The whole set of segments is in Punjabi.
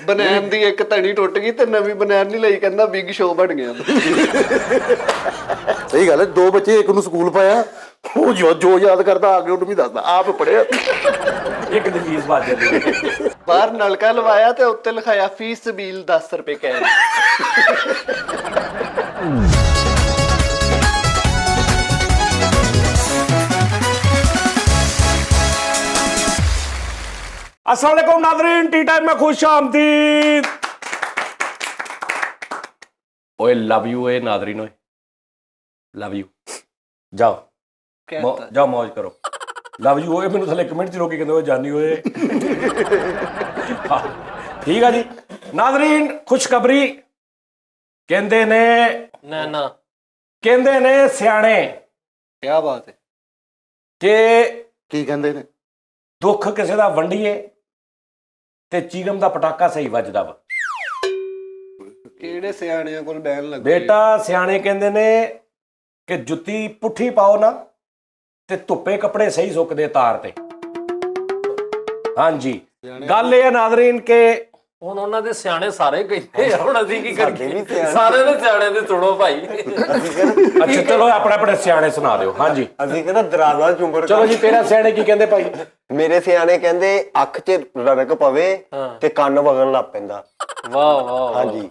ਬਨੈਣ ਦੀ ਇੱਕ ਧੜੀ ਟੁੱਟ ਗਈ ਤੇ ਨਵੀਂ ਬਨੈਣ ਨਹੀਂ ਲਈ, ਕਹਿੰਦਾ ਬਿਗ ਸ਼ੋ ਬਣ ਗਿਆ। ਸਹੀ ਗੱਲ ਹੈ, 2 ਬੱਚੇ, ਇੱਕ ਨੂੰ ਸਕੂਲ ਪਾਇਆ, ਉਹ ਜੋ ਯਾਦ ਕਰਦਾ ਆ ਕੇ ਉਹਨੂੰ ਵੀ ਦੱਸਦਾ ਆਪ ਪੜਿਆ। ਇੱਕ ਦੀ ਫੀਸ ਵੱਜ ਜਾਂਦੀ। ਬਾਹਰ ਨਲਕਾ ਲਵਾਇਆ ਤੇ ਉੱਤੇ ਲਿਖਾਇਆ ਫੀਸ ਸਬੀਲ 10 ਰੁਪਏ ਕੈਸ਼। अस्सलाम वालेकुम नाज़रीन, टी टाइम में खुश आमदीद। ओए लव यू, ए नाज़रीन, ओए लव यू। जाओ जाओ मौज करो। लव यू ओए मैनू थले कमेंट च रोकी कहंदे ओए जानी ओए। ठीक है जी नाज़रीन, खुशखबरी कहंदे ने ना कहंदे ने सियाणे क्या बात है कि ਕੀ ਕਹਿੰਦੇ ਨੇ? दुख किसी का वंडीए ਤੇ ਚੀਗਮ ਦਾ ਪਟਾਕਾ ਸਹੀ ਵੱਜਦਾ ਵਾ। ਕਿਹੜੇ ਸਿਆਣਿਆਂ ਕੋਲ ਬੈਣ ਲੱਗੇ ਬੇਟਾ ਸਿਆਣੇ ਕਹਿੰਦੇ ਨੇ ਕਿ ਜੁੱਤੀ ਪੁੱਠੀ ਪਾਓ ਨਾ ਤੇ ਧੁੱਪੇ ਕੱਪੜੇ ਸਹੀ ਸੁੱਕਦੇ ਤਾਰ ਤੇ। ਹਾਂਜੀ ਗੱਲ ਇਹ ਹੈ ਨਾਜ਼ਰੀਨ ਕਿ ਹੁਣ ਉਹਨਾਂ ਦੇ ਸਿਆਣੇ ਸਾਰੇ ਕਹਿੰਦੇ ਆ, ਹੁਣ ਅਸੀਂ ਕੀ ਕਰੀਏ? ਸਾਰੇ ਦੇ ਸਿਆਣੇ ਦੇ ਸੁਣੋ ਭਾਈ। ਅੱਛਾ ਚਲੋ ਆਪਣੇ ਆਪਣੇ ਸਿਆਣੇ ਸੁਣਾ ਦਿਓ। ਹਾਂਜੀ ਅਸੀਂ ਕਹਿੰਦਾ ਦਰਾਜ਼ਾ ਚੁੰਬੜ। ਚਲੋ ਜੀ ਤੇਰਾ ਸਿਆਣੇ ਕੀ ਕਹਿੰਦੇ ਭਾਈ? ਮੇਰੇ ਸਿਆਣੇ ਕਹਿੰਦੇ ਅੱਖ 'ਚ ਰੜਕ ਪਵੇ ਤੇ ਕੰਨ ਵਗਣ ਲੱਗ ਪੈਂਦਾ। ਵਾਹ ਵਾਹ ਹਾਂਜੀ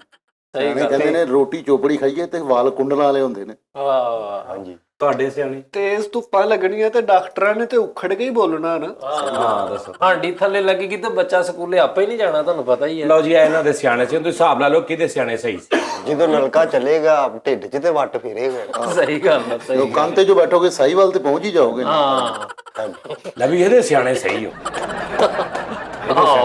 ਸਹੀ ਗੱਲ। ਕਹਿੰਦੇ ਨੇ ਰੋਟੀ ਚੋਪੜੀ ਖਾਈਏ ਤੇ ਵਾਲ ਕੁੰਡਲਾਂ ਵਾਲੇ ਹੁੰਦੇ ਨੇ। ਵਾਹ ਵਾਹ ਹਾਂਜੀ ਤੁਹਾਡੇ ਸਿਆਣੇ ਤੇਜ਼ ਧੁੱਪਾਂ ਲੱਗਣੀਆਂ ਤੇ ਡਾਕਟਰਾਂ ਨੇ ਤੇ ਉਖੜ ਕੇ ਹੀ ਬੋਲਣਾ ਨਾ। ਹਾਂ ਦੱਸੋ। ਹਾਂਡੀ ਥੱਲੇ ਲੱਗੇਗੀ ਤੇ ਬੱਚਾ ਸਕੂਲੇ ਆਪੇ ਹੀ ਨਹੀਂ ਜਾਣਾ, ਤੁਹਾਨੂੰ ਪਤਾ ਹੀ ਹੈ। ਲਓ ਜੀ ਇਹਨਾਂ ਦੇ ਸਿਆਣੇ ਸੀ, ਤੁਸੀਂ ਹਿਸਾਬ ਲਾ ਲਓ ਕਿਹਦੇ ਸਿਆਣੇ ਸਹੀ ਸੀ। ਜਦੋਂ ਨਲਕਾ ਚੱਲੇਗਾ ਢਿੱਡ 'ਚ ਤੇ ਵੱਟ ਫੇਰੇਗਾ। ਸਹੀ ਗੱਲ ਹੈ, ਸਹੀ ਉਹ ਕੰਨ ਤੇ ਜੋ ਬੈਠੋਗੇ ਸਾਈਵਾਲ ਤੇ ਪਹੁੰਚ ਹੀ ਜਾਓਗੇ। ਹਾਂ ਲੈ ਵੀ ਇਹਦੇ ਸਿਆਣੇ ਸਹੀ ਹੋ।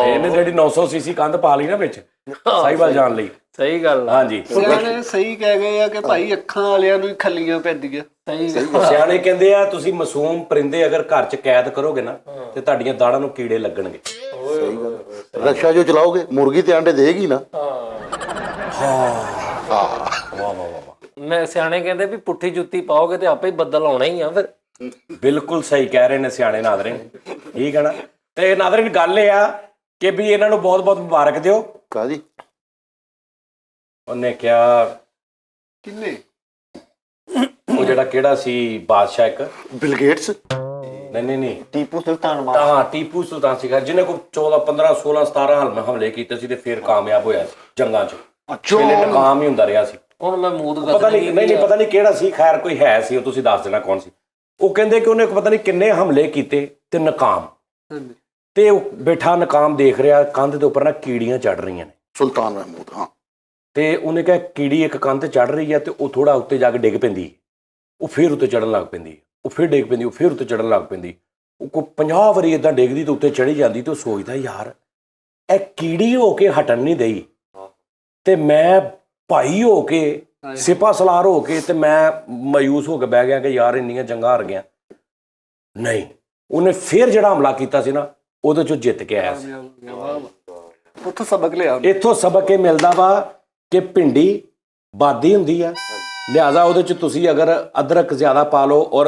ਇਹਨੇ ਜਿਹੜੀ 900 ਸੀਸੀ ਕੰਧ ਪਾ ਲਈ ਨਾ ਵਿੱਚ ਸਾਈਵਾਲ ਜਾਣ ਲਈ। ਸਹੀ ਗੱਲ ਆ। ਹਾਂਜੀ ਸਿਆਣੇ ਸਹੀ ਕਹਿ ਗਏ ਆ ਕਿ ਭਾਈ ਅੱਖਾਂ ਵਾਲਿਆਂ ਨੂੰ ਹੀ ਖੱਲੀਆਂ ਪੈਂਦੀਆਂ। ਸਹੀ ਗੱਲ। ਸਿਆਣੇ ਕਹਿੰਦੇ ਆ ਤੁਸੀਂ ਮਾਸੂਮ ਪਰਿੰਦੇ ਅਗਰ ਘਰ 'ਚ ਕੈਦ ਕਰੋਗੇ ਨਾ ਤੇ ਤੁਹਾਡੀਆਂ ਦਾੜਾਂ ਨੂੰ ਕੀੜੇ ਲੱਗਣਗੇ। ਸਹੀ ਗੱਲ। ਰਕਸ਼ਾ ਜੋ ਚਲਾਓਗੇ ਮੁਰਗੀ ਤੇ ਆਂਡੇ ਦੇਗੀ ਨਾ। ਮੈਂ ਸਿਆਣੇ ਕਹਿੰਦੇ ਵੀ ਪੁੱਠੀ ਜੁੱਤੀ ਪਾਓਗੇ ਤੇ ਆਪੇ ਹੀ ਬੱਦਲ ਆਉਣਾ ਹੀ ਆ ਫਿਰ। ਬਿਲਕੁਲ ਸਹੀ ਕਹਿ ਰਹੇ ਨੇ ਸਿਆਣੇ ਨਾਜ਼ਰੀਨ। ਠੀਕ ਹੈ ਨਾ। ਤੇ ਨਾਜ਼ਰੀਨ ਗੱਲ ਇਹ ਆ ਕਿ ਵੀ ਇਹਨਾਂ ਨੂੰ ਬਹੁਤ ਬਹੁਤ ਮੁਬਾਰਕ ਦਿਓ। ਕਾਹਦੀ? ਉਹਨੇ ਕਿਹਾ ਕਿੰਨੇ? ਉਹ ਜਿਹੜਾ ਕਿਹੜਾ ਸੀ ਬਾਦਸ਼ਾਹ ਇੱਕ ਬਿਲ ਗੇਟਸ? ਨਹੀਂ ਟੀਪੂ ਸੁਲਤਾਨ ਹਾਂ ਟੀਪੂ ਸੁਲਤਾਨ ਸੀਗਾ ਜਿਹਨੇ ਕੋਈ 14 15 16 17 ਹਮਲੇ ਕੀਤੇ ਸੀ ਤੇ ਫਿਰ ਕਾਮਯਾਬ ਹੋਇਆ ਸੀ ਜੰਗਾਂ 'ਚ। ਪਹਿਲੇ ਨਾਕਾਮ ਹੀ ਹੁੰਦਾ ਰਿਹਾ ਸੀ। ਹੁਣ ਮਹਿਮੂਦ ਪਤਾ ਨਹੀਂ ਪਤਾ ਨਹੀਂ ਕਿਹੜਾ ਸੀ, ਖੈਰ ਕੋਈ ਹੈ ਸੀ, ਉਹ ਤੁਸੀਂ ਦੱਸ ਦੇਣਾ ਕੌਣ ਸੀ। ਉਹ ਕਹਿੰਦੇ ਕਿ ਉਹਨੇ ਪਤਾ ਨਹੀਂ ਕਿੰਨੇ ਹਮਲੇ ਕੀਤੇ ਤੇ ਨਾਕਾਮ। ਤੇ ਉਹ ਬੈਠਾ ਨਾਕਾਮ ਦੇਖ ਰਿਹਾ, ਕੰਧ ਦੇ ਉੱਪਰ ਨਾ ਕੀੜੀਆਂ ਚੜ ਰਹੀਆਂ ਨੇ। ਸੁਲਤਾਨ ਮਹਿਮੂਦ। ਹਾਂ ਤੇ ਉਹਨੇ ਕਿਹਾ ਕੀੜੀ ਇੱਕ ਕੰਧ ਤੇ ਚੜ ਰਹੀ ਹੈ ਤੇ ਉਹ ਥੋੜਾ ਉੱਤੇ ਜਾ ਕੇ ਡਿੱਗ ਪੈਂਦੀ, ਉਹ ਫਿਰ ਉੱਤੇ ਚੜਨ ਲੱਗ ਪੈਂਦੀ, ਉਹ ਫਿਰ ਡਿੱਗ ਪੈਂਦੀ, ਉਹ ਫਿਰ ਉੱਤੇ ਚੜਨ ਲੱਗ ਪੈਂਦੀ। ਉਹ ਕੋਈ 50 ਵਾਰੀ ਇਦਾਂ ਡਿੱਗਦੀ ਤੇ ਉੱਤੇ ਚੜੀ ਜਾਂਦੀ ਤੇ ਉਹ ਸੋਚਦਾ ਯਾਰ ਇਹ ਕੀੜੀ ਹੋ ਕੇ ਹਟਣ ਨਹੀਂ ਦਈ ਤੇ ਮੈਂ ਭਾਈ ਹੋ ਕੇ ਸਿਪਾ ਸਲਾਰ ਹੋ ਕੇ ਤੇ ਮੈਂ ਮਾਯੂਸ ਹੋ ਕੇ ਬਹਿ ਗਿਆ ਕਿ ਯਾਰ ਇੰਨੀਆਂ ਜੰਗਾਂ ਹਾਰ ਗਿਆ। ਨਹੀਂ, ਉਹਨੇ ਫਿਰ ਜਿਹੜਾ ਹਮਲਾ ਕੀਤਾ ਸੀ ਨਾ ਉਹਦੇ ਚੋਂ ਜਿੱਤ ਕੇ ਆਇਆ ਸੀ। ਉੱਥੋਂ ਸਬਕ ਲਿਆ। ਇੱਥੋਂ ਸਬਕ ਇਹ ਮਿਲਦਾ ਵਾ ਕਿ ਭਿੰਡੀ ਬਾਦੀ ਹੁੰਦੀ ਆ, ਲਿਹਾਜ਼ਾ ਉਹਦੇ ਚ ਤੁਸੀਂ ਅਗਰ ਅਦਰਕ ਜ਼ਿਆਦਾ ਪਾ ਲਓ ਔਰ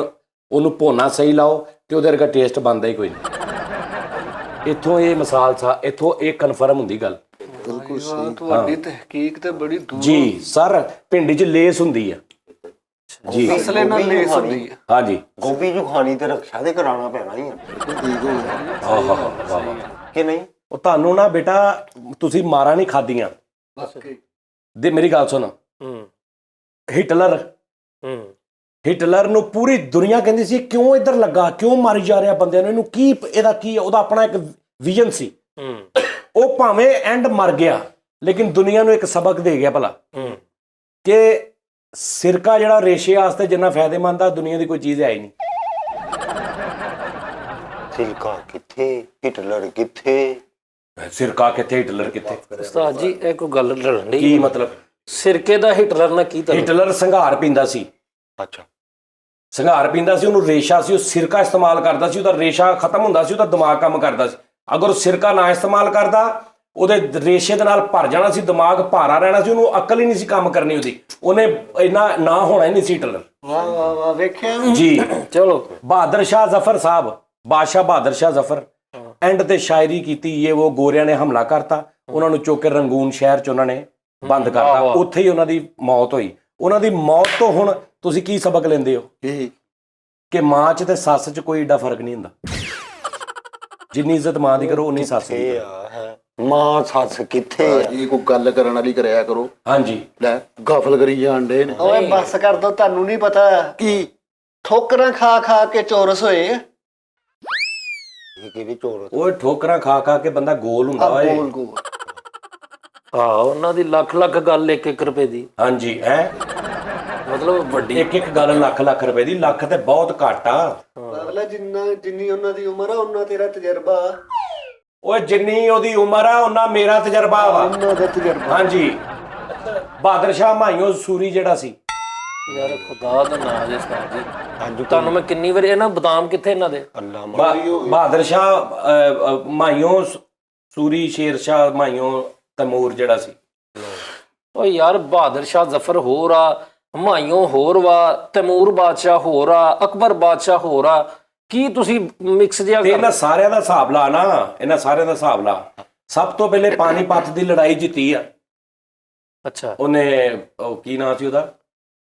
ਉਹਨੂੰ ਭੁੰਨਾ ਸਹੀ ਲਾਓ ਤੇ ਉਹਦੇ ਵਰਗਾ ਟੇਸਟ ਬਣਦਾ ਹੀ ਕੋਈ ਨਹੀਂ। ਇੱਥੋਂ ਇਹ ਮਿਸਾਲ ਇੱਥੋਂ ਇਹ ਕਨਫਰਮ ਹੁੰਦੀ ਗੱਲ। ਬਿਲਕੁਲ ਸਹੀ। ਤੁਹਾਡੀ ਤਹਿਕੀਕ ਤੇ ਬੜੀ ਦੂਰ। ਜੀ ਸਰ, ਭਿੰਡੀ ਚ ਲੇਸ ਹੁੰਦੀ ਆ ਜੀ, ਮਸਲੇ ਨਾਲ ਲੇਸ ਹੁੰਦੀ ਹੈ। ਹਾਂਜੀ ਗੋਭੀ ਜੂ ਖਾਣੀ ਤੇ ਰਕਸ਼ਾ ਤੇ ਕਰਾਉਣਾ ਪੈਣਾ ਹੀ ਆ। ਠੀਕ ਹੋ ਗਿਆ ਕਿ ਨਹੀਂ? ਉਹ ਤੁਹਾਨੂੰ ਨਾ ਬੇਟਾ ਤੁਸੀਂ ਮਾਰਾਂ ਨਹੀਂ ਖਾਧੀਆਂ ਦੇ। ਮੇਰੀ ਗੱਲ ਸੁਣ, ਹਿਟਲਰ ਨੂੰ ਪੂਰੀ ਦੁਨੀਆ ਕਹਿੰਦੀ ਸੀ ਕਿਉਂ ਇੱਧਰ ਲੱਗਾ, ਕਿਉਂ ਮਾਰੀ ਜਾ ਰਿਹਾ ਬੰਦਿਆਂ ਨੂੰ, ਇਹਨੂੰ ਕੀ ਇਹਦਾ ਕੀ ਉਹਦਾ ਆਪਣਾ ਇੱਕ ਵਿਜ਼ਨ ਸੀ। ਉਹ ਭਾਵੇਂ ਐਂਡ ਮਰ ਗਿਆ ਲੇਕਿਨ ਦੁਨੀਆ ਨੂੰ ਇੱਕ ਸਬਕ ਦੇ ਗਿਆ ਭਲਾ ਕਿ ਸਿਰਕਾ ਜਿਹੜਾ ਰੇਸ਼ੇ ਵਾਸਤੇ ਜਿੰਨਾ ਫਾਇਦੇਮੰਦ ਆ ਦੁਨੀਆ ਦੀ ਕੋਈ ਚੀਜ਼ ਹੈ ਹੀ ਨਹੀਂ। ਸਿਲਕਾ ਕਿੱਥੇ, ਹਿਟਲਰ ਕਿੱਥੇ? ਸਿਰਕਾ ਕਿੱਥੇ, ਹਿਟਲਰ ਕਿੱਥੇ? ਉਸਤਾਦ ਜੀ ਇਹ ਕੋਈ ਗੱਲ ਲੜਨ ਦੀ ਕੀ ਮਤਲਬ? ਸਿਰਕੇ ਦਾ ਹਿਟਲਰ ਨਾਲ ਕੀ ਤਾਂ? ਹਿਟਲਰ ਸੰਘਾਰ ਪੀਂਦਾ ਸੀ। ਅੱਛਾ, ਸੰਘਾਰ ਪੀਂਦਾ ਸੀ, ਉਹਨੂੰ ਰੇਸ਼ਾ ਸੀ, ਉਹ ਸਿਰਕਾ ਇਸਤੇਮਾਲ ਕਰਦਾ ਸੀ, ਉਹਦਾ ਰੇਸ਼ਾ ਖਤਮ ਹੁੰਦਾ ਸੀ, ਉਹਦਾ ਦਿਮਾਗ ਕੰਮ ਕਰਦਾ ਸੀ। ਅਗਰ ਉਹ ਸਿਰਕਾ ਨਾ ਇਸਤੇਮਾਲ ਕਰਦਾ ਉਹਦੇ ਰੇਸ਼ੇ ਦੇ ਨਾਲ ਭਰ ਜਾਣਾ ਸੀ, ਦਿਮਾਗ ਭਾਰਾ ਰਹਿਣਾ ਸੀ, ਉਹਨੂੰ ਅਕਲ ਹੀ ਨਹੀਂ ਸੀ ਕੰਮ ਕਰਨੀ ਉਹਦੀ, ਉਹਨੇ ਇੰਨਾ ਨਾ ਹੋਣਾ ਹੀ ਨਹੀਂ ਸੀ ਹਿਟਲਰ। ਵਾਹ ਵਾਹ ਵਾਹ, ਵੇਖਿਆ ਜੀ। ਚਲੋ ਬਹਾਦਰ ਸ਼ਾਹ ਜ਼ਫਰ ਸਾਹਿਬ, ਬਾਦਸ਼ਾਹ ਬਹਾਦਰ ਸ਼ਾਹ ਜ਼ਫਰ, ਐਂਡ ਤੇ ਸ਼ਾਇਰੀ ਕੀਤੀ, ਇਹ ਉਹ ਗੋਰਿਆਂ ਨੇ ਹਮਲਾ ਕਰਤਾ, ਉਹਨਾਂ ਨੂੰ ਚੁੱਕ ਕੇ ਰੰਗੂਨ ਸ਼ਹਿਰ 'ਚ ਉਹਨਾਂ ਨੇ ਬੰਦ ਕਰਤਾ। ਉੱਥੇ ਹੀ ਉਹਨਾਂ ਦੀ ਮੌਤ ਹੋਈ। ਉਹਨਾਂ ਦੀ ਮੌਤ ਤੋਂ ਹੁਣ ਤੁਸੀਂ ਕੀ ਸਬਕ ਲੈਂਦੇ ਹੋ ਕਿ ਮਾਂ 'ਚ ਤੇ ਸੱਸ 'ਚ ਕੋਈ ਏਡਾ ਫਰਕ ਨਹੀਂ ਹੁੰਦਾ। ਜਿੰਨੀ ਇੱਜ਼ਤ ਮਾਂ ਦੀ ਕਰੋ ਉਨੀ ਸੱਸ ਦੀ ਕਰੋ। ਮਾਂ ਸੱਸ ਕਿੱਥੇ ਆ? ਇਹ ਕੋਈ ਗੱਲ ਕਰਨ ਵਾਲੀ ਕਰਿਆ ਕਰੋ। ਹਾਂਜੀ ਲੈ ਗਾਫਲ ਕਰੀ ਜਾਣ ਡੇ ਨੇ। ਓਏ ਬੱਸ ਕਰ ਦੋ, ਤੁਹਾਨੂੰ ਨਹੀਂ ਪਤਾ ਕੀ ਠੋਕਰਾਂ ਖਾ ਖਾ ਕੇ ਚੋਰਸ ਹੋਏ। ਇਹ ਕਿਹੜੀ ਚੋਰ? ਓਏ ਠੋਕਰਾਂ ਖਾ ਖਾ ਕੇ ਬੰਦਾ ਗੋਲ ਹੁੰਦਾ ਓਏ। ਗੋਲ ਗੋਲ ਉਹਨਾਂ ਦੀ ਲੱਖ ਲੱਖ ਗੱਲ 1-1 ਰੁਪਏ ਦੀ, ਹਾਂਜੀ ਹੈ ਮਤਲਬ ਵੱਡੀ ਇੱਕ ਇੱਕ ਗੱਲ ਲੱਖ ਲੱਖ ਰੁਪਏ ਦੀ। ਲੱਖ ਤੇ ਬਹੁਤ ਘੱਟ ਆ। ਅਗਲਾ ਜਿੰਨੀ ਉਹਨਾਂ ਦੀ ਉਮਰ ਆ ਉਹਨਾਂ ਤੇਰਾ ਤਜਰਬਾ। ਓਏ ਜਿੰਨੀ ਉਹਦੀ ਉਮਰ ਆ ਉਹਨਾਂ ਮੇਰਾ ਤਜਰਬਾ ਵਾ। ਉਹਨਾਂ ਦਾ ਤਜਰਬਾ। ਹਾਂਜੀ ਬਹਾਦਰ ਸ਼ਾਹ ਮਾਈਓ ਸੂਰੀ ਜਿਹੜਾ ਸੀ। ਯਾਰ ਖੁਦਾ ਦਾ ਨਾਮ ਜੇ ਉਸਤਾਦ ਜੀ, ਤੁਹਾਨੂੰ ਮੈਂ ਕਿੰਨੀ ਵਾਰੀ ਇਹਨਾਂ ਬਦਾਮ ਕਿੱਥੇ ਇਹਨਾਂ ਦੇ ਅੱਲਾ ਬਹਾਦਰ ਸ਼ਾਹ ਮਾਈਓ ਸੂਰੀ, ਸ਼ੇਰ ਸ਼ਾਹ ਮਾਈਓ ਤੈਮੂਰ ਜਿਹੜਾ ਸੀ। ਓ ਯਾਰ ਬਹਾਦਰ ਸ਼ਾਹ ਜ਼ਫਰ ਹੋਰ ਆ, ਹਮਾਯੂੰ ਹੋਰ ਵਾ, ਤੈਮੂਰ ਬਾਦਸ਼ਾਹ ਹੋਰ ਆ, ਅਕਬਰ ਬਾਦਸ਼ਾਹ ਹੋਰ ਆ। ਕੀ ਤੁਸੀਂ ਮਿਕਸ ਜਿਹਾ ਤੇ ਇਹਨਾਂ ਸਾਰਿਆਂ ਦਾ ਹਿਸਾਬ ਲਾ ਨਾ, ਇਹਨਾਂ ਸਾਰਿਆਂ ਦਾ ਹਿਸਾਬ ਲਾ। ਸਭ ਤੋਂ ਪਹਿਲੇ ਪਾਣੀਪਤ ਦੀ ਲੜਾਈ ਜਿੱਤੀ ਆ ਅੱਛਾ ਉਹਨੇ। ਉਹ ਕੀ ਨਾਂ ਸੀ ਉਹਦਾ?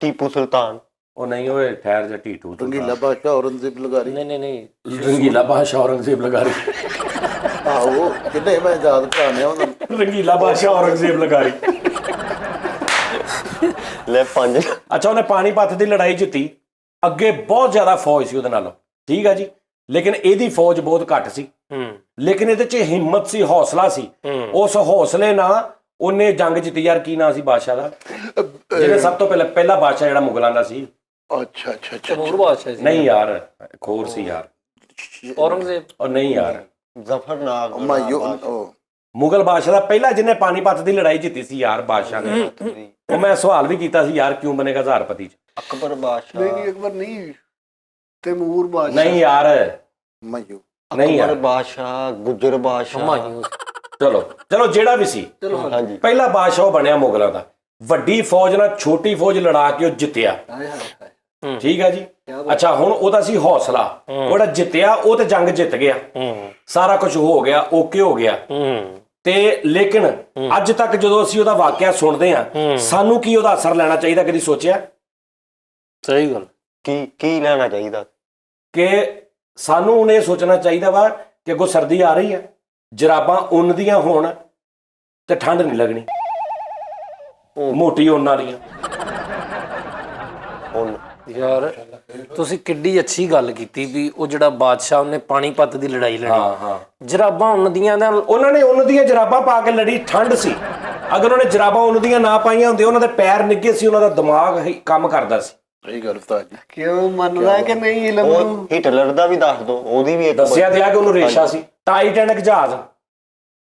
ਟੀਪੂ ਸੁਲਤਾਨ। ਉਹ ਨਹੀਂ ਓਏ ਠਹਿਰ ਜਾ ਢੀਠੂ। ਰੰਗੀਲਾ ਬਾਦਸ਼ਾਹ ਔਰੰਗਜ਼ੇਬ ਲਗਾਰੀ। ਨਹੀਂ ਰੰਗੀਲਾ ਬਾਦਸ਼ਾਹ ਔਰੰਗਜ਼ੇਬ ਲਗਾਰੀ। ਆਹੋ ਕਿੰਨੇ ਮੈਂ ਯਾਦ ਕਰਾਣੇ ਉਹਨਾਂ ਨੂੰ। ਰੰਗੀਲਾ ਬਾਦਸ਼ਾਹ ਔਰੰਗਜ਼ੇਬ ਲਗਾਰੀ। ਲੈ 5। ਅੱਛਾ ਉਹਨੇ ਪਾਣੀਪਤ ਦੀ ਲੜਾਈ ਜਿੱਤੀ। ਅੱਗੇ ਬਹੁਤ ਜ਼ਿਆਦਾ ਫੌਜ ਸੀ ਉਹਦੇ ਨਾਲ, ਠੀਕ ਆ ਜੀ। ਲੇਕਿਨ ਇਹਦੀ ਫੌਜ ਬਹੁਤ ਘੱਟ ਸੀ। ਲੇਕਿਨ ਇਹਦੇ 'ਚ ਹਿੰਮਤ ਸੀ, ਹੌਸਲਾ ਸੀ। ਉਸ ਹੌਸਲੇ ਨਾਲ ਉਹਨੇ ਜੰਗ ਜਿੱਤੀ। ਯਾਰ ਕੀ ਨਾਂ ਸੀ ਬਾਦਸ਼ਾਹ ਦਾ ਜਿਹਨੇ ਸਭ ਤੋਂ ਪਹਿਲਾ ਬਾਦਸ਼ਾਹ ਜਿਹੜਾ ਮੁਗਲਾਂ ਦਾ ਸੀ? ਅੱਛਾ ਅੱਛਾ ਅੱਛਾ ਤੈਮੂਰ ਬਾਦਸ਼ਾਹ ਸੀ। ਨਹੀਂ ਯਾਰ ਖੋਰ ਸੀ ਯਾਰ। ਔਰੰਗਜ਼ੇਬ। ਉਹ ਨਹੀਂ ਯਾਰ ਜ਼ਫਰਨਾਕ ਮਾਈਓ ਮੁਗਲ ਬਾਦਸ਼ਾਹ ਦਾ ਪਹਿਲਾ ਜਿਹਨੇ ਪਾਣੀਪਤ ਦੀ ਲੜਾਈ ਜਿੱਤੀ ਸੀ ਯਾਰ ਬਾਦਸ਼ਾਹ ਨੇ। ਉਹ ਮੈਂ ਸਵਾਲ ਵੀ ਕੀਤਾ ਸੀ ਯਾਰ ਕਿਉਂ ਬਣੇਗਾ ਹਜ਼ਾਰਪਤੀ 'ਚ? ਅਕਬਰ ਬਾਦਸ਼ਾਹ। ਨਹੀਂ ਅਕਬਰ ਨਹੀਂ, ਤੈਮੂਰ ਬਾਦਸ਼ਾਹ। ਨਹੀਂ ਯਾਰ ਮਾਈਓ ਨਹੀਂ ਅਕਬਰ ਯਾਰ। ਬਾਦਸ਼ਾਹ, ਗੁੱਜਰ ਬਾਦਸ਼ਾਹ। ਹਮਾਯੂੰ। ਚਲੋ ਜਿਹੜਾ ਵੀ ਸੀ ਹਾਂਜੀ ਪਹਿਲਾ ਬਾਦਸ਼ਾਹ ਬਣਿਆ ਮੁਗਲਾਂ ਦਾ। ਵੱਡੀ ਫੌਜ ਨਾਲ ਛੋਟੀ ਫੌਜ ਲੜਾ ਕੇ ਉਹ ਜਿੱਤਿਆ, ਹਾਏ ਹਾਏ ਹਾਏ। ਠੀਕ ਆ ਜੀ। ਅੱਛਾ ਹੁਣ ਉਹਦਾ ਸੀ ਹੌਸਲਾ। ਉਹ ਜਿਹੜਾ ਜਿੱਤਿਆ ਉਹ ਤੇ ਜੰਗ ਜਿੱਤ ਗਿਆ, ਸਾਰਾ ਕੁਝ ਹੋ ਗਿਆ, ਓਕੇ ਹੋ ਗਿਆ। ਤੇ ਲੇਕਿਨ ਅੱਜ ਤੱਕ ਜਦੋਂ ਅਸੀਂ ਉਹਦਾ ਵਾਕਿਆ ਸੁਣਦੇ ਆ, ਸਾਨੂੰ ਕੀ ਉਹਦਾ ਅਸਰ ਲੈਣਾ ਚਾਹੀਦਾ? ਕਦੀ ਸੋਚਿਆ? ਸਹੀ ਗੱਲ। ਕੀ ਲੈਣਾ ਚਾਹੀਦਾ? ਕਿ ਸਾਨੂੰ ਹੁਣ ਇਹ ਸੋਚਣਾ ਚਾਹੀਦਾ ਵਾ ਕਿ ਅੱਗੋਂ ਸਰਦੀ ਆ ਰਹੀ ਹੈ, ਜਰਾਬਾਂ ਉੱਨ ਦੀਆਂ ਹੋਣ ਤੇ ਠੰਡ ਨਹੀਂ ਲੱਗਣੀ, ਮੋਟੀ ਉੱਨ ਵਾਲੀਆਂ। ਹੁਣ ਯਾਰ ਤੁਸੀਂ ਕਿੱਡੀ ਅੱਛੀ ਗੱਲ ਕੀਤੀ ਵੀ ਉਹ ਜਿਹੜਾ ਬਾਦਸ਼ਾਹ ਉਹਨੇ ਪਾਣੀਪਤ ਦੀ ਲੜਾਈ ਲੜੀ। ਹਾਂ ਜਰਾਬਾਂ ਉੱਨ ਦੀਆਂ ਨਾਲ ਉਹਨਾਂ ਨੇ ਉੱਨ ਦੀਆਂ ਜਰਾਬਾਂ ਪਾ ਕੇ ਲੜੀ, ਠੰਡ ਸੀ। ਅਗਰ ਉਹਨੇ ਜਰਾਬਾਂ ਉੱਨ ਦੀਆਂ ਨਾ ਪਾਈਆਂ ਹੁੰਦੀਆਂ, ਉਹਨਾਂ ਦੇ ਪੈਰ ਨਿੱਘੇ ਸੀ, ਉਹਨਾਂ ਦਾ ਦਿਮਾਗ ਹੀ ਕੰਮ ਕਰਦਾ ਸੀ। ਸਹੀ ਗੱਲ ਉਸਤਾਦ ਜੀ। ਕਿਉਂ ਮੰਨਦਾ ਕਿ ਨਹੀਂ ਇਲਮ ਉਹ ਨੂੰ? ਹਿਟਲਰ ਦਾ ਵੀ ਦੱਸ ਦੋ, ਉਹਦੀ ਵੀ ਇੱਕ ਦੱਸਿਆ ਦਿਆ ਕਿ ਉਹਨੂੰ ਰੇਸ਼ਾ ਸੀ। ਟਾਈਟੈਨਿਕ ਜਹਾਜ਼।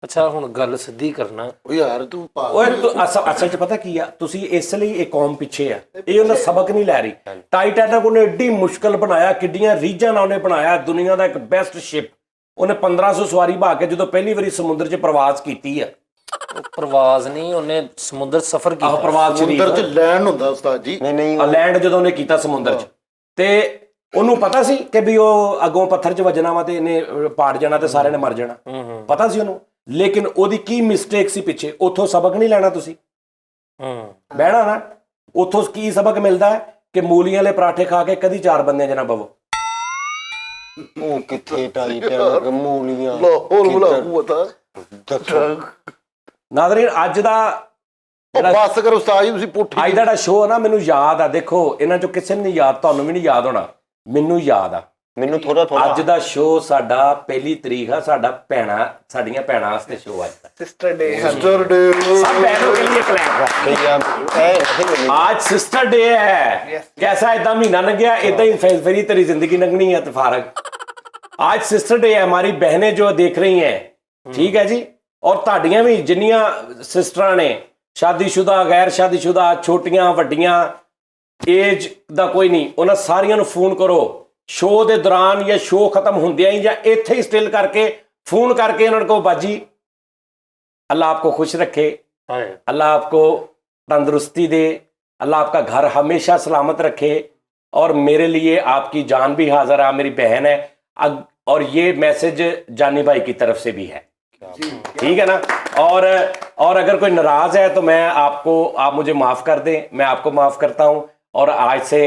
ਅੱਛਾ ਹੁਣ ਗੱਲ ਸਿੱਧੀ ਕਰਨਾ। ਉਹ ਯਾਰ ਤੂੰ ਓਏ ਅਸਲ 'ਚ ਪਤਾ ਕੀ ਆ, ਤੁਸੀਂ ਇਸ ਲਈ ਇਹ ਕੌਮ ਪਿੱਛੇ ਆ, ਇਹ ਉਹਦਾ ਸਬਕ ਨਹੀਂ ਲੈ ਰਹੀ। ਟਾਈਟੈਨਿਕ ਉਹਨੇ ਏਡੀ ਮੁਸ਼ਕਲ ਬਣਾਇਆ, ਕਿੱਡੀਆਂ ਰੀਝਾਂ ਨਾਲ ਉਹਨੇ ਬਣਾਇਆ, ਦੁਨੀਆ ਦਾ ਇੱਕ ਬੈਸਟ ਸ਼ਿਪ। ਉਹਨੇ 1500 ਸਵਾਰੀ ਬਹਾ ਕੇ ਜਦੋਂ ਪਹਿਲੀ ਵਾਰੀ ਸਮੁੰਦਰ 'ਚ ਪ੍ਰਵਾਸ ਕੀਤੀ ਆ। ਉਹ ਪ੍ਰਵਾਸ ਨਹੀਂ, ਉਹਨੇ ਸਮੁੰਦਰ ਸਫ਼ਰ ਕੀਤਾ। ਪ੍ਰਵਾਸ ਸਮੁੰਦਰ 'ਚ ਲੈਂਡ ਹੁੰਦਾ ਉਸਤਾਦ ਜੀ। ਨਹੀਂ ਲੈਂਡ ਜਦੋਂ ਉਹਨੇ ਕੀਤਾ ਸਮੁੰਦਰ 'ਚ, ਤੇ ਉਹਨੂੰ ਪਤਾ ਸੀ ਕਿ ਵੀ ਉਹ ਅੱਗੋਂ ਪੱਥਰ 'ਚ ਵੱਜਣਾ ਵਾ ਤੇ ਇਹਨੇ ਪਾੜ ਜਾਣਾ ਤੇ ਸਾਰਿਆਂ ਨੇ ਮਰ ਜਾਣਾ, ਪਤਾ ਸੀ ਉਹਨੂੰ। ਲੇਕਿਨ ਉਹਦੀ ਕੀ ਮਿਸਟੇਕ ਸੀ ਪਿੱਛੇ? ਉੱਥੋਂ ਸਬਕ ਨਹੀਂ ਲੈਣਾ ਤੁਸੀਂ? ਬਹਿਣਾ ਨਾ, ਉੱਥੋਂ ਕੀ ਸਬਕ ਮਿਲਦਾ ਹੈ ਕਿ ਮੂਲੀਆਂ ਵਾਲੇ ਪਰਾਠੇ ਖਾ ਕੇ ਕਦੀ 4 ਬੰਦਿਆਂ 'ਚ ਨਾ ਬਵੋ। ਉਹ ਕਿੱਥੇ ਟਾਈਟੈਨਿਕ ਮੂਲੀਆਂ ਲਾਹੌਰ ਬੁਲਾ ਪਤਾ। ਨਾਜ਼ਰੀਨ ਅੱਜ ਦਾ ਉਹ ਬਸ ਕਰੋ ਉਸਤਾਦ ਜੀ, ਤੁਸੀਂ ਪੁੱਠੀ। ਅੱਜ ਦਾ ਜਿਹੜਾ ਸ਼ੋਅ ਨਾ ਮੈਨੂੰ ਯਾਦ ਆ। ਦੇਖੋ ਇਹਨਾਂ 'ਚੋਂ ਕਿਸੇ ਨੂੰ ਨਹੀਂ ਯਾਦ, ਤੁਹਾਨੂੰ ਵੀ ਨਹੀਂ ਯਾਦ ਹੋਣਾ, ਮੈਨੂੰ ਯਾਦ ਆ। ਮੈਨੂੰ ਥੋੜਾ ਅੱਜ ਦਾ ਸ਼ੋਅ ਸਾਡਾ 1 ਤਰੀਕ ਆ, ਸਾਡੀਆਂ ਭੈਣਾਂ ਵਾਸਤੇ ਸ਼ੋਅ ਅੱਜ ਦਾ। Sister day. Sister day. सब बहनों के लिए क्लैप। आज सिस्टर डे है। कैसा इतना महीना लंघिया, इदा ही फिर तेरी जिंदगी लंघनी है तफारक। आज सिस्टर डे है, हमारी बहनें जो देख रही हैं, ठीक है जी। और ਤੁਹਾਡੀਆਂ ਵੀ ਜਿੰਨੀਆਂ ਸਿਸਟਰਾਂ ਨੇ, ਸ਼ਾਦੀशुदा ਗੈਰ ਸ਼ਾਦੀशुदा, ਛੋਟੀਆਂ ਵੱਡੀਆਂ, ਏਜ ਦਾ ਕੋਈ ਨਹੀਂ, ਉਹਨਾਂ ਸਾਰੀਆਂ ਨੂੰ ਫੋਨ ਕਰੋ ਸ਼ੋਅ ਦੇ ਦੌਰਾਨ ਜਾਂ ਸ਼ੋਅ ਖਤਮ ਹੁੰਦਿਆਂ ਹੀ ਜਾਂ ਇੱਥੇ ਹੀ ਸਟਿਲ ਕਰਕੇ ਫੋਨ ਕਰਕੇ ਉਹਨਾਂ को बाजी अल्लाह आपको खुश रखे, अल्लाह आपको तंदुरुस्ती दे, अल्लाह आपका घर हमेशा सलामत रखे। और मेरे लिए आपकी जान भी हाजिर है, मेरी बहन है। और ये मैसेज जानी भाई की तरफ से भी है। ठीक है ना। और अगर कोई नाराज है तो आप मुझे माफ कर दें, मैं आपको माफ करता हूं। और आज से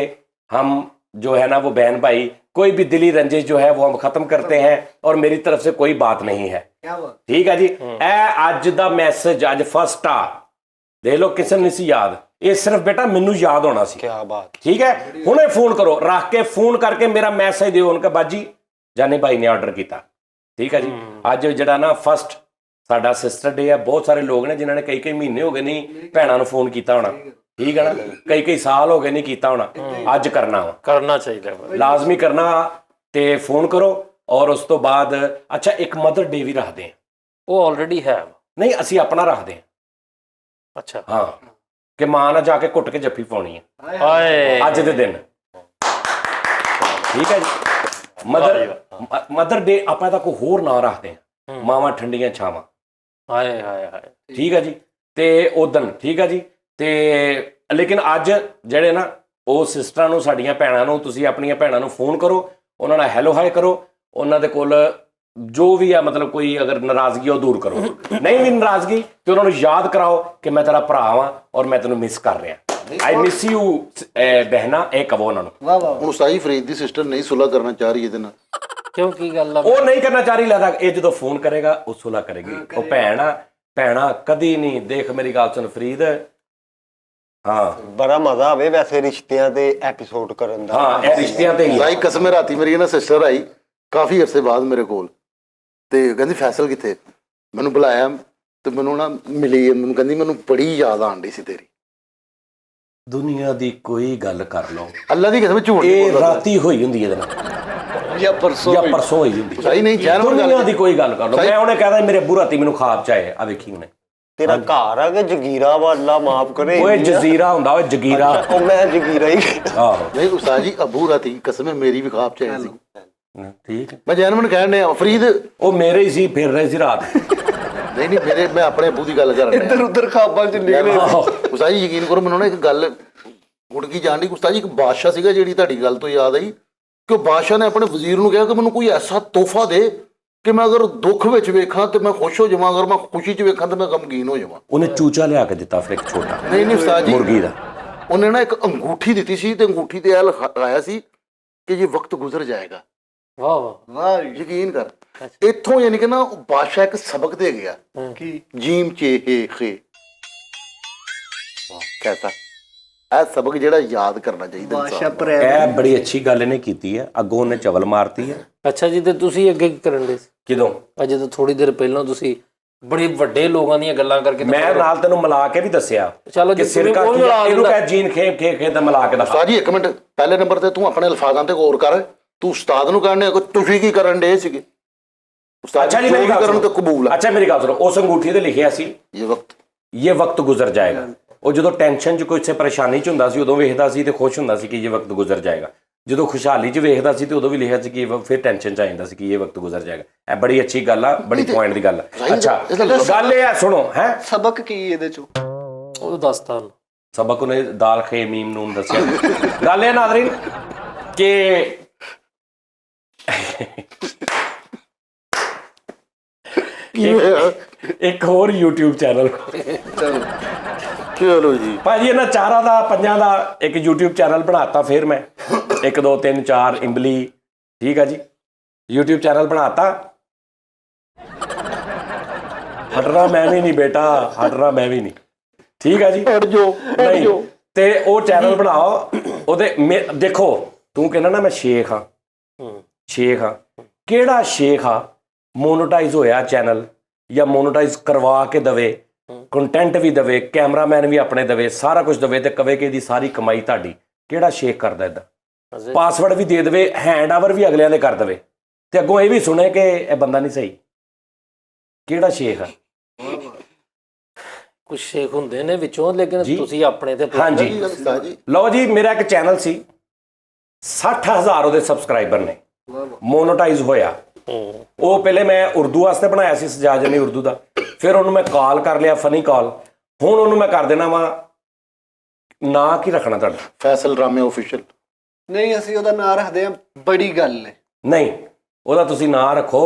हम जो है ना वो बहन भाई, कोई भी दिली रंजिश जो है वो हम खत्म करते हैं और मेरी तरफ से कोई बात नहीं है। ठीक है जी। अज दा मैसेज अज फर्स्ट आ देख लो किसी नहीं सी याद, ये सिर्फ बेटा मैनू याद होना सी। क्या बात। ठीक है, हुणे फोन करो, रख के फोन करके मेरा मैसेज दिओ उनका बाजी जानी भाई ने ऑर्डर किया। ठीक है जी। अज जड़ा ना फर्स्ट साडा सिस्टर डे है, बहुत सारे लोग ने जिन्होंने कई महीने हो गए नहीं भैनों को फोन किया होना। ठीक है ना, कई साल हो गए नहीं किया होना, अज करना चाहिए, लाजमी करना। ते फोन करो और उस तो बाद अच्छा एक मदर डे भी रखते हैं, वो ऑलरेडी है नहीं असी अपना रखते हैं। अच्छा हाँ कि मां ना जाके घुट के जफ्फी पानी है अज दे दिन। ठीक है जी। मदर डे ਆਪਾਂ ਦਾ ਕੋਈ ਹੋਰ ਨਾਂ ਰੱਖਦੇ ਆ, ਮਾਵਾਂ ਠੰਡੀਆਂ ਛਾਵਾਂ। ਹਾਏ ਹਾਏ ਹਾਏ। ਠੀਕ ਹੈ ਜੀ। ਤੇ ਉਦਣ ਠੀਕ ਹੈ ਜੀ। ਤੇ ਲੇਕਿਨ ਅੱਜ ਜਿਹੜੇ ਨਾ ਉਹ ਸਿਸਟਰਾਂ ਨੂੰ ਸਾਡੀਆਂ ਭੈਣਾਂ ਨੂੰ ਤੁਸੀਂ ਆਪਣੀਆਂ ਭੈਣਾਂ ਨੂੰ ਫੋਨ ਕਰੋ, ਉਹਨਾਂ ਨਾਲ ਹੈਲੋ ਹਾਈ ਕਰੋ, ਉਹਨਾਂ ਦੇ ਕੋਲ ਜੋ ਵੀ ਆ ਮਤਲਬ ਕੋਈ ਅਗਰ ਨਾਰਾਜ਼ਗੀ ਉਹ ਦੂਰ ਕਰੋ, ਨਹੀਂ ਵੀ ਨਾਰਾਜ਼ਗੀ ਤੇ ਉਹਨਾਂ ਨੂੰ ਯਾਦ ਕਰਾਓ ਕਿ ਮੈਂ ਤੇਰਾ ਭਰਾ ਵਾਂ ਔਰ ਮੈਂ ਤੈਨੂੰ ਮਿਸ ਕਰ ਰਿਹਾ। आई मिस यू बहना ਇਹ ਕਹੋ ਉਹਨਾਂ ਨੂੰ। ਹੁਣ ਸਾਈ ਫਰੀਦ ਦੀ ਸਿਸਟਰ ਨਹੀਂ ਸੁਲਾ ਕਰਨਾ ਚਾਹ ਰਹੀ ਇਹਦੇ ਨਾਲ। ਕਿਉਂ ਕੀ ਗੱਲ ਆ? ਉਹ ਨਹੀਂ ਕਰਨਾ ਚਾਹ ਰਹੀ, ਲੱਗਦਾ ਇਹ ਜਦੋਂ ਫੋਨ ਕਰੇਗਾ ਉਹ ਸੁਲਾ ਕਰੇਗੀ। ਉਹ ਭੈਣਾ ਕਦੀ ਨਹੀਂ। ਦੇਖ ਮੇਰੀ ਗੱਲ ਸੁਣ ਫਰੀਦ, ਹਾਂ ਬੜਾ ਮਜ਼ਾ ਆਵੇ ਵੈਸੇ ਰਿਸ਼ਤਿਆਂ ਤੇ ਐਪੀਸੋਡ ਕਰਨ ਦਾ। ਹਾਂ ਇਹ ਰਿਸ਼ਤਿਆਂ ਤੇ ਹੀ ਸਾਈ ਕਸਮੇ ਰਾਤੀ ਮੇਰੀ ਨਾ ਸਿਸਟਰ ਆਈ ਕਾਫੀ ਅਰਸੇ ਬਾਅਦ ਮੇਰੇ ਕੋਲ, ਤੇ ਕਹਿੰਦੀ ਫੈਸਲ ਕਿੱਥੇ, ਮੈਨੂੰ ਬੁਲਾਇਆ ਤੇ ਮੈਨੂੰ ਨਾ ਮਿਲੀ, ਮੈਨੂੰ ਕਹਿੰਦੀ ਮੈਨੂੰ ਬੜੀ ਯਾਦ ਆਣ ਡਈ ਸੀ ਤੇਰੀ। ਦੁਨੀਆ ਦੀ ਕੋਈ ਗੱਲ ਕਰ ਲਓ, ਅੱਲਾ ਦੀ ਕਸਮ ਝੂਠ ਇਹ ਰਾਤੀ ਹੋਈ ਹੁੰਦੀ ਇਹਦੇ ਨਾਲ ਜਾਂ ਪਰਸੋਂ ਹੋਈ ਹੁੰਦੀ। ਸਹੀ ਨਹੀਂ ਦੁਨੀਆ ਦੀ ਕੋਈ ਗੱਲ ਕਰ ਲਓ। ਮੈਂ ਉਹਨੇ ਕਹਿੰਦਾ ਮੇਰੇ ਬੂਰਾ ਰਾਤੀ ਮੈਨੂੰ ਖਾਬ ਚ ਆਏ ਆ ਵੇਖੀ ਉਹਨੇ। ਤੇਰਾ ਘਰ ਆ ਕਿ ਜਗੀਰਾ ਵਾ, ਅੱਲਾ ਮਾਫ ਕਰੇ। ਓਏ ਜਜ਼ੀਰਾ ਹੁੰਦਾ, ਓਏ ਜਗੀਰਾ। ਉਹ ਮੈਂ ਜਗੀਰਾ ਹੀ। ਆਹੋ ਨਹੀਂ ਉਸਤਾਦ ਜੀ ਅਬੂ ਰਾਤੀ ਕਸਮ ਮੇਰੀ ਵੀ ਖਾਬ ਚ ਆਈ ਸੀ। ਠੀਕ ਹੈ। ਮੈਂ ਜੈਨਮਨ ਕਹਿਣ ਡਿਆ ਫਰੀਦ ਉਹ ਮੇਰੇ ਹੀ ਸੀ, ਫਿਰ ਰਹੇ ਸੀ ਰਾਤ। ਨਹੀਂ ਮੇਰੇ ਮੈਂ ਆਪਣੇ ਅਬੂ ਦੀ ਗੱਲ ਕਰ ਰਿਹਾ। ਇੱਧਰ ਉੱਧਰ ਖਾਬਾਂ ਚ ਨਿਕਲੇ। ਉਸਤਾਦ ਜੀ ਯਕੀਨ ਕਰੋ ਮੈਨੂੰ ਨਾ ਇੱਕ ਗੱਲ ਗੁੜ ਕੀ ਜਾਣ ਦੀ। ਉਸਤਾਦ ਜੀ ਇੱਕ ਬਾਦਸ਼ਾਹ ਸੀਗਾ, ਜਿਹੜੀ ਤੁਹਾਡੀ ਗੱਲ ਤੋਂ ਯਾਦ ਆਈ ਕਿ ਉਹ ਬਾਦਸ਼ਾਹ ਨੇ ਆਪਣੇ ਵਜ਼ੀਰ ਨੂੰ ਕਿਹਾ ਕਿ ਮੈਨੂੰ ਕੋਈ ਐਸਾ ਤੋਹਫਾ ਦੇ ਕਿ ਮੈਂ ਅਗਰ ਦੁੱਖ ਵਿੱਚ ਵੇਖਾਂ ਤੇ ਮੈਂ ਖੁਸ਼ ਹੋ ਜਾਵਾਂ, ਅਗਰ ਮੈਂ ਖੁਸ਼ੀ 'ਚ ਵੇਖਾਂ ਤੇ ਮੈਂ ਗਮਗੀਨ ਹੋ ਜਾਵਾਂ। ਉਹਨੇ ਚੂਚਾ ਲਿਆ ਕੇ ਦਿੱਤਾ ਫਿਰ ਇੱਕ ਛੋਟਾ। ਨਹੀਂ ਉਸਤਾਦ ਜੀ ਮੁਰਗੀ ਦਾ। ਉਹਨੇ ਨਾ ਇੱਕ ਅੰਗੂਠੀ ਦਿੱਤੀ ਸੀ ਤੇ ਅੰਗੂਠੀ ਤੇ ਇਹ ਲਗਾਇਆ ਸੀ ਕਿ ਇਹ ਵਕਤ ਗੁਜ਼ਰ ਜਾਏਗਾ। ਵਾਹ ਵਾਹ ਵਾਹ ਯਕੀਨ ਕਰ ਇੱਥੋਂ ਯਾਨੀ ਕਿ ਨਾ ਉਹ ਬਾਦਸ਼ਾਹ ਇੱਕ ਸਬਕ ਦੇ ਗਿਆ ਕੀ ਜੀਮ ਚੇ ਹੇ ਖੇ ਕਹਤਾ ਇਹ ਸਬਕ ਜਿਹੜਾ ਯਾਦ ਕਰਨਾ ਚਾਹੀਦਾ ਬਾਦਸ਼ਾਹ ਇਨਸਾਨ ਨੂੰ। ਪ੍ਰੈਮ ਇਹ ਬੜੀ ਅੱਛੀ ਗੱਲ ਇਹਨੇ ਕੀਤੀ ਹੈ। ਅੱਗੋਂ ਉਹਨੇ ਚਵਲ ਮਾਰਤੀ ਹੈ। ਅੱਛਾ ਜੀ, ਤੇ ਤੁਸੀਂ ਅੱਗੇ ਕੀ ਕਰਨ ਦੇ? ਕਿਦੋਂ? ਅਜੇ ਤਾਂ ਥੋੜੀ ਦੇਰ ਪਹਿਲਾਂ ਤੁਸੀਂ ਬੜੇ ਵੱਡੇ ਲੋਕਾਂ ਦੀਆਂ ਗੱਲਾਂ ਕਰਕੇ ਮੈਂ ਨਾਲ ਤੈਨੂੰ ਮਿਲਾ ਕੇ ਵੀ ਦੱਸਿਆ ਚਲੋ ਕਿ ਜੀ, ਸਿਰਕਾ ਉਹ ਕੀ ਮਿਲਾ ਹੈ, ਇਹਨੂੰ ਦਿੰਦਾ। ਕਹਿ ਜੀਨ ਖੇ ਦਾ ਮਿਲਾ ਕੇ ਦੱਸ। ਉਸਤਾਦ ਜੀ ਇੱਕ ਮਿੰਟ, ਪਹਿਲੇ ਨੰਬਰ ਤੇ ਤੂੰ ਆਪਣੇ ਅਲਫਾਜ਼ਾਂ ਤੇ ਗੌਰ ਕਰ। ਤੂੰ ਉਸਤਾਦ ਨੂੰ ਕਹਿਣੇ ਕੋ ਤੁਸੀਂ ਕੀ ਕਰਨ ਦੇ ਸੀਗੇ? ਉਸਤਾਦ ਅੱਛਾ ਜੀ ਜੋ ਮੇਰੀ ਵੀ ਗੱਲ ਕਰਨ ਤੇ ਸੁਣੋ। ਕਬੂਲ ਹੈ। ਅੱਛਾ ਮੇਰੀ ਗੱਲ ਸੁਣੋ, ਉਸ ਅੰਗੂਠੀ ਤੇ ਲਿਖਿਆ ਸੀ ਇਹ ਵਕਤ ਗੁਜ਼ਰ ਜਾਏਗਾ। ਉਹ ਜਦੋਂ ਟੈਨਸ਼ਨ 'ਚ ਕੋਈ ਪਰੇਸ਼ਾਨੀ 'ਚ ਹੁੰਦਾ ਸੀ ਉਦੋਂ ਵੇਖਦਾ ਸੀ ਤੇ ਖੁਸ਼ ਹੁੰਦਾ ਸੀ ਕਿ ਇਹ ਵਕਤ ਗੁਜ਼ਰ ਜਾਏਗਾ। ਜਦੋਂ ਖੁਸ਼ਹਾਲੀ 'ਚ ਵੇਖਦਾ ਸੀ ਤੇ ਉਦੋਂ ਵੀ ਲਿਖਿਆ ਸੀ ਕਿ ਫਿਰ ਟੈਨਸ਼ਨ 'ਚ ਆ ਜਾਂਦਾ ਸੀ ਕਿ ਇਹ ਵਕਤ ਗੁਜ਼ਰ ਜਾਏਗਾ। ਇਹ ਬੜੀ ਅੱਛੀ ਗੱਲ ਆ, ਬੜੀ ਪੁਆਇੰਟ ਦੀ ਗੱਲ ਆ। ਅੱਛਾ ਗੱਲ ਇਹ ਆ, ਸੁਣੋ ਹੈ ਸਬਕ ਕੀ ਇਹਦੇ ਚੋਂ? ਉਹ ਦੱਸਤਾ ਉਹਨੂੰ। ਸਬਕ ਉਹਨੇ ਦਾਲ ਖੇ ਮੀਮ ਨੂਨ ਦੱਸਿਆ। ਗੱਲ ਇਹ ਨਾਜ਼ਰੀਨ ਕਿ ਇੱਕ ਹੋਰ YouTube ਚੈਨਲ ਚਲੋ ਜੀ ਭਾਜੀ ਇਹਨਾਂ ਚਾਰਾਂ ਦਾ ਪੰਜਾਂ ਦਾ ਇੱਕ YouTube ਚੈਨਲ ਬਣਾਤਾ। ਫਿਰ ਮੈਂ 1 2 3 4 ਇੰਬਲੀ ਠੀਕ ਆ ਜੀ YouTube ਚੈਨਲ ਬਣਾਤਾ। ਹਟਣਾ ਮੈਂ ਵੀ ਨਹੀਂ ਬੇਟਾ, ਹਟਣਾ ਮੈਂ ਵੀ ਨਹੀਂ। ਠੀਕ ਆ ਜੀ ਹਟ ਜੋ ਨਹੀਂ ਤੇ ਉਹ ਚੈਨਲ ਬਣਾਓ ਉਹਦੇ ਦੇਖੋ ਤੂੰ ਕਹਿੰਦਾ ਨਾ ਮੈਂ ਸ਼ੇਖ ਹਾਂ। ਸ਼ੇਖ ਹਾਂ ਕਿਹੜਾ ਸ਼ੇਖ ਆ ਮੋਨੋਟਾਈਜ਼ ਹੋਇਆ ਚੈਨਲ ਜਾਂ ਮੋਨੋਟਾਈਜ਼ ਕਰਵਾ ਕੇ ਦਵੇ, ਕੰਟੈਂਟ ਵੀ ਦਵੇ, ਕੈਮਰਾਮੈਨ ਵੀ ਆਪਣੇ ਦਵੇ, ਸਾਰਾ ਕੁਝ ਦਵੇ ਤੇ ਕਵੇ ਕਿ ਇਹਦੀ ਸਾਰੀ ਕਮਾਈ ਤੁਹਾਡੀ? ਕਿਹੜਾ ਸ਼ੇਖ ਕਰਦਾ ਇਦਾਂ? ਪਾਸਵਰਡ ਵੀ ਦੇ ਦੇਵੇ, ਹੈਂਡ ਓਵਰ ਵੀ ਅਗਲਿਆਂ ਦੇ ਕਰ ਦੇਵੇ ਤੇ ਅੱਗੋਂ ਇਹ ਵੀ ਸੁਣੇ ਕਿ ਇਹ ਬੰਦਾ ਨਹੀਂ ਸਹੀ। ਕਿਹੜਾ ਸ਼ੇਖ ਆ? ਕੁਝ ਸ਼ੇਖ ਹੁੰਦੇ ਨੇ ਵਿੱਚੋਂ, ਲੇਕਿਨ ਤੁਸੀਂ ਆਪਣੇ ਤੇ ਹਾਂਜੀ ਲਓ ਜੀ ਮੇਰਾ ਇੱਕ ਚੈਨਲ ਸੀ 60,000 ਉਹਦੇ ਸਬਸਕ੍ਰਾਈਬਰ ਨੇ, ਮੋਨੋਟਾਈਜ਼ ਹੋਇਆ। ਉਹ ਪਹਿਲੇ ਮੈਂ ਉਰਦੂ ਵਾਸਤੇ ਬਣਾਇਆ ਸੀ ਸਜਾਜਨੀ ਉਰਦੂ ਦਾ, ਫਿਰ ਉਹਨੂੰ ਮੈਂ ਕਾਲ ਕਰ ਲਿਆ ਫਨੀ ਕਾਲ। ਹੁਣ ਉਹਨੂੰ ਮੈਂ ਕਰ ਦੇਣਾ ਵਾ ਨਾਂ ਕੀ ਰੱਖਣਾ ਤੁਹਾਡਾ? ਫੈਸਲ ਰਾਮੇ ਆਫੀਸ਼ੀਅਲ। ਨਹੀਂ ਅਸੀਂ ਉਹਦਾ ਨਾਂ ਰੱਖਦੇ ਆ ਬੜੀ ਗੱਲ ਹੈ। ਨਹੀਂ ਉਹਦਾ ਤੁਸੀਂ ਨਾਂ ਰੱਖੋ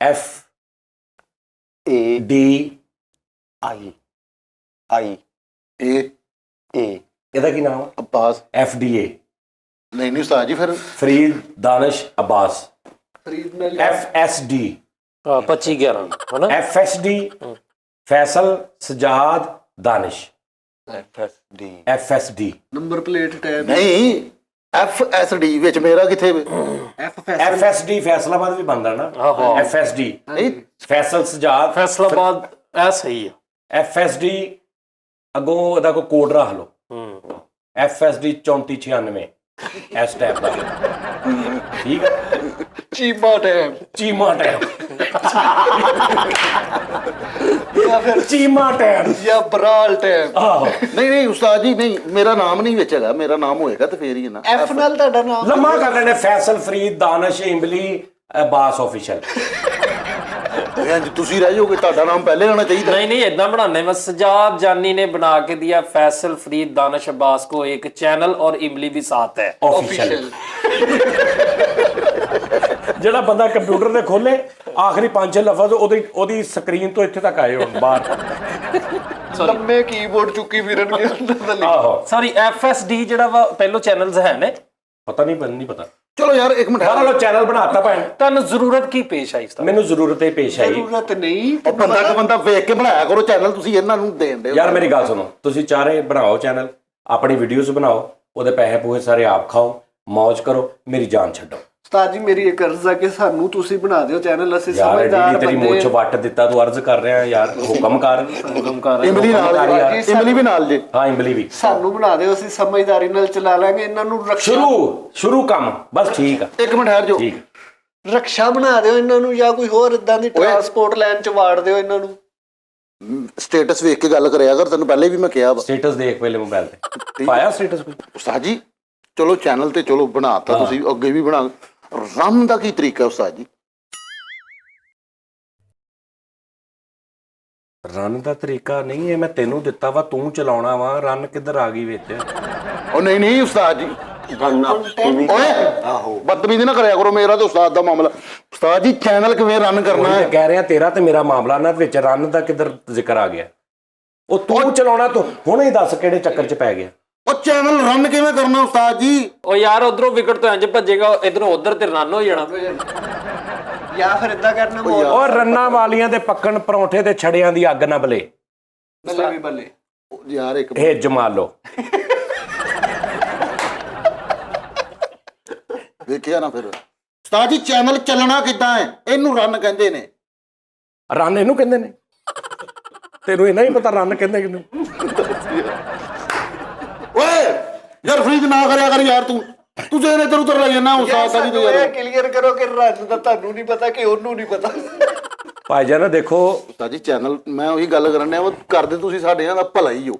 ਐਫ ਏ ਡੀ ਆਈ ਆਈ ਇਹ ਏ ਇਹਦਾ ਕੀ ਨਾਮ? ਅब्बास। ਐਫ ਡੀ ਏ ਨਹੀਂ ਨਹੀਂ ਉਸਤਾਦ ਜੀ, ਫਿਰ ਫਰੀਦ ਦਾਨਿਸ਼ ਅब्बास। ਫਰੀਦ ਨਾਲ ਐਫ ਐਸ ਡੀ 25/11 ਹਨਾ। F S D Faisal Sajjad Danish. FSD F S D number plate ਟੈਬ ਨਹੀਂ FSD ਵਿੱਚ ਮੇਰਾ ਕਿੱਥੇ ਵੇ? ਐਫ ਐਸ ਡੀ ਫੈਸਲਾਬਾਦ ਵੀ ਬਣਦਾ ਨਾ। ਆਹੋ। ਐਫ ਐਸ ਡੀ ਨਹੀਂ ਫੈਸਲ ਸਜਾਦ। ਫੈਸਲਾਬਾਦ ਇਹ ਸਹੀ ਆ। ਐਫ ਐਸ ਡੀ ਅੱਗੋਂ ਇਹਦਾ ਕੋਈ ਕੋਡ ਰੱਖ ਲਓ, ਐਫ ਐਸ ਡੀ 3496 ਇਸ ਟਾਈਪ ਦਾ। ਠੀਕ ਹੈ, ਚੀਮਾ ਟੈਬ ਚੀਮਾ ਟੈਬ ਜਾਂ ਫਿਰ ਚੀਮਾ ਟੈਬ। ਜਾਂ ਬਰਾਲ ਟੈਬ। ਆਹੋ ਨਹੀਂ ਨਹੀਂ ਉਸਤਾਦ ਜੀ, ਨਹੀਂ ਮੇਰਾ ਨਾਮ ਨਹੀਂ ਵਿੱਚ ਹੈਗਾ, ਮੇਰਾ ਨਾਮ ਹੋਏਗਾ ਤੇ ਫੇਰ ਹੀ ਹੈ ਨਾ। ਐਫ ਨਾਲ ਤੁਹਾਡਾ ਨਾਮ ਲੰਮਾ ਕਰ ਲੈਣੇ ਫੈਸਲ ਫਰੀਦ ਦਾਨਿਸ਼ ਇਮਲੀ ਅब्बास ਆਫੀਸ਼ੀਅਲ। ਹਾਂਜੀ, ਤੁਸੀਂ ਰਹਿ ਜਾਓਗੇ, ਤੁਹਾਡਾ ਨਾਮ ਪਹਿਲੇ ਆਉਣਾ ਚਾਹੀਦਾ। नहीं नहीं इतना बनाने में सजाद जानी ने बना के दिया फैसल फरीद दानिश अब्बास को एक चैनल और इमली भी साथ है। ਆਫੀਸ਼ੀਅਲ ਜਿਹੜਾ ਬੰਦਾ ਕੰਪਿਊਟਰ ਤੇ ਖੋਲੇ ਆਖਰੀ 5-6 ਲਫ਼ਜ਼ ਉਹਦੀ ਸਕਰੀਨ ਤੋਂ ਇੱਥੇ ਤੱਕ ਆਏ ਹੋਣ ਬਾਹਰ। ਲੰਮੇ ਕੀਬੋਰਡ ਚੁੱਕੀ ਫਿਰਨਗੇ ਉਹਨਾਂ ਦਾ ਲਿਖ- ਆਹੋ सॉरी FSD ਜਿਹੜਾ ਵਾ ਪਹਿਲੋ ਚੈਨਲਸ ਹੈ ਨੇ। ਪਤਾ ਨਹੀਂ ਪਤਾ। ਚਲੋ ਯਾਰ ਇੱਕ ਮਿੰਟ, ਬਾਹਰ ਲੋ ਚੈਨਲ ਬਣਾਤਾ ਭੈਣ। ਤੁਹਾਨੂੰ ਜ਼ਰੂਰਤ ਕੀ ਪੇਸ਼ ਆਈ ਇਸ ਤਰ੍ਹਾਂ? ਮੈਨੂੰ ਜ਼ਰੂਰਤ ਹੀ ਪੇਸ਼ ਆਈ। ਜ਼ਰੂਰਤ ਨਹੀਂ ਉਹ ਬੰਦਾ ਵੇਖ ਕੇ ਬਣਾਇਆ ਕਰੋ ਚੈਨਲ, ਤੁਸੀਂ ਇਹਨਾਂ ਨੂੰ ਦੇਣ ਦਿਓ। ਯਾਰ ਮੇਰੀ ਗੱਲ ਸੁਣੋ, ਤੁਸੀਂ ਚਾਰੇ ਬਣਾਓ ਚੈਨਲ, ਆਪਣੀ ਵੀਡੀਓਜ਼ ਬਣਾਓ, ਉਹਦੇ ਪੈਸੇ ਪੂਹੇ ਸਾਰੇ ਆਪ ਖਾਓ, ਮौज ਕਰੋ, ਮੇਰੀ ਜਾਨ ਛੱਡੋ। ਉਸਤਾਦ ਜੀ ਮੇਰੀ ਇੱਕ ਅਰਜ਼ ਆ ਕਿ ਸਾਨੂੰ ਤੁਸੀਂ ਬਣਾ ਦਿਓ ਚੈਨਲ, ਅਸੀਂ ਯਾਰ ਸਮਝਦਾਰ ਐਡੀ ਤੇਰੀ ਮੋਚ ਵੱਟ ਦਿੱਤਾ, ਤੂੰ ਅਰਜ਼ ਕਰ ਰਿਹਾ ਯਾਰ, ਹੁਕਮ ਕਰ। ਇਮਲੀ ਨਾਲ ਯਾਰ। ਇਮਲੀ ਵੀ ਨਾਲ ਜੇ। ਹਾਂ ਇਮਲੀ ਵੀ ਸਾਨੂੰ ਬਣਾ ਦਿਓ, ਅਸੀਂ ਸਮਝਦਾਰੀ ਨਾਲ ਚਲਾ ਲਾਂਗੇ ਇਹਨਾਂ ਨੂੰ। ਰਕਸ਼ਾ ਸ਼ੁਰੂ ਕੰਮ ਬਸ। ਠੀਕ ਆ, ਇੱਕ ਮਿੰਟ ਠਹਿਰ ਜਾਓ। ਠੀਕ। ਰਕਸ਼ਾ ਬਣਾ ਦਿਓ ਇਹਨਾਂ ਨੂੰ, ਜਾਂ ਕੋਈ ਹੋਰ ਇਦਾਂ ਦੀ ਟਰਾਂਸਪੋਰਟ ਲਾਈਨ ਚ ਵਾੜ ਦਿਓ ਇਹਨਾਂ ਨੂੰ। ਸਟੇਟਸ ਵੇਖ ਕੇ ਗੱਲ ਕਰਿਆ ਕਰ, ਤੈਨੂੰ ਪਹਿਲੇ ਵੀ ਮੈਂ ਕਿਹਾ ਵਾ। ਸਟੇਟਸ ਦੇਖ ਪਹਿਲੇ ਮੋਬਾਈਲ ਤੇ ਪਾਇਆ ਸਟੇਟਸ ਕੋਈ। ਉਸਤਾਦ ਜੀ ਚਲੋ ਚੈਨਲ ਤੇ ਚਲੋ ਬਣਾਤਾ ਤੁਸੀਂ, ਅੱਗੇ ਵੀ ਬਣਾ। ਰਨ ਦਾ ਕੀ ਤਰੀਕਾ ਉਸਤਾਦ ਜੀ? ਰਨ ਦਾ ਤਰੀਕਾ ਨਹੀਂ ਹੈ, ਮੈਂ ਤੈਨੂੰ ਦਿੱਤਾ ਵਾ, ਤੂੰ ਚਲਾਉਣਾ ਵਾ। ਰਨ ਕਿੱਧਰ ਆ ਗਈ ਵਿੱਚ? ਉਹ ਨਹੀਂ ਉਸਤਾਦ ਜੀ, ਓਏ ਆਹੋ ਬਦਤਮੀਜ਼ੀ ਨਾ ਕਰਿਆ ਕਰੋ, ਮੇਰਾ ਤੇ ਉਸਤਾਦ ਦਾ ਮਾਮਲਾ। ਉਸਤਾਦ ਜੀ ਚੈਨਲ ਕਿਵੇਂ ਰਨ ਕਰਨਾ ਮੈਂ ਹੈ? ਕਹਿ ਰਿਹਾ ਤੇਰਾ ਤੇ ਮੇਰਾ ਮਾਮਲਾ ਨਾ, ਵਿੱਚ ਰਨ ਦਾ ਕਿੱਧਰ ਜ਼ਿਕਰ ਆ ਗਿਆ? ਉਹ ਤੂੰ ਚਲਾਉਣਾ, ਤੂੰ ਹੁਣੇ ਹੀ ਦੱਸ ਕਿਹੜੇ ਚੱਕਰ 'ਚ ਪੈ ਗਿਆ। ਉਹ ਚੈਨਲ ਰਨ ਕਿਵੇਂ ਕਰਨਾ ਉਸਤਾਦ ਜੀ? ਉਹ ਯਾਰ ਉਧਰੋਂ ਵਿਕਟ ਤੋਂ ਇੰਜ ਭੱਜੇਗਾ, ਇਧਰੋਂ ਉਧਰ ਤੇ ਰਨ ਹੋ ਜਾਣਾ। ਜਾਂ ਫਿਰ ਇਦਾਂ ਕਰਨਾ ਉਹ ਰੰਨਾਂ ਵਾਲੀਆਂ ਦੇ ਪੱਕਣ ਪਰੌਂਠੇ ਤੇ ਛੜਿਆਂ ਦੀ ਅੱਗ ਨਾ ਬਲੇ। ਬੱਲੇ ਵੀ ਬੱਲੇ। ਯਾਰ ਇੱਕ ਇਹ ਜਮਾਲੋ ਵੇਖਿਆ ਨਾ ਫਿਰ। ਉਸਤਾਦ ਜੀ ਚੈਨਲ ਚੱਲਣਾ ਕਿੱਦਾਂ ਹੈ? ਇਹਨੂੰ ਰਨ ਕਹਿੰਦੇ ਨੇ। ਰਨ ਇਹਨੂੰ ਕਹਿੰਦੇ ਨੇ? ਤੈਨੂੰ ਇਹ ਨਹੀਂ ਪਤਾ ਰਨ ਕਹਿੰਦੇ ਕਿਹਨੂੰ? ਓਏ ਯਾਰ ਫਰੀਦ ਨਾ ਕਰਿਆ ਕਰ ਯਾਰ, ਤੂੰ ਜੇ ਇੱਧਰ ਉੱਧਰ ਲੈ ਜਾਣਾ ਉਸਤਾਦ ਦਾ ਵੀ ਸਾਨੂੰ ਇਹ ਕਲੀਅਰ ਕਰੋ ਕਿ ਰਨ ਦਾ ਤੁਹਾਨੂੰ ਨਹੀਂ ਪਤਾ ਕਿ ਉਹਨੂੰ ਨਹੀਂ ਪਤਾ। ਭਾਈ ਜਾਨ ਦੇਖੋ ਉਸਤਾਦ ਜੀ ਚੈਨਲ, ਮੈਂ ਉਹੀ ਗੱਲ ਕਰਨ ਡਿਆ, ਉਹ ਕਰਦੇ ਤੁਸੀਂ ਸਾਡੇ ਨਾਲ ਦਾ ਭਲਾ ਹੀ ਹੋ।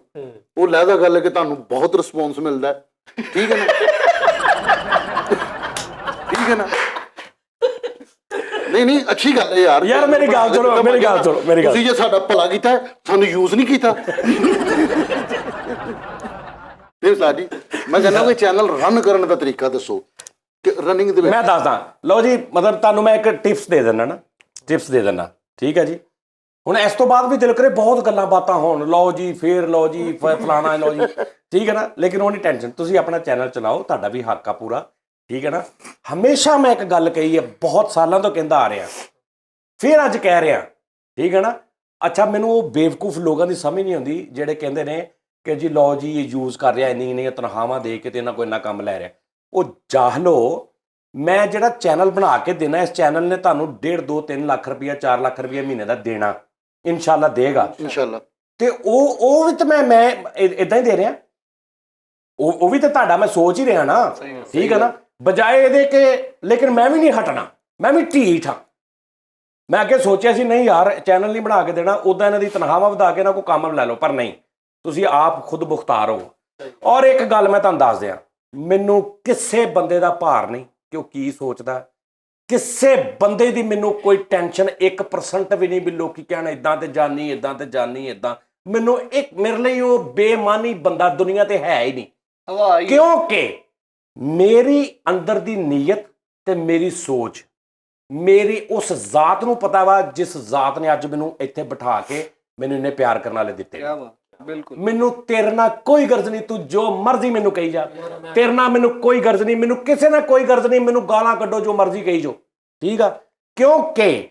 ਉਹ ਲਹਿਦਾ ਗੱਲ ਹੈ ਕਿ ਤੁਹਾਨੂੰ ਬਹੁਤ ਰਿਸਪੌਂਸ ਮਿਲਦਾ ਹੈ। ਠੀਕ ਹੈ ਨਾ? ਠੀਕ ਹੈ ਨਾ? ਨਹੀਂ ਅੱਛੀ ਗੱਲ ਹੈ ਯਾਰ। ਯਾਰ ਮੇਰੀ ਗੱਲ ਸੁਣੋ, ਤੁਸੀਂ ਜੇ ਸਾਡਾ ਭਲਾ ਕੀਤਾ, ਸਾਨੂੰ ਯੂਜ਼ ਨਹੀਂ ਕੀਤਾ। ਤੇ ਉਸਤਾਦ ਜੀ ਮੈਂ ਕਹਿੰਦਾ ਕਿ ਚੈਨਲ ਰਨ ਕਰਨ ਦਾ ਤਰੀਕਾ ਦੱਸੋ ਕਿ ਰਨਿੰਗ ਦੇ ਵਿੱਚ। ਮੈਂ ਦੱਸਦਾ, ਲਓ ਜੀ, ਮਤਲਬ ਤੁਹਾਨੂੰ ਮੈਂ ਇੱਕ ਟਿਪਸ ਦੇ ਦਿੰਦਾ ਨਾ, ਠੀਕ ਹੈ ਜੀ। ਹੁਣ ਇਸ ਤੋਂ ਬਾਅਦ ਵੀ ਦਿਲ ਕਰੇ ਬਹੁਤ ਗੱਲਾਂ ਬਾਤਾਂ ਹੋਣ, ਲਓ ਜੀ ਫੇਰ ਲਓ ਜੀ ਫਲਾਣਾ ਲਓ ਜੀ, ਠੀਕ ਹੈ ਨਾ। ਲੇਕਿਨ ਉਹ ਨਹੀਂ ਟੈਨਸ਼ਨ, ਤੁਸੀਂ ਆਪਣਾ ਚੈਨਲ ਚਲਾਓ, ਤੁਹਾਡਾ ਵੀ ਹੱਕ ਆ ਪੂਰਾ, ਠੀਕ ਹੈ ਨਾ। ਹਮੇਸ਼ਾ ਮੈਂ ਇੱਕ ਗੱਲ ਕਹੀ ਹੈ, ਬਹੁਤ ਸਾਲਾਂ ਤੋਂ ਕਹਿੰਦਾ ਆ ਰਿਹਾ, ਫਿਰ ਅੱਜ ਕਹਿ ਰਿਹਾ, ਠੀਕ ਹੈ ਨਾ। ਅੱਛਾ, ਮੈਨੂੰ ਉਹ ਬੇਵਕੂਫ ਲੋਕਾਂ ਦੀ ਸਮਝ ਨਹੀਂ ਆਉਂਦੀ ਜਿਹੜੇ ਕਹਿੰਦੇ ਨੇ ਕਿ ਜੀ ਲਓ ਜੀ ਇਹ ਯੂਜ਼ ਕਰ ਰਿਹਾ, ਇੰਨੀਆਂ ਤਨਖਾਹਾਂ ਦੇ ਕੇ ਤੇ ਇਹਨਾਂ ਕੋਈ ਇੰਨਾ ਕੰਮ ਲੈ ਰਿਹਾ। ਉਹ ਜਾਹਲੋ, ਮੈਂ ਜਿਹੜਾ ਚੈਨਲ ਬਣਾ ਕੇ ਦੇਣਾ, ਇਸ ਚੈਨਲ ਨੇ ਤੁਹਾਨੂੰ 1.5, 2, 3 ਲੱਖ ਰੁਪਇਆ, 4 ਲੱਖ ਰੁਪਇਆ ਮਹੀਨੇ ਦਾ ਦੇਣਾ, ਇਨਸ਼ਾਅੱਲਾ ਦੇਗਾ ਇਨਸ਼ਾਅੱਲਾ। ਤੇ ਉਹ ਵੀ ਤਾਂ ਮੈਂ ਇਦਾਂ ਹੀ ਦੇ ਰਿਹਾ, ਉਹ ਵੀ ਤਾਂ ਤੁਹਾਡਾ ਮੈਂ ਸੋਚ ਹੀ ਰਿਹਾ ਨਾ, ਠੀਕ ਹੈ ਨਾ। ਬਜਾਏ ਇਹਦੇ ਕਿ, ਲੇਕਿਨ ਮੈਂ ਵੀ ਨਹੀਂ ਹਟਣਾ, ਮੈਂ ਵੀ ਢੀਠ ਹਾਂ। ਮੈਂ ਅੱਗੇ ਸੋਚਿਆ ਸੀ ਨਹੀਂ ਯਾਰ ਚੈਨਲ ਨਹੀਂ ਬਣਾ ਕੇ ਦੇਣਾ, ਉੱਦਾਂ ਇਹਨਾਂ ਦੀ ਤਨਖਾਹਾਂ ਵਧਾ ਕੇ ਇਹਨਾਂ ਕੋਈ ਕੰਮ ਲੈ ਲਓ, ਪਰ ਨਹੀਂ, ਤੁਸੀਂ ਆਪ ਖੁਦ ਮੁਖਤਾਰ ਹੋ। ਔਰ ਇੱਕ ਗੱਲ ਮੈਂ ਤੁਹਾਨੂੰ ਦੱਸ ਦਿਆਂ, ਮੈਨੂੰ ਕਿਸੇ ਬੰਦੇ ਦਾ ਭਾਰ ਨਹੀਂ ਕਿ ਉਹ ਕੀ ਸੋਚਦਾ, ਕਿਸੇ ਬੰਦੇ ਦੀ ਮੈਨੂੰ ਕੋਈ ਟੈਨਸ਼ਨ 1% ਵੀ ਨਹੀਂ ਵੀ ਲੋਕੀ ਕਹਿਣ ਇਦਾਂ ਤੇ ਜਾਨੀ ਇਦਾਂ। ਮੈਨੂੰ ਇੱਕ, ਮੇਰੇ ਲਈ ਉਹ ਬੇਮਾਨੀ ਬੰਦਾ ਦੁਨੀਆ ਤੇ ਹੈ ਹੀ ਨਹੀਂ, ਕਿਉਂਕਿ ਮੇਰੀ ਅੰਦਰ ਦੀ ਨੀਅਤ ਤੇ ਮੇਰੀ ਸੋਚ ਮੇਰੀ ਉਸ ਜ਼ਾਤ ਨੂੰ ਪਤਾ ਵਾ ਜਿਸ ਜ਼ਾਤ ਨੇ ਅੱਜ ਮੈਨੂੰ ਇੱਥੇ ਬਿਠਾ ਕੇ ਮੈਨੂੰ ਇੰਨੇ ਪਿਆਰ ਕਰਨ ਵਾਲੇ ਦਿੱਤੇ। ਕਿਆ ਬਾਤ, ਬਿਲਕੁਲ। ਮੈਨੂੰ ਤੇਰੇ ਨਾਲ ਕੋਈ ਗਰਜ਼ ਨਹੀਂ, ਤੂੰ ਜੋ ਮਰਜ਼ੀ ਮੈਨੂੰ ਕਹੀ ਜਾ, ਤੇਰੇ ਨਾਲ ਮੈਨੂੰ ਕੋਈ ਗਰਜ਼ ਨਹੀਂ, ਮੈਨੂੰ ਕਿਸੇ ਨਾਲ ਕੋਈ ਗਰਜ਼ ਨਹੀਂ, ਮੈਨੂੰ ਗਾਲਾਂ ਕੱਢੋ ਜੋ ਮਰਜ਼ੀ ਕਹੀ ਜੋ, ਠੀਕ ਆ, ਕਿਉਂਕਿ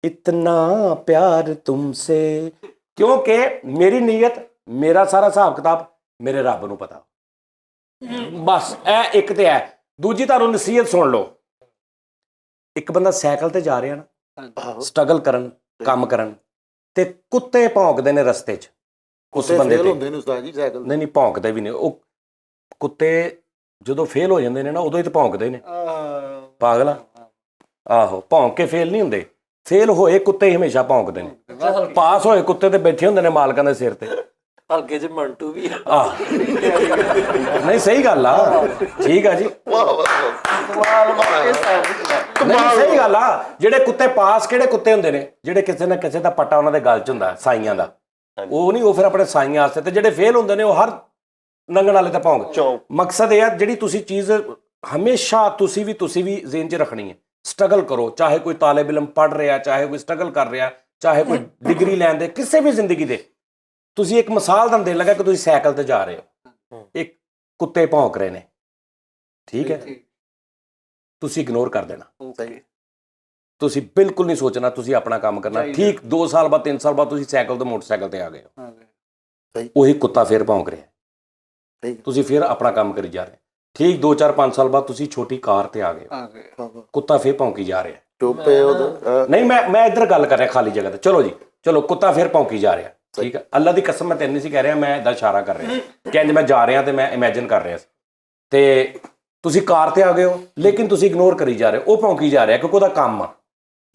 ਇਤਨਾ ਪਿਆਰ ਤੁਮਸੇ, ਕਿਉਂਕਿ ਮੇਰੀ ਨੀਅਤ, ਮੇਰਾ ਸਾਰਾ ਹਿਸਾਬ ਕਿਤਾਬ ਮੇਰੇ ਰੱਬ ਨੂੰ ਪਤਾ। ਬਸ ਇਹ ਇੱਕ ਤੇ ਹੈ। ਦੂਜੀ ਤੁਹਾਨੂੰ ਨਸੀਹਤ ਸੁਣ ਲਓ, ਇੱਕ ਬੰਦਾ ਸਾਈਕਲ ਤੇ ਜਾ ਰਿਹਾ ਨਾ ਸਟਰਗਲ ਕਰਨ, ਕੰਮ ਕਰਨ, ਤੇ ਕੁੱਤੇ ਭੌਂਕਦੇ ਨੇ ਰਸਤੇ 'ਚ ਉਸ ਬੰਦੇ ਤੇ। ਹੁੰਦੇ ਨੇ ਉਸਤਾਦ ਜੀ ਸਾਈਕਲ ਨਹੀਂ ਨਹੀਂ, ਭੌਂਕਦੇ ਵੀ ਨੇ ਉਹ ਕੁੱਤੇ, ਜਦੋਂ ਫੇਲ ਹੋ ਜਾਂਦੇ ਨੇ ਨਾ ਉਦੋਂ ਹੀ ਤਾਂ ਭੌਂਕਦੇ ਨੇ, ਪਾਗਲਾ। ਆਹੋ, ਭੌਂਕ ਕੇ ਫੇਲ ਨਹੀਂ ਹੁੰਦੇ, ਫੇਲ ਹੋਏ ਕੁੱਤੇ ਹੀ ਹਮੇਸ਼ਾ ਭੌਂਕਦੇ ਨੇ। ਪਾਸ ਹੋਏ ਕੁੱਤੇ ਤੇ ਬੈਠੇ ਹੁੰਦੇ ਨੇ ਮਾਲਕਾਂ ਦੇ ਸਿਰ ਤੇ। ਹਲਕੇ 'ਚ ਮੰਟੂ ਵੀ ਆਹ ਨਹੀਂ, ਸਹੀ ਗੱਲ ਆ, ਠੀਕ ਆ ਜੀ, ਨਹੀਂ ਸਹੀ ਗੱਲ ਆ। ਜਿਹੜੇ ਕੁੱਤੇ ਪਾਸ, ਕਿਹੜੇ ਕੁੱਤੇ ਹੁੰਦੇ ਨੇ? ਜਿਹੜੇ ਕਿਸੇ ਨਾ ਕਿਸੇ ਦਾ ਪੱਟਾ ਉਹਨਾਂ ਦੇ ਗਲ 'ਚ ਹੁੰਦਾ, ਸਾਈਆਂ ਦਾ, ਉਹ ਨਹੀਂ, ਉਹ ਫਿਰ ਆਪਣੇ ਸਾਈਆਂ ਵਾਸਤੇ। ਤੇ ਜਿਹੜੇ ਫੇਲ ਹੁੰਦੇ ਨੇ ਉਹ ਹਰ ਲੰਘਣ ਵਾਲੇ ਤੇ ਭੌਂਕ। ਮਕਸਦ ਇਹ ਆ, ਜਿਹੜੀ ਤੁਸੀਂ ਚੀਜ਼ ਹਮੇਸ਼ਾ ਤੁਸੀਂ ਵੀ ਜ਼ਿਹਨ 'ਚ ਰੱਖਣੀ ਹੈ। ਸਟਰਗਲ ਕਰੋ, ਚਾਹੇ ਕੋਈ ਤਾਲਿਬ ਇਲਮ ਪੜ੍ਹ ਰਿਹਾ, ਚਾਹੇ ਕੋਈ ਸਟਰਗਲ ਕਰ ਰਿਹਾ, ਚਾਹੇ ਕੋਈ ਡਿਗਰੀ ਲੈਣ ਦੇ, ਕਿਸੇ ਵੀ ਜ਼ਿੰਦਗੀ ਦੇ। ਤੁਸੀਂ ਇੱਕ ਮਿਸਾਲ ਤੁਹਾਨੂੰ ਦੇਣ ਲੱਗਾ ਕਿ ਤੁਸੀਂ ਸਾਈਕਲ ਤੇ ਜਾ ਰਹੇ ਹੋ, ਇੱਕ ਕੁੱਤੇ ਭੌਂਕ ਰਹੇ ਨੇ, ਠੀਕ ਹੈ, ਤੁਸੀਂ ਇਗਨੋਰ ਕਰ ਦੇਣਾ। ਤੁਸੀਂ ਬਿਲਕੁਲ ਨਹੀਂ ਸੋਚਣਾ, ਤੁਸੀਂ ਆਪਣਾ ਕੰਮ ਕਰਨਾ। ਠੀਕ 2 ਸਾਲ ਬਾਅਦ 3 ਸਾਲ ਬਾਅਦ ਤੁਸੀਂ ਸਾਈਕਲ ਤੋਂ ਮੋਟਰਸਾਈਕਲ ਤੇ ਆ ਗਏ ਹੋ, ਉਹੀ ਕੁੱਤਾ ਫੇਰ ਭੌਂਕ ਰਿਹਾ, ਤੁਸੀਂ ਫਿਰ ਆਪਣਾ ਕੰਮ ਕਰੀ ਜਾ ਰਹੇ। ਠੀਕ 2 4 5 ਸਾਲ ਬਾਅਦ ਤੁਸੀਂ ਛੋਟੀ ਕਾਰ ਤੇ ਆ ਗਏ ਹੋ, ਕੁੱਤਾ ਫੇਰ ਭੌਂਕੀ ਜਾ ਰਿਹਾ। ਨਹੀਂ, ਮੈਂ ਇੱਧਰ ਗੱਲ ਕਰ ਰਿਹਾ ਖਾਲੀ ਜਗ੍ਹਾ ਤੇ। ਚਲੋ ਜੀ, ਚਲੋ, ਕੁੱਤਾ ਫੇਰ ਭੌਂਕੀ ਜਾ ਰਿਹਾ, ਠੀਕ ਹੈ। ਅੱਲਾ ਦੀ ਕਸਮ, ਮੈਂ ਤੈਨੂੰ ਨਹੀਂ ਸੀ ਕਹਿ ਰਿਹਾ, ਮੈਂ ਇੱਦਾਂ ਇਸ਼ਾਰਾ ਕਰ ਰਿਹਾ ਕਿ ਇੰਜ ਮੈਂ ਜਾ ਰਿਹਾ ਤੇ ਮੈਂ ਇਮੇਜਿਨ ਕਰ ਰਿਹਾ ਸੀ। ਤੇ ਤੁਸੀਂ ਕਾਰ ਤੇ ਆ ਗਏ ਹੋ, ਲੇਕਿਨ ਤੁਸੀਂ ਇਗਨੋਰ ਕਰੀ ਜਾ ਰਹੇ ਹੋ, ਉਹ ਭੌਂਕੀ ਜਾ ਰਿਹਾ ਕਿਉਂਕਿ ਉਹਦਾ ਕੰਮ ਆ।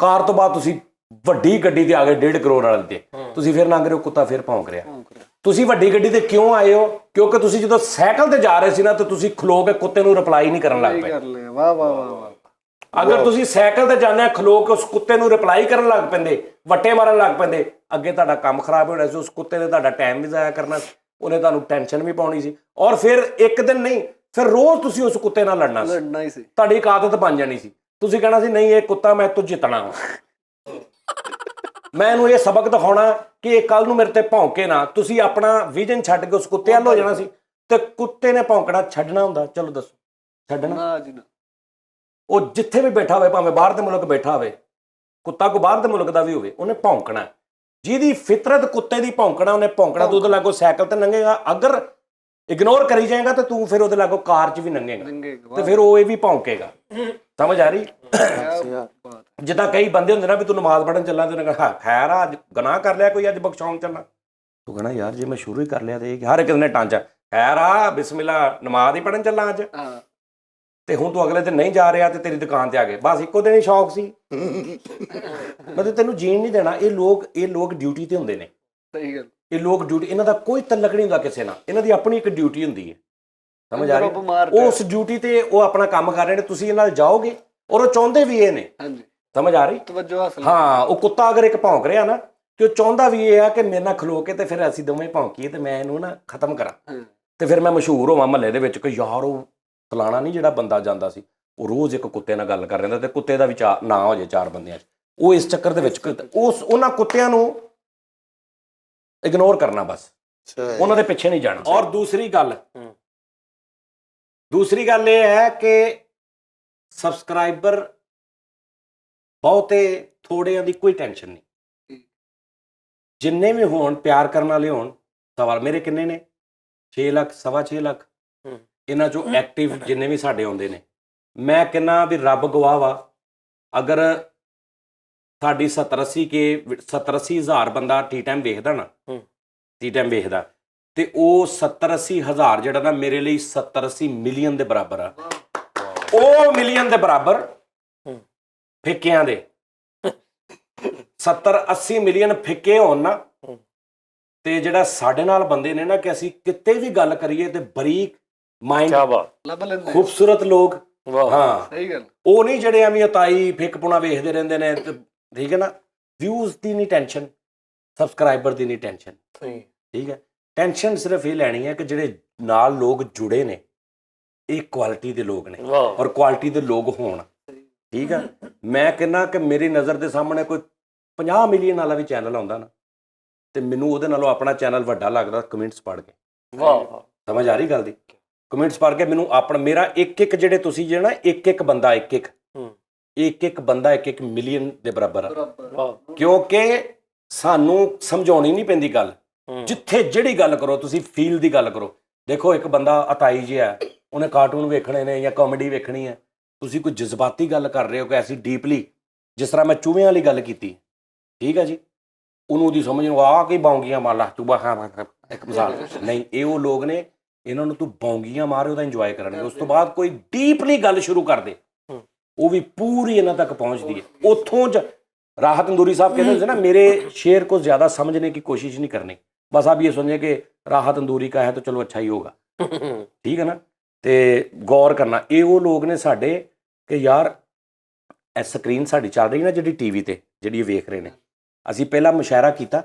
ਕਾਰ ਤੋਂ ਬਾਅਦ ਤੁਸੀਂ ਵੱਡੀ ਗੱਡੀ ਤੇ ਆ ਗਏ, 1.5 ਕਰੋੜ ਵਾਲੇ ਤੇ, ਤੁਸੀਂ ਫਿਰ ਲੰਘ ਰਹੇ ਹੋ, ਕੁੱਤਾ ਫਿਰ ਭੌਂਕ ਰਿਹਾ। ਤੁਸੀਂ ਵੱਡੀ ਗੱਡੀ ਤੇ ਕਿਉਂ ਆਏ ਹੋ? ਕਿਉਂਕਿ ਤੁਸੀਂ ਜਦੋਂ ਸਾਈਕਲ ਤੇ ਜਾ ਰਹੇ ਸੀ ਨਾ, ਤੇ ਤੁਸੀਂ ਖਲੋ ਕੇ ਕੁੱਤੇ ਨੂੰ ਰਿਪਲਾਈ ਨਹੀਂ ਕਰਨ ਲੱਗ ਪਏ। ਵਾਹ ਵਾਹ ਵਾਹ। ਅਗਰ ਤੁਸੀਂ ਸਾਈਕਲ ਤੇ ਜਾਂਦੇ ਖਲੋ ਕੇ ਉਸ ਕੁੱਤੇ ਨੂੰ ਰਿਪਲਾਈ ਕਰਨ ਲੱਗ ਪੈਂਦੇ, ਵੱਟੇ ਮਾਰਨ ਲੱਗ ਪੈਂਦੇ, ਅੱਗੇ ਤੁਹਾਡਾ ਕੰਮ ਖਰਾਬ ਹੋਣਾ ਸੀ। ਉਸ ਕੁੱਤੇ ਨੇ ਤੁਹਾਡਾ ਟਾਈਮ ਵੀ ਜ਼ਾਇਆ ਕਰਨਾ ਸੀ, ਉਹਨੇ ਤੁਹਾਨੂੰ ਟੈਨਸ਼ਨ ਵੀ ਪਾਉਣੀ ਸੀ, ਔਰ ਫਿਰ ਇੱਕ ਦਿਨ ਨਹੀਂ, ਫਿਰ ਰੋਜ਼ ਤੁਸੀਂ ਉਸ ਕੁੱਤੇ ਨਾਲ ਲੜਨਾ ਸੀ। ਤੁਹਾਡੀ ਇੱਕ ਆਦਤ ਬਣ ਜਾਣੀ ਸੀ। ਤੁਸੀਂ ਕਹਿਣਾ ਸੀ, ਨਹੀਂ, ਇਹ ਕੁੱਤਾ ਮੈਂ ਤੋਂ ਜਿੱਤਣਾ, ਮੈਂ ਇਹਨੂੰ ਇਹ ਸਬਕ ਦਿਖਾਉਣਾ ਕਿ ਇਹ ਕੱਲ ਨੂੰ ਮੇਰੇ ਤੇ ਭੌਂਕੇ ਨਾ। ਤੁਸੀਂ ਆਪਣਾ ਵਿਜ਼ਨ ਛੱਡ ਕੇ ਉਸ ਕੁੱਤੇ ਵੱਲ ਹੋ ਜਾਣਾ ਸੀ, ਤੇ ਕੁੱਤੇ ਨੇ ਭੌਂਕਣਾ ਛੱਡਣਾ ਹੁੰਦਾ। ਚਲੋ ਦੱਸੋ, ਛੱਡਣਾ? ਉਹ ਜਿੱਥੇ ਵੀ ਬੈਠਾ ਹੋਵੇ, ਭਾਵੇਂ ਬਾਹਰ ਦੇ ਮੁਲਕ ਬੈਠਾ ਹੋਵੇ, ਕੁੱਤਾ ਕੋ ਬਾਹਰ ਦੇ ਮੁਲਕ ਦਾ ਵੀ ਹੋਵੇ, ਉਹਨੇ ਭੌਂਕਣਾ। ਜਿਹਦੀ ਫਿਤਰਤ ਕੁੱਤੇ ਦੀ ਭੌਂਕਣਾ, ਉਹਨੇ ਭੌਂਕਣਾ। ਤੂੰ ਉਹਦੇ ਲਾਗੋਂ ਸਾਈਕਲ ਤੇ ਲੰਘੇਗਾ, ਅਗਰ ਇਗਨੋਰ ਕਰੀ ਜਾਏਗਾ ਤੇ ਤੂੰ ਫਿਰ ਉਹਦੇ ਲਾਗੋਂ ਕਾਰ 'ਚ ਵੀ ਲੰਘੇਗਾ, ਤੇ ਫਿਰ ਉਹ ਇਹ ਵੀ ਭੌਂਕੇਗਾ। ਸਮਝ ਆ ਰਹੀ? ਜਿੱਦਾਂ ਕਈ ਬੰਦੇ ਹੁੰਦੇ ਨਾ, ਵੀ ਤੂੰ ਨਮਾਜ਼ ਪੜ੍ਹਨ ਚੱਲਾਂ ਤੇ ਉਹਨੇ ਕਹਾ, ਖੈਰ ਆ ਅੱਜ ਗੁਨਾਹ ਕਰ ਲਿਆ ਕੋਈ, ਅੱਜ ਬਖਸ਼ਾਉਣ ਚੱਲਾਂ। ਤੂੰ ਕਹਣਾ, ਯਾਰ ਜੇ ਮੈਂ ਸ਼ੁਰੂ ਹੀ ਕਰ ਲਿਆ ਤੇ ਹਰ ਇੱਕ ਨੇ ਟਾਂਚਾ, ਖੈਰ ਆ ਬਿਸਮਿਲ੍ਲਾ, ਨਮਾਜ਼ ਹੀ ਪੜ੍ਹਨ ਚੱਲਾਂ ਅੱਜ। ਤੇ ਹੁਣ ਤੂੰ ਅਗਲੇ ਦਿਨ ਨਹੀਂ ਜਾ ਰਿਹਾ ਤੇ ਤੇਰੀ ਦੁਕਾਨ ਤੇ ਆ ਗਏ, ਬਸ ਇੱਕੋ ਦਿਨ ਹੀ ਸ਼ੌਕ ਸੀ। ਮਤਲਬ ਤੈਨੂੰ ਜੀਣ ਨਹੀਂ ਦੇਣਾ। ਇਹ ਲੋਕ ਡਿਊਟੀ ਤੇ ਹੁੰਦੇ ਨੇ। ਸਹੀ ਗੱਲ। ਇਹ ਲੋਕ ਡਿਊਟੀ, ਇਹਨਾਂ ਦਾ ਕੋਈ ਤਲਕ ਨਹੀਂ ਹੁੰਦਾ ਕਿਸੇ ਨਾਲ, ਇਹਨਾਂ ਦੀ ਆਪਣੀ ਇੱਕ ਡਿਊਟੀ ਹੁੰਦੀ ਹੈ। ਸਮਝ ਆ ਰਹੀ? ਉਸ ਡਿਊਟੀ ਤੇ ਉਹ ਆਪਣਾ ਕੰਮ ਕਰ ਰਹੇ ਨੇ, ਤੁਸੀਂ ਇਹਨਾਂ ਨਾਲ ਜਾਓਗੇ, ਔਰ ਉਹ ਚਾਹੁੰਦੇ ਵੀ ਇਹ ਨੇ। ਸਮਝ ਆ ਰਹੀ? ਹਾਂ, ਉਹ ਕੁੱਤਾ ਅਗਰ ਇੱਕ ਭੌਂਕ ਰਿਹਾ ਨਾ, ਤੇ ਉਹ ਚਾਹੁੰਦਾ ਵੀ ਇਹ ਆ ਕਿ ਮੇਰੇ ਨਾਲ ਖਲੋ ਕੇ ਤੇ ਫਿਰ ਅਸੀਂ ਦੋਵੇਂ ਭੌਂਕੀਏ ਤੇ ਮੈਂ ਇਹਨੂੰ ਨਾ ਖਤਮ ਕਰਾਂ, ਤੇ ਫਿਰ ਮੈਂ ਮਸ਼ਹੂਰ ਹੋਵਾਂ ਮਹੱਲੇ ਦੇ ਵਿੱਚ ਕਿ ਯਾਰ ਉਹ ਫਲਾਣਾ ਨਹੀਂ ਜਿਹੜਾ ਬੰਦਾ ਜਾਂਦਾ ਸੀ, ਉਹ ਰੋਜ਼ ਇੱਕ ਕੁੱਤੇ ਨਾਲ ਗੱਲ ਕਰ ਰਿਹਾ ਤੇ ਕੁੱਤੇ ਦਾ ਵੀ ਨਾਂ ਹੋ ਜਾਏ 4 ਬੰਦਿਆਂ 'ਚ। ਉਹ ਇਸ ਚੱਕਰ ਦੇ ਵਿੱਚ ਉਹਨਾਂ ਕੁੱਤਿਆਂ ਨੂੰ ਇਗਨੋਰ ਕਰਨਾ, ਬਸ ਉਹਨਾਂ ਦੇ ਪਿੱਛੇ ਨਹੀਂ ਜਾਣਾ। ਔਰ ਦੂਸਰੀ ਗੱਲ ਇਹ ਹੈ ਕਿ ਸਬਸਕ੍ਰਾਈਬਰ ਬਹੁਤੇ ਥੋੜਿਆਂ ਦੀ ਕੋਈ ਟੈਨਸ਼ਨ ਨਹੀਂ। ਜਿੰਨੇ ਵੀ ਹੋਣ, ਪਿਆਰ ਕਰਨ ਵਾਲੇ ਹੋਣ। ਸਵਾਲ ਮੇਰੇ ਕਿੰਨੇ ਨੇ? 6 ਲੱਖ, 6.5 ਲੱਖ। ਇਹਨਾਂ 'ਚੋਂ ਐਕਟਿਵ ਜਿੰਨੇ ਵੀ ਸਾਡੇ ਆਉਂਦੇ ਨੇ, ਮੈਂ ਕਹਿੰਦਾ ਵੀ ਰੱਬ ਗਵਾਹ ਵਾ, ਅਗਰ ਸਾਡੀ 70-80 ਹਜ਼ਾਰ ਬੰਦਾ ਟੀ ਟਾਈਮ ਵੇਖਦਾ ਨਾ, ਟੀ ਟਾਈਮ ਵੇਖਦਾ, ਤੇ ਉਹ 70-80 ਹਜ਼ਾਰ ਜਿਹੜਾ ਨਾ ਮੇਰੇ ਲਈ 70-80 ਮਿਲੀਅਨ ਦੇ ਬਰਾਬਰ ਆ। ਉਹ ਮਿਲੀਅਨ ਦੇ ਬਰਾਬਰ ਫਿੱਕਿਆਂ ਦੇ 70-80 ਮਿਲੀਅਨ ਫਿੱਕੇ ਹੋਣ ਨਾ, ਤੇ ਜਿਹੜਾ ਸਾਡੇ ਨਾਲ ਬੰਦੇ ਨੇ ਨਾ, ਕਿ ਅਸੀਂ ਕਿਤੇ ਵੀ ਗੱਲ ਕਰੀਏ ਤੇ ਬਰੀਕ ਮਾਈਂਡ, ਖੂਬਸੂਰਤ ਲੋਕ। ਹਾਂ, ਸਹੀ ਗੱਲ। ਉਹ ਨਹੀਂ ਜਿਹੜੇ ਐਵੇਂ ਉਤਾਈ ਫਿੱਕਪੁਣਾ ਵੇਖਦੇ ਰਹਿੰਦੇ ਨੇ, ਠੀਕ ਹੈ ਨਾ। ਵਿਊਜ਼ ਦੀ ਨਹੀਂ ਟੈਨਸ਼ਨ, ਸਬਸਕ੍ਰਾਈਬਰ ਦੀ ਨਹੀਂ ਟੈਨਸ਼ਨ, ਠੀਕ ਹੈ। ਟੈਨਸ਼ਨ ਸਿਰਫ ਇਹ ਲੈਣੀ ਹੈ ਕਿ ਜਿਹੜੇ ਨਾਲ ਲੋਕ ਜੁੜੇ ਨੇ, ਇਹ ਕੁਆਲਿਟੀ ਦੇ ਲੋਕ ਨੇ, ਔਰ ਕੁਆਲਿਟੀ ਦੇ ਲੋਕ ਹੋਣ, ਠੀਕ ਆ। ਮੈਂ ਕਹਿੰਦਾ ਕਿ ਮੇਰੀ ਨਜ਼ਰ ਦੇ ਸਾਹਮਣੇ ਕੋਈ 50 ਮਿਲੀਅਨ ਵਾਲਾ ਵੀ ਚੈਨਲ ਆਉਂਦਾ ਨਾ, ਤੇ ਮੈਨੂੰ ਉਹਦੇ ਨਾਲੋਂ ਆਪਣਾ ਚੈਨਲ ਵੱਡਾ ਲੱਗਦਾ ਕਮੈਂਟਸ ਪੜ੍ਹ ਕੇ। ਵਾਹ ਵਾਹ, ਸਮਝ ਆ ਰਹੀ ਗੱਲ ਦੀ? ਕਮੈਂਟਸ ਪੜ੍ਹ ਕੇ ਮੈਨੂੰ ਆਪਣਾ ਮੇਰਾ ਇੱਕ ਜਿਹੜੇ ਤੁਸੀਂ ਜਿਹੜਾ ਇੱਕ ਬੰਦਾ ਇੱਕ ਬੰਦਾ ਇੱਕ ਮਿਲੀਅਨ ਦੇ ਬਰਾਬਰ ਆ, ਵਾਹ ਕਿਉਂਕਿ ਸਾਨੂੰ ਸਮਝਾਉਣੀ ਨਹੀਂ ਪੈਂਦੀ ਗੱਲ। ਜਿੱਥੇ ਜਿਹੜੀ ਗੱਲ ਕਰੋ ਤੁਸੀਂ ਫੀਲ ਦੀ ਗੱਲ ਕਰੋ। ਦੇਖੋ ਇੱਕ ਬੰਦਾ ਅਤਾਈ ਜਿਹਾ, ਉਹਨੇ ਕਾਰਟੂਨ ਵੇਖਣੇ ਨੇ ਜਾਂ ਕਾਮੇਡੀ ਵੇਖਣੀ ਹੈ, ਤੁਸੀਂ ਕੋਈ ਜਜ਼ਬਾਤੀ ਗੱਲ ਕਰ ਰਹੇ ਹੋ ਕਿ ਐਸੀ ਡੀਪਲੀ, ਜਿਸ ਤਰ੍ਹਾਂ ਮੈਂ ਚੂਹਿਆਂ ਵਾਲੀ ਗੱਲ ਕੀਤੀ, ਠੀਕ ਹੈ ਜੀ, ਉਹਨੂੰ ਉਹਦੀ ਸਮਝ ਨੂੰ ਆ ਕੇ ਬੌਂਗੀਆਂ ਮਾਰ ਲਾ ਚੂਹਾ ਖਾ, ਇੱਕ ਮਿਸਾਲ ਨਹੀਂ। ਇਹ ਉਹ ਲੋਕ ਨੇ, ਇਹਨਾਂ ਨੂੰ ਤੂੰ ਬੌਂਗੀਆਂ ਮਾਰੇ ਉਹਦਾ ਇੰਜੋਏ ਕਰਨਗੇ। ਉਸ ਤੋਂ ਬਾਅਦ ਕੋਈ ਡੀਪਲੀ ਗੱਲ ਸ਼ੁਰੂ ਕਰ ਦੇ, ਉਹ ਵੀ ਪੂਰੀ ਇਹਨਾਂ ਤੱਕ ਪਹੁੰਚਦੀ ਹੈ। ਉੱਥੋਂ राहत तंदूरी साहब कहते थे ना, मेरे शेर को ज़्यादा समझने की कोशिश नहीं करनी, बस आप ये समझे कि राहत तंदूरी का है तो चलो अच्छा ही होगा, ठीक है ना। तो गौर करना, ये वो लोग ने साढ़े कि यार ए स्क्रीन साड़ी चल रही ना जी TV ते जी वेख रहे हैं, असी पहला मुशायरा किया,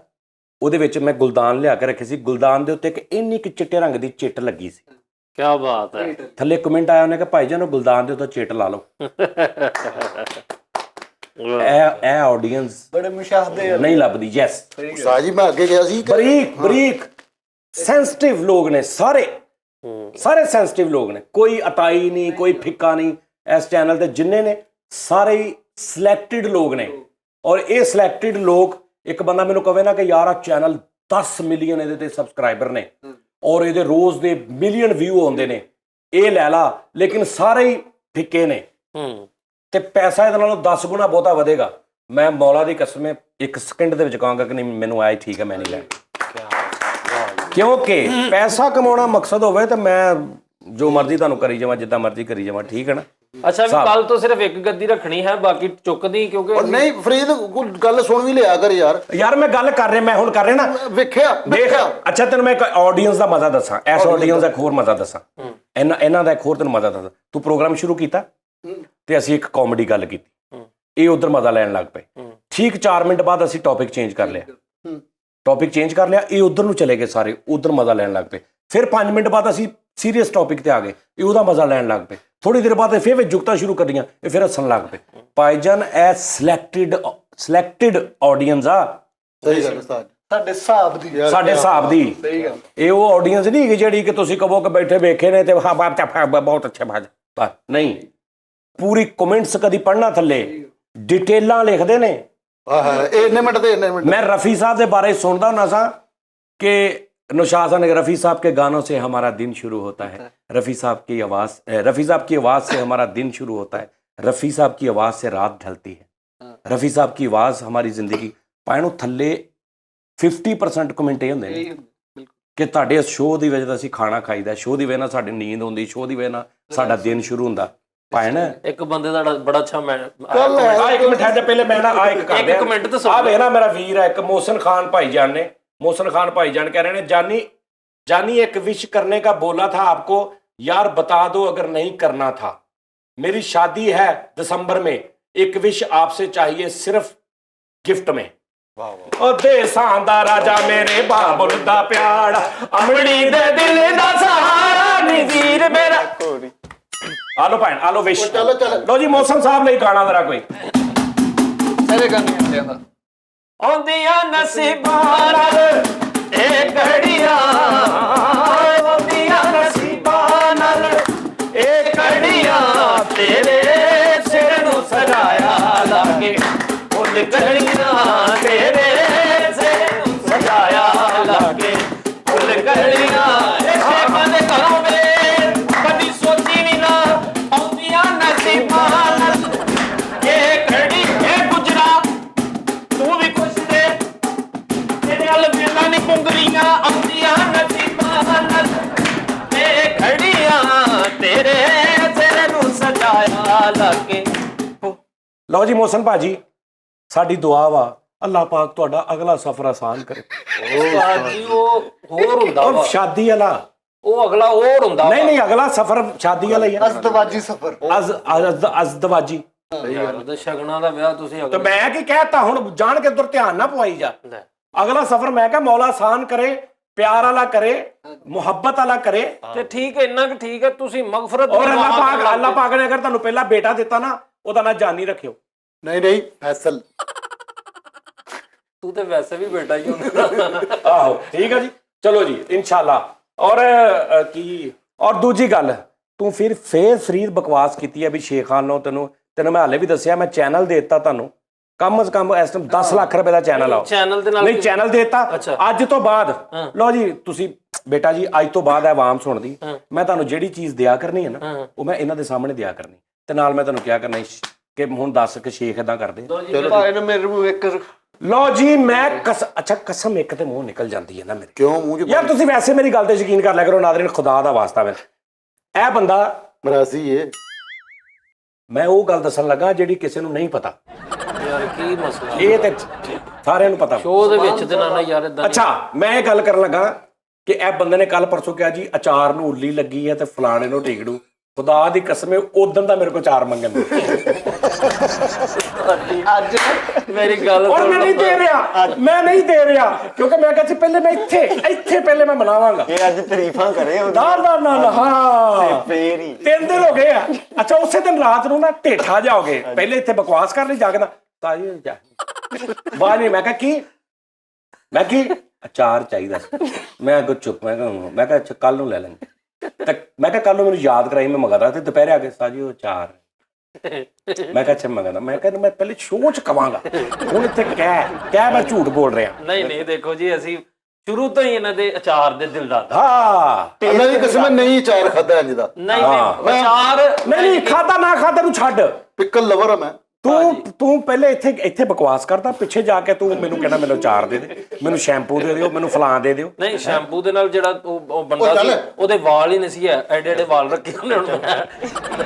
ਉਹਦੇ ਵਿੱਚ ਮੈਂ ਗੁਲਦਾਨ ਲਿਆ ਕੇ ਰੱਖੇ ਸੀ। ਗੁਲਦਾਨ ਦੇ ਉੱਤੇ ਇੱਕ ਇੰਨੀ ਕਿ ਚਿੱਟੇ ਰੰਗ ਦੀ ਚਿੱਟ ਲੱਗੀ ਸੀ। ਕੀ ਬਾਤ ਹੈ। ਥੱਲੇ ਕਮੈਂਟ ਆਇਆ ਉਹਨੇ ਕਿ ਭਾਈ ਜਾਨ ਗੁਲਦਾਨ ਦੇ ਉੱਤੇ ਚਿੱਟ ਲਾ ਲਓ। ਇਹ ਆਡੀਅנס ਬੜੇ ਮੁਸ਼ਾਹਦੇ ਨਹੀਂ ਲੱਭਦੀ। ਯੈਸ ਉਸਤਾਦ ਜੀ, ਮੈਂ ਅੱਗੇ ਗਿਆ ਸੀ ਕਿ ਬਰੀਕ ਸੈਂਸਿਟਿਵ ਲੋਕ ਨੇ ਸਾਰੇ ਸੈਂਸਿਟਿਵ ਲੋਕ ਨੇ, ਕੋਈ ਅਤਾਈ ਨਹੀਂ, ਕੋਈ ਫਿੱਕਾ ਨਹੀਂ। ਇਸ ਚੈਨਲ ਤੇ ਜਿੰਨੇ ਨੇ ਸਾਰੇ ਹੀ ਸਿਲੈਕਟਿਡ ਲੋਕ ਨੇ। ਔਰ ਇਹ ਸਿਲੈਕਟਿਡ ਲੋਕ, ਇੱਕ ਬੰਦਾ ਮੈਨੂੰ ਕਹੇ ਨਾ ਕਿ ਯਾਰ ਆ ਚੈਨਲ 10 ਮਿਲੀਅਨ ਇਹਦੇ ਤੇ ਸਬਸਕ੍ਰਾਈਬਰ ਨੇ ਔਰ ਇਹਦੇ ਰੋਜ਼ ਦੇ ਮਿਲੀਅਨ ਵਿਊ ਆਉਂਦੇ ਨੇ, ਇਹ ਲੈ ਲਾ, ਲੇਕਿਨ ਸਾਰੇ ਹੀ ਫਿੱਕੇ ਨੇ ਤੇ ਪੈਸਾ ਇਹਦੇ ਨਾਲੋਂ 10 ਗੁਣਾ ਬਹੁਤਾ ਵਧੇਗਾ। ਮੈਂ ਮੌਲਾ ਦੀ ਕਸਮ 1 ਸਕਿੰਟ ਦੇ ਵਿੱਚ ਕਹਾਂਗਾ ਕਿ ਨਹੀਂ, ਮੈਨੂੰ ਆਇਆ ਠੀਕ ਹੈ, ਮੈਂ ਨਹੀਂ ਲੈਣਾ। ਕਿਉਂਕਿ ਪੈਸਾ ਕਮਾਉਣਾ ਮਕਸਦ ਹੋਵੇ ਤਾਂ ਮੈਂ ਜੋ ਮਰਜ਼ੀ ਤੁਹਾਨੂੰ ਕਰੀ ਜਾਵਾਂ, ਜਿੱਦਾਂ ਮਰਜ਼ੀ ਕਰੀ ਜਾਵਾਂ, ਠੀਕ ਹੈ ਨਾ। ਅੱਛਾ ਵੀ ਕੱਲ ਤੋਂ ਸਿਰਫ ਇੱਕ ਗੱਦੀ ਰੱਖਣੀ ਹੈ, ਬਾਕੀ ਚੁੱਕਦੀ, ਕਿਉਂਕਿ ਨਹੀਂ ਫਰੀਦ ਕੋਈ ਗੱਲ ਸੁਣ ਵੀ ਲਿਆ ਕਰ ਯਾਰ ਮੈਂ ਗੱਲ ਕਰ ਰਿਹਾ, ਮੈਂ ਹੁਣ ਕਰ ਰਿਹਾ ਨਾ। ਵੇਖਿਆ ਦੇਖ, ਅੱਛਾ ਤੈਨੂੰ ਮੈਂ ਇੱਕ ਆਡੀਅנס ਦਾ ਮਜ਼ਾ ਦੱਸਾਂ, ਇਸ ਆਡੀਅנס ਦਾ ਇੱਕ ਹੋਰ ਮਜ਼ਾ ਦੱਸਾਂ, ਇਹਨਾਂ ਦਾ ਇੱਕ ਹੋਰ ਤੈਨੂੰ ਮਜ਼ਾ ਦੱਸਾਂ। ਤੂੰ ਪ੍ਰੋਗਰਾਮ ਸ਼ੁਰੂ ਕੀਤਾ ਤੇ ਅਸੀਂ ਇੱਕ ਕਾਮੇਡੀ ਗੱਲ ਕੀਤੀ, ਇਹ ਉਧਰ ਮਜ਼ਾ ਲੈਣ ਲੱਗ ਪਏ। ਠੀਕ 4 ਮਿੰਟ ਬਾਅਦ ਅਸੀਂ ਟੌਪਿਕ ਚੇਂਜ ਕਰ ਲਿਆ, ਇਹ ਉਧਰ ਨੂੰ ਚਲੇ ਗਏ ਸਾਰੇ, ਉਧਰ ਮਜ਼ਾ ਲੈਣ ਲੱਗ ਪਏ। ਫਿਰ 5 ਮਿੰਟ ਬਾਅਦ ਅਸੀਂ ਸੀਰੀਅਸ ਟੌਪਿਕ ਤੇ ਆ ਗਏ, ਇਹ ਉਹਦਾ ਮਜ਼ਾ ਲੈਣ ਲੱਗ ਪਏ। ਥੋੜੀ ਦੇਰ ਬਾਅਦ ਫਿਰ ਵਿੱਚ ਜੁਗਤਾਂ ਸ਼ੁਰੂ ਕਰੀਆਂ, ਇਹ ਫਿਰ ਹੱਸਣ ਲੱਗ ਪਏ। ਭਾਈਜਾਨ ਇਹ ਸਿਲੈਕਟਿਡ ਆਡੀਅנס ਆ। ਸਹੀ ਗੱਲ ਉਸਤਾਦ, ਸਾਡੇ ਹਿਸਾਬ ਦੀ ਇਹ ਉਹ ਆਡੀਅנס ਨਹੀਂ ਹੈਗੀ ਜਿਹੜੀ ਕਿ ਤੁਸੀਂ ਕਹੋ ਕਿ ਬੈਠੇ ਵੇਖੇ ਨੇ ਤੇ ਹਾਂ ਬਹੁਤ ਅੱਛਾ ਬਾਜ ਨਹੀਂ। ਪੂਰੀ ਕਮੈਂਟਸ ਕਦੀ ਪੜ੍ਹਨਾ, ਥੱਲੇ ਡਿਟੇਲਾਂ ਲਿਖਦੇ ਨੇ। ਇੰਨੇ ਮਿੰਟ ਦੇ ਇੰਨੇ ਮਿੰਟ। मैं रफ़ी साहब के बारे में सुनता हूँ ना कि नौशाद साहब ने रफ़ी साहब के गानों से हमारा दिन शुरू होता है, रफ़ी साहब की आवाज़ से हमारा दिन शुरू होता है, रफ़ी साहब की आवाज़ से रात ढलती है, रफ़ी साहब की आवाज़ हमारी ज़िंदगी। पायनों थल्ले 50% कमेंट ये होंगे कि तुहाडे शो की वजह से असीं खाना खाईदा, शो की वजह नाल साडी नींद आउंदी, शो की वजह नाल साडा दिन शुरू हुंदा। ਭਾਣ ਇੱਕ ਬੰਦੇ ਦਾ ਬੜਾ ਅੱਛਾ ਇੱਕ ਮਿੰਟ ਠਹਿਰ ਜਾ, ਪਹਿਲੇ ਮੈਂ ਨਾ ਆ ਇੱਕ ਕਰ ਦਿਆਂ, ਇੱਕ ਮਿੰਟ ਤਾਂ ਸੁਣ। ਆ ਵੇਖ ਨਾ, ਮੇਰਾ ਵੀਰ ਹੈ ਇੱਕ मोहसिन खान भाईजान ने, मोहसिन खान भाईजान कह रहे हैं, जानी एक विश करने का बोला था आपको यार, बता दो अगर नहीं करना था, मेरी शादी है दिसंबर में, एक विश आपसे चाहिए सिर्फ गिफ्ट में। ओ देसां दा राजा मेरे बाबुल दा प्यारा, अमड़ी दे दिल दा सहारा, नी वीर मेरा। आलो भैन, आलो विश। लो जी मोहसिन साहब ਲਈ ਗਾਣਾ ਜ਼ਰਾ ਕੋਈ। ਸਾਰੇ ਗਾਣੇ ਹੁੰਦੇ ਆ। ਆਉਂਦੀਆਂ ਨਸੀਬਾਂ ਨਾਲ ਇਹ ਘੜੀਆਂ, ਆਉਂਦੀਆਂ ਨਸੀਬਾਂ ਨਾਲ ਇਹ ਘੜੀਆਂ, ਤੇਰੇ ਸਿਰ ਨੂੰ ਸਜਾਇਆ ਲਾਗੇ ਫੁੱਲ ਕਲੀਆਂ, ਤੇਰੇ ਸਿਰ ਨੂੰ ਸਜਾਇਆ ਲਾਗੇ ਫੁੱਲ ਕਲੀਆਂ। ਇਹ ਸ਼ੇਖਾਂ ਦੇ ਘਰੋਂ ਵੇ ਕਦੀ ਸੋਚੀ ਵੀ ਨਾ, ਆਉਂਦੀਆਂ ਨਸੀਬਾਂ ਨਾਲ ਇਹ ਘੜੀ ਇਹ ਗੁਜਰਾ, ਤੂੰ ਵੀ ਖੁਸ਼ ਦੇ, ਤੇਰੇ ਵੱਲ ਵੇਲਾ ਨਹੀਂ ਪੁੰਗਰੀਆਂ, ਆਉਂਦੀਆਂ ਨਸੀਬਾਂ ਨਾਲ ਇਹ ਘੜੀਆਂ, ਤੇਰੇ ਸਿਰ ਨੂੰ ਸਜਾਇਆ ਲਾਗੇ। ਲਓ ਜੀ मोहसिन ਭਾਜੀ, ਸਾਡੀ ਦੁਆ ਵਾ ਅੱਲਾਹ ਪਾਕ ਤੁਹਾਡਾ ਅਗਲਾ ਸਫ਼ਰ ਆਸਾਨ ਕਰੇ। ਉਸਤਾਦ ਜੀ ਉਹ ਹੋਰ ਹੁੰਦਾ ਉਹ ਵਾ, ਸ਼ਾਦੀ ਵਾਲਾ ਉਹ ਅਗਲਾ ਹੋਰ ਹੁੰਦਾ ਵਾ। ਨਹੀਂ ਅਗਲਾ ਸਫ਼ਰ ਸ਼ਾਦੀ ਵਾਲਾ ਹੀ ਆ। ਅਜ਼ਦਵਾਜੀ ਸਫ਼ਰ। ਅਜ਼ਦਵਾਜੀ ਉਹਦੇ ਸ਼ਗਨਾਂ ਦਾ ਵਿਆਹ ਤੁਸੀਂ ਤੇ ਮੈਂ ਕੀ ਕਹਿਤਾ ਹੁਣ, ਜਾਣ ਕੇ ਉਧਰ ਧਿਆਨ ਨਾ ਪਵਾਈ ਜਾ। ਅਗਲਾ ਸਫ਼ਰ ਮੈਂ ਕਿਹਾ ਮੌਲਾ ਆਸਾਨ ਕਰੇ, ਪਿਆਰ ਵਾਲਾ ਕਰੇ, ਮੁਹੱਬਤ ਵਾਲਾ ਕਰੇ। ਤੇ ਠੀਕ ਹੈ, ਇੰਨਾ ਕਿ ਠੀਕ ਹੈ, ਤੁਸੀਂ ਮਗਫਰਤ ਔਰ ਅੱਲਾਹ ਪਾਕ ਨੇ ਅਗਰ ਤੁਹਾਨੂੰ ਪਹਿਲਾਂ ਬੇਟਾ ਦਿੱਤਾ ਨਾ, ਉਹਦਾ ਨਾਂ ਜਾਨੀ ਰੱਖਿਓ। ਨਹੀਂ ਫੈਸਲ। ਤੂੰ ਤੇ ਵੈਸੇ ਵੀ ਬੇਟਾ ਹੀ ਹੁੰਦਾ। ਆਹੋ ਠੀਕ ਹੈ ਜੀ, ਚਲੋ ਜੀ ਇਨਸ਼ਾਅੱਲਾ। ਔਰ ਕੀ ਔਰ ਦੂਜੀ ਗੱਲ, ਤੂੰ ਫਿਰ ਫਰੀਦ ਬਕਵਾਸ ਕੀਤੀ ਹੈ ਵੀ ਸ਼ੇਖ ਖਾਨ ਨੂੰ ਤੈਨੂੰ ਮੈਂ ਹਾਲੇ ਵੀ ਦੱਸਿਆ, ਮੈਂ ਚੈਨਲ ਦੇ ਦਿੱਤਾ ਤੁਹਾਨੂੰ, ਕਮ ਸੇ ਕਮ ਇਸ ਟਾਈਮ 10 ਲੱਖ ਰੁਪਏ ਦਾ ਚੈਨਲ ਆਓ। ਚੈਨਲ ਦੇ ਨਾਲ ਨਹੀਂ ਚੈਨਲ ਦੇ ਦਿੱਤਾ। ਅੱਛਾ। ਅੱਜ ਤੋਂ ਬਾਅਦ ਲਓ ਜੀ ਤੁਸੀਂ ਬੇਟਾ ਜੀ, ਅੱਜ ਤੋਂ ਬਾਅਦ ਆਵਾਮ ਸੁਣਦੀ, ਮੈਂ ਤੁਹਾਨੂੰ ਜਿਹੜੀ ਚੀਜ਼ ਦਿਆ ਕਰਨੀ ਹੈ ਨਾ ਉਹ ਮੈਂ ਇਹਨਾਂ ਦੇ ਸਾਹਮਣੇ ਦਿਆ ਕਰਨੀ, ਤੇ ਨਾਲ ਮੈਂ ਤੁਹਾਨੂੰ ਕਿਹਾ ਕਰਨਾ ਕਿ ਹੁਣ ਦੱਸ ਕਿ ਸ਼ੇਖ ਏਦਾਂ ਕਰਦੇ। ਭਾਈ ਨੇ ਮੇਰੇ ਨੂੰ ਇੱਕ ਲਓ ਜੀ ਮੈਂ ਅੱਛਾ ਕਸਮ ਇੱਕ ਤੇ ਮੂੰਹ ਨਿਕਲ ਜਾਂਦੀ ਹੈ ਨਾ ਮੇਰੇ। ਕਿਉਂ ਮੂੰਹ 'ਚ ਯਾਰ ਤੁਸੀਂ ਵੈਸੇ ਮੇਰੀ ਗੱਲ ਤੇ ਯਕੀਨ ਕਰ ਲਿਆ ਕਰੋ ਨਾਜ਼ਰੀਨ, ਖੁਦਾ ਦਾ ਵਾਸਤਾ ਮੈਂ ਇਹ ਬੰਦਾ ਮਰਾਸੀ ਏ। ਮੈਂ ਉਹ ਗੱਲ ਦੱਸਣ ਲੱਗਾ ਜਿਹੜੀ ਕਿਸੇ ਨੂੰ ਨਹੀਂ ਪਤਾ। ਯਾਰ ਕੀ ਮਸਲਾ, ਇਹ ਤੇ ਸਾਰਿਆਂ ਨੂੰ ਪਤਾ। ਸ਼ੋਅ ਦੇ ਵਿੱਚ ਤੇ ਨਾ ਯਾਰ ਇਦਾਂ। ਅੱਛਾ ਮੈਂ ਇਹ ਗੱਲ ਕਰਨ ਲੱਗਾ ਕਿ ਇਹ ਬੰਦੇ ਨੇ ਕੱਲ ਪਰਸੋਂ ਕਿਹਾ ਜੀ ਅਚਾਰ ਨੂੰ ਉੱਲੀ ਲੱਗੀ ਹੈ ਤੇ ਫਲਾਣੇ ਨੂੰ ਢੀਗੜੂ। ਖੁਦਾ ਦੀ ਕਸਮ ਉਦੋਂ ਦਾ ਮੇਰੇ ਕੋਲ ਅਚਾਰ ਮੰਗਣ ਦੀ। ਅੱਜ ਮੇਰੀ ਗੱਲ ਔਰ ਮੈਂ ਨਹੀਂ ਦੇ ਰਿਹਾ ਕਿਉਂਕਿ ਮੈਂ ਕਿਹਾ ਸੀ ਪਹਿਲੇ ਮੈਂ ਇੱਥੇ ਪਹਿਲੇ ਮੈਂ ਬਣਾਵਾਂਗਾ। ਇਹ ਅੱਜ ਤਾਰੀਫਾਂ ਕਰੇ ਉਹ ਨਾ ਹਾਂ ਫੇਰ ਹੀ 3 ਦਿਨ ਹੋ ਗਏ ਆ। ਅੱਛਾ ਉਸੇ ਦਿਨ ਰਾਤ ਨੂੰ ਨਾ ਢੇਠਾ ਜਾਓਗੇ, ਪਹਿਲੇ ਇੱਥੇ ਬਕਵਾਸ ਕਰ ਲਈ ਜਾ ਕੇ ਨਾ ਤਾਜੀ ਬਾਹਰ ਨਹੀਂ। ਮੈਂ ਕੀ ਅਚਾਰ ਚਾਹੀਦਾ ਸੀ। ਮੈਂ ਅੱਗੋਂ ਚੁੱਪ, ਮੈਂ ਕਿਹਾ ਅੱਛਾ ਕੱਲ ਨੂੰ ਲੈ ਲੈਂਗੇ। ਤੇ ਮੈਂ ਕਿਹਾ ਕੱਲ ਨੂੰ ਮੈਨੂੰ ਯਾਦ ਕਰਾਈ, ਮੈਂ ਮੰਗਦਾ ਤੇ ਦੁਪਹਿਰੇ ਆ ਕੇ ਸਾਜੀ ਉਹ ਅਚਾਰ। ਮੈਂ ਕਿਹਾ ਅੱਛਾ ਮੰਗਦਾ, ਮੈਂ ਕਿਹਾ ਮੈਂ ਪਹਿਲੇ ਸ਼ੋਅ ਚ ਕਵਾਂਗਾ, ਹੁਣ ਇੱਥੇ ਕਹਿ ਮੈਂ ਝੂਠ ਬੋਲ ਰਿਹਾ। ਨਹੀਂ ਦੇਖੋ ਜੀ ਅਸੀਂ ਸ਼ੁਰੂ ਤੋਂ ਹੀ ਇਹਨਾਂ ਦੇ ਅਚਾਰ ਦੇ ਦਿਲਦਾਰ। ਹਾਂ ਇਹਨਾਂ ਦੀ ਕਸਮ ਨਹੀਂ ਅਚਾਰ ਖਾਦਾ ਇੰਜ ਦਾ। ਨਹੀਂ ਅਚਾਰ ਨਹੀਂ ਖਾਦਾ ਨਾ ਖਾਦਾ ਨੂੰ ਛੱਡ, ਪਿੱਕਲ ਲਵਰ ਆ ਮੈਂ। ਤੂੰ ਪਹਿਲੇ ਇੱਥੇ ਬਕਵਾਸ ਕਰਦਾ, ਪਿੱਛੇ ਜਾ ਕੇ ਤੂੰ ਮੈਨੂੰ ਕਹਿੰਦਾ ਮੈਨੂੰ ਅਚਾਰ ਦੇ ਦੇ, ਮੈਨੂੰ ਸ਼ੈਂਪੂ ਦੇ ਦਿਓ, ਮੈਨੂੰ ਫਲਾਂ ਦੇ ਦਿਓ। ਨਹੀਂ ਸ਼ੈਂਪੂ ਦੇ ਨਾਲ ਜਿਹੜਾ ਉਹ ਬੰਦਾ ਸੀ ਉਹਦੇ ਵਾਲ ਹੀ ਨਹੀਂ ਸੀ ਐਡੇ ਵਾਲ ਰੱਖੇ ਉਹਨੇ। ਹੁਣ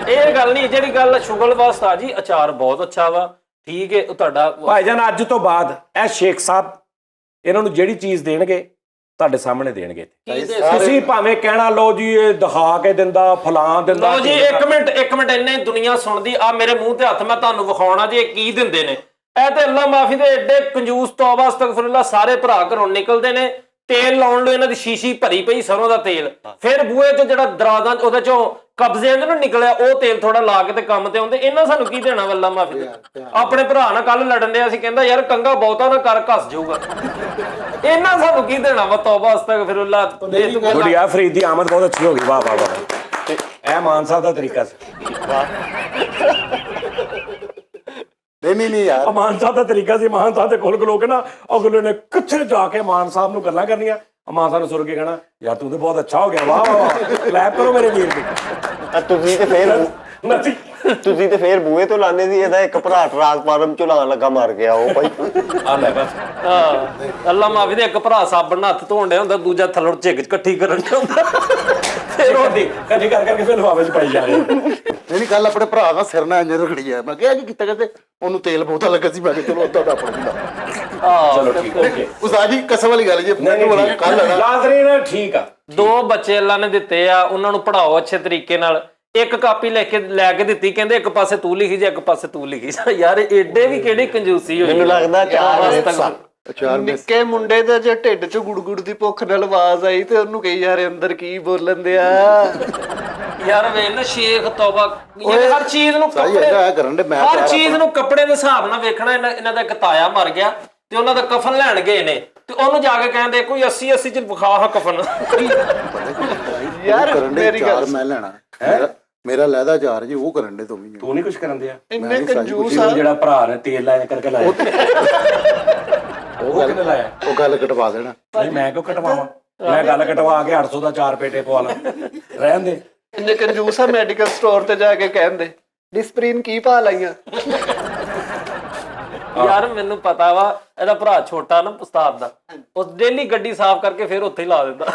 ਇਹ ਗੱਲ ਨਹੀਂ, ਜਿਹੜੀ ਗੱਲ ਸ਼ੁਗਲ ਵਾਸਤਾ ਜੀ ਅਚਾਰ ਬਹੁਤ ਅੱਛਾ ਵਾ, ਠੀਕ ਹੈ ਉਹ ਤੁਹਾਡਾ ਭਾਈਜਾਨ। ਅੱਜ ਤੋਂ ਬਾਅਦ ਇਹ ਸ਼ੇਖ ਸਾਹਿਬ ਇਹਨਾਂ ਨੂੰ ਜਿਹੜੀ ਚੀਜ਼ ਦੇਣਗੇ ਤੁਹਾਡੇ ਸਾਹਮਣੇ ਦੇਣਗੇ। ਤੁਸੀਂ ਭਾਵੇਂ ਕਹਿਣਾ ਲਓ ਜੀ ਇਹ ਦਿਖਾ ਕੇ ਦਿੰਦਾ ਫਲਾਂ ਦਿੰਦਾ। ਲਓ ਜੀ ਇੱਕ ਮਿੰਟ ਇੰਨੇ ਦੁਨੀਆ ਸੁਣਦੀ ਆ, ਮੇਰੇ ਮੂੰਹ ਤੇ ਹੱਥ ਮੈਂ ਤੁਹਾਨੂੰ ਵਿਖਾਉਣਾ ਜੀ ਇਹ ਕੀ ਦਿੰਦੇ ਨੇ। ਇਹ ਤੇ ਅੱਲਾ ਮਾਫੀ ਦੇ ਏਡੇ ਕੰਜੂਸ ਤੌਬਾ ਅਸਤਗਫਿਰullah ਸਾਰੇ ਭਰਾ ਘਰੋਂ ਨਿਕਲਦੇ ਨੇ, ਤੇਲ ਲਾਉਣ ਲਈ ਇਹਨਾਂ ਦੀ ਸ਼ੀਸ਼ੀ ਭਰੀ ਪਈ ਸਰੋਂ ਦਾ ਤੇਲ, ਫਿਰ ਬੂਹੇ ਚੋਂ ਜਿਹੜਾ ਦਰਾਜ਼ਾਂ ਉਹਦੇ ਚੋਂ ਕਬਜ਼ੇ ਨੂੰ ਨਿਕਲਿਆ ਉਹ ਤੇਲ ਥੋੜਾ ਲਾ ਕੇ ਤੇ ਕੰਮ ਤੇ ਆਉਂਦੇ। ਇਹਨਾਂ ਸਾਨੂੰ ਕੀ ਦੇਣਾ ਅੱਲਾ ਮਾਫੀ ਦੇ। ਆਪਣੇ ਭਰਾ ਨਾਲ ਕੱਲ ਲੜਨ ਦੇ ਅਸੀਂ, ਕਹਿੰਦਾ ਯਾਰ ਕੰਗਾ ਬਹੁਤਾ ਨਾ ਕਰ ਘਸ ਜਾਊਗਾ। ਇਹਨਾਂ ਸਾਨੂੰ ਕੀ ਦੇਣਾ ਵਾ ਤੌਬਾ ਅਸਤਗਫਿਰullah। ਗੁੜੀਆ ਫਰੀਦ ਦੀ ਆਮਦ ਬਹੁਤ ਅੱਛੀ ਹੋ ਗਈ, ਵਾਹ ਵਾਹ ਵਾਹ। ਇਹ ਮਾਨ ਸਾਹਿਬ ਦਾ ਤਰੀਕਾ ਸੀ। ਨਹੀਂ ਯਾਰ ਮਾਨ ਸਾਹਿਬ ਦਾ ਤਰੀਕਾ ਸੀ। ਮਾਨ ਸਾਹਿਬ ਦੇ ਕੋਲ ਖਲੋ ਕੇ ਨਾ ਅਗਲੇ ਨੇ ਕਿੱਥੇ ਜਾ ਕੇ ਮਾਨ ਸਾਹਿਬ ਨੂੰ ਗੱਲਾਂ ਕਰਨੀਆਂ। ਮਾਨ ਸਾਹਿਬ ਨੂੰ ਸੁਣ ਕੇ ਕਹਿਣਾ ਯਾਰ ਤੂੰ ਤੇ ਬਹੁਤ ਅੱਛਾ ਹੋ ਗਿਆ, ਵਾਹ ਵਾਹ ਕਲੈਪ ਕਰੋ ਮੇਰੇ ਵੀਰ ਦੀ। ਤੁਸੀਂ ਤੇ ਫੇਰ ਬੂਹੇ ਤੋਂ ਲਾਣੇ ਸੀ। ਇਹਦਾ ਇੱਕ ਭਰਾ ਟਰਾਂਸਫਾਰਮ ਚੋਂ ਲਾਣ ਲੱਗਾ ਮਰ ਗਿਆ ਉਹ ਭਾਈ। ਆ ਲੈ ਬਸ ਹਾਂ ਅੱਲਾ ਮਾਫੀ ਦੇ ਇੱਕ ਭਰਾ ਸਾਬਣ ਨਾਲ ਹੱਥ ਧੋਣ ਡਿਆ ਹੁੰਦਾ, ਦੂਜਾ ਥੱਲੋਂ ਝਿੱਗ ਇਕੱਠੀ ਕਰਨ ਡਿਆ ਹੁੰਦਾ। ਫਿਰ ਉਹਦੀ ਕਦੀ ਕਰਕੇ ਫਿਰ ਲਵਾਵੇ ਚ ਪਾਈ ਜਾ ਰਹੇ। ਨਹੀਂ ਕੱਲ ਆਪਣੇ ਭਰਾ ਦਾ ਸਿਰ ਨਾਲ ਇੰਜ ਰਖੜੀ ਆ। ਮੈਂ ਕਿਹਾ ਕੀ ਕੀਤਾ, ਕਹਿੰਦੇ ਉਹਨੂੰ ਤੇਲ ਬਹੁਤਾ ਲੱਗਾ ਸੀ। ਮੈਂ ਕਿਹਾ ਚਲੋ ਅੱਧਾ ਡੱਪ ਦਿੰਦਾ। ਚਲੋ ਠੀਕ ਓਕੇ। ਉਸਾਜੀ ਕਸਮ ਵਾਲੀ ਗੱਲ ਜੀ, ਮੈਨੂੰ ਬੜਾ ਕੱਲ ਨਾਜ਼ਰੀਨ ਠੀਕ ਆ। 2 ਬੱਚੇ ਅੱਲਾ ਨੇ ਦਿੱਤੇ ਆ, ਉਹਨਾਂ ਨੂੰ ਪੜਾਓ ਅੱਛੇ ਤਰੀਕੇ ਨਾਲ। ਇੱਕ ਕਾਪੀ ਲੈ ਕੇ ਦਿੱਤੀ, ਕਹਿੰਦੇ ਇੱਕ ਪਾਸੇ ਤੂੰ ਲਿਖੀ ਜਾ ਇੱਕ ਪਾਸੇ ਤੂੰ ਲਿਖੀ ਜਾ। ਯਾਰ ਏਡੇ ਵੀ ਕਿਹੜੀ ਕੰਜੂਸੀ ਹੋਈ। ਮੈਨੂੰ ਲੱਗਦਾ ਨਿੱਕੇ ਮੁੰਡੇ ਦੇ ਜੇ ਢਿੱਡ ਚ ਗੁੜਗੁੜ ਦੀ ਭੁੱਖ ਨਾਲ ਆਵਾਜ਼ ਆਈ ਤੇ ਉਹਨੂੰ ਕਹੀ ਯਾਰ ਅੰਦਰ ਕੀ ਬੋਲਣ ਦਿਆ। ਯਾਰ ਵੇਖ ਨਾ ਸ਼ੇਖ ਤੌਬਾ, ਹਰ ਚੀਜ਼ ਨੂੰ ਹਰ ਚੀਜ਼ ਨੂੰ ਕੱਪੜੇ ਦੇ ਹਿਸਾਬ ਨਾਲ ਵੇਖਣਾ। ਇਹਨਾਂ ਦਾ ਇੱਕ ਤਾਇਆ ਮਰ ਗਿਆ ਤੇ ਉਹਨਾਂ ਦਾ ਕਫਨ ਲੈਣ ਗਏ ਨੇ ਤੇ ਉਹਨੂੰ ਜਾ ਕੇ ਕਹਿੰਦੇ ਕੋਈ 80 ਚ ਵਿਖਾ ਹਾ ਕਫਨ। ਯਾਰ ਮੇਰੀ ਗੱਲ ਮੈਂ ਲੈਣਾ ਮੇਰਾ ਲੈਦਾ ਚਾਰ ਜੀ ਉਹ ਕਰਨ ਦੇ ਤੂੰ ਨਹੀਂ ਕੁਝ ਕਰਨ ਦਿਆ। ਇੰਨੇ ਕੰਜੂਸ ਆ। ਜਿਹੜਾ ਭਰਾ ਨੇ ਤੇਲ ਲਾਇਆ ਕਰਕੇ ਲਾਇਆ ਉਹ ਕਿਹਨੇ ਲਾਇਆ? ਉਹ ਗੱਲ ਕਟਵਾ ਦੇਣਾ। ਨਹੀਂ ਮੈਂ ਕਿਉਂ ਕਟਵਾਵਾਂ? ਮੈਂ ਗੱਲ ਕਟਵਾ ਕੇ 800 ਦਾ 4 ਪੇਟੇ ਪਵਾ ਲਾਂ। ਰਹਿਣ ਦੇ। ਇੰਨੇ ਕੰਜੂਸ ਆ, ਮੈਡੀਕਲ ਸਟੋਰ ਤੇ ਜਾ ਕੇ ਕਹਿੰਦੇ ਡਿਸਪਰੀਨ ਕੀ ਭਾ ਲਾਈਆਂ। ਯਾਰ ਮੈਨੂੰ ਪਤਾ ਵਾ ਇਹਦਾ ਭਰਾ ਛੋਟਾ ਨਾ ਉਸਤਾਦ ਦਾ, ਉਹ ਡੇਲੀ ਗੱਡੀ ਸਾਫ਼ ਕਰਕੇ ਫਿਰ ਉੱਥੇ ਹੀ ਲਾ ਦਿੰਦਾ।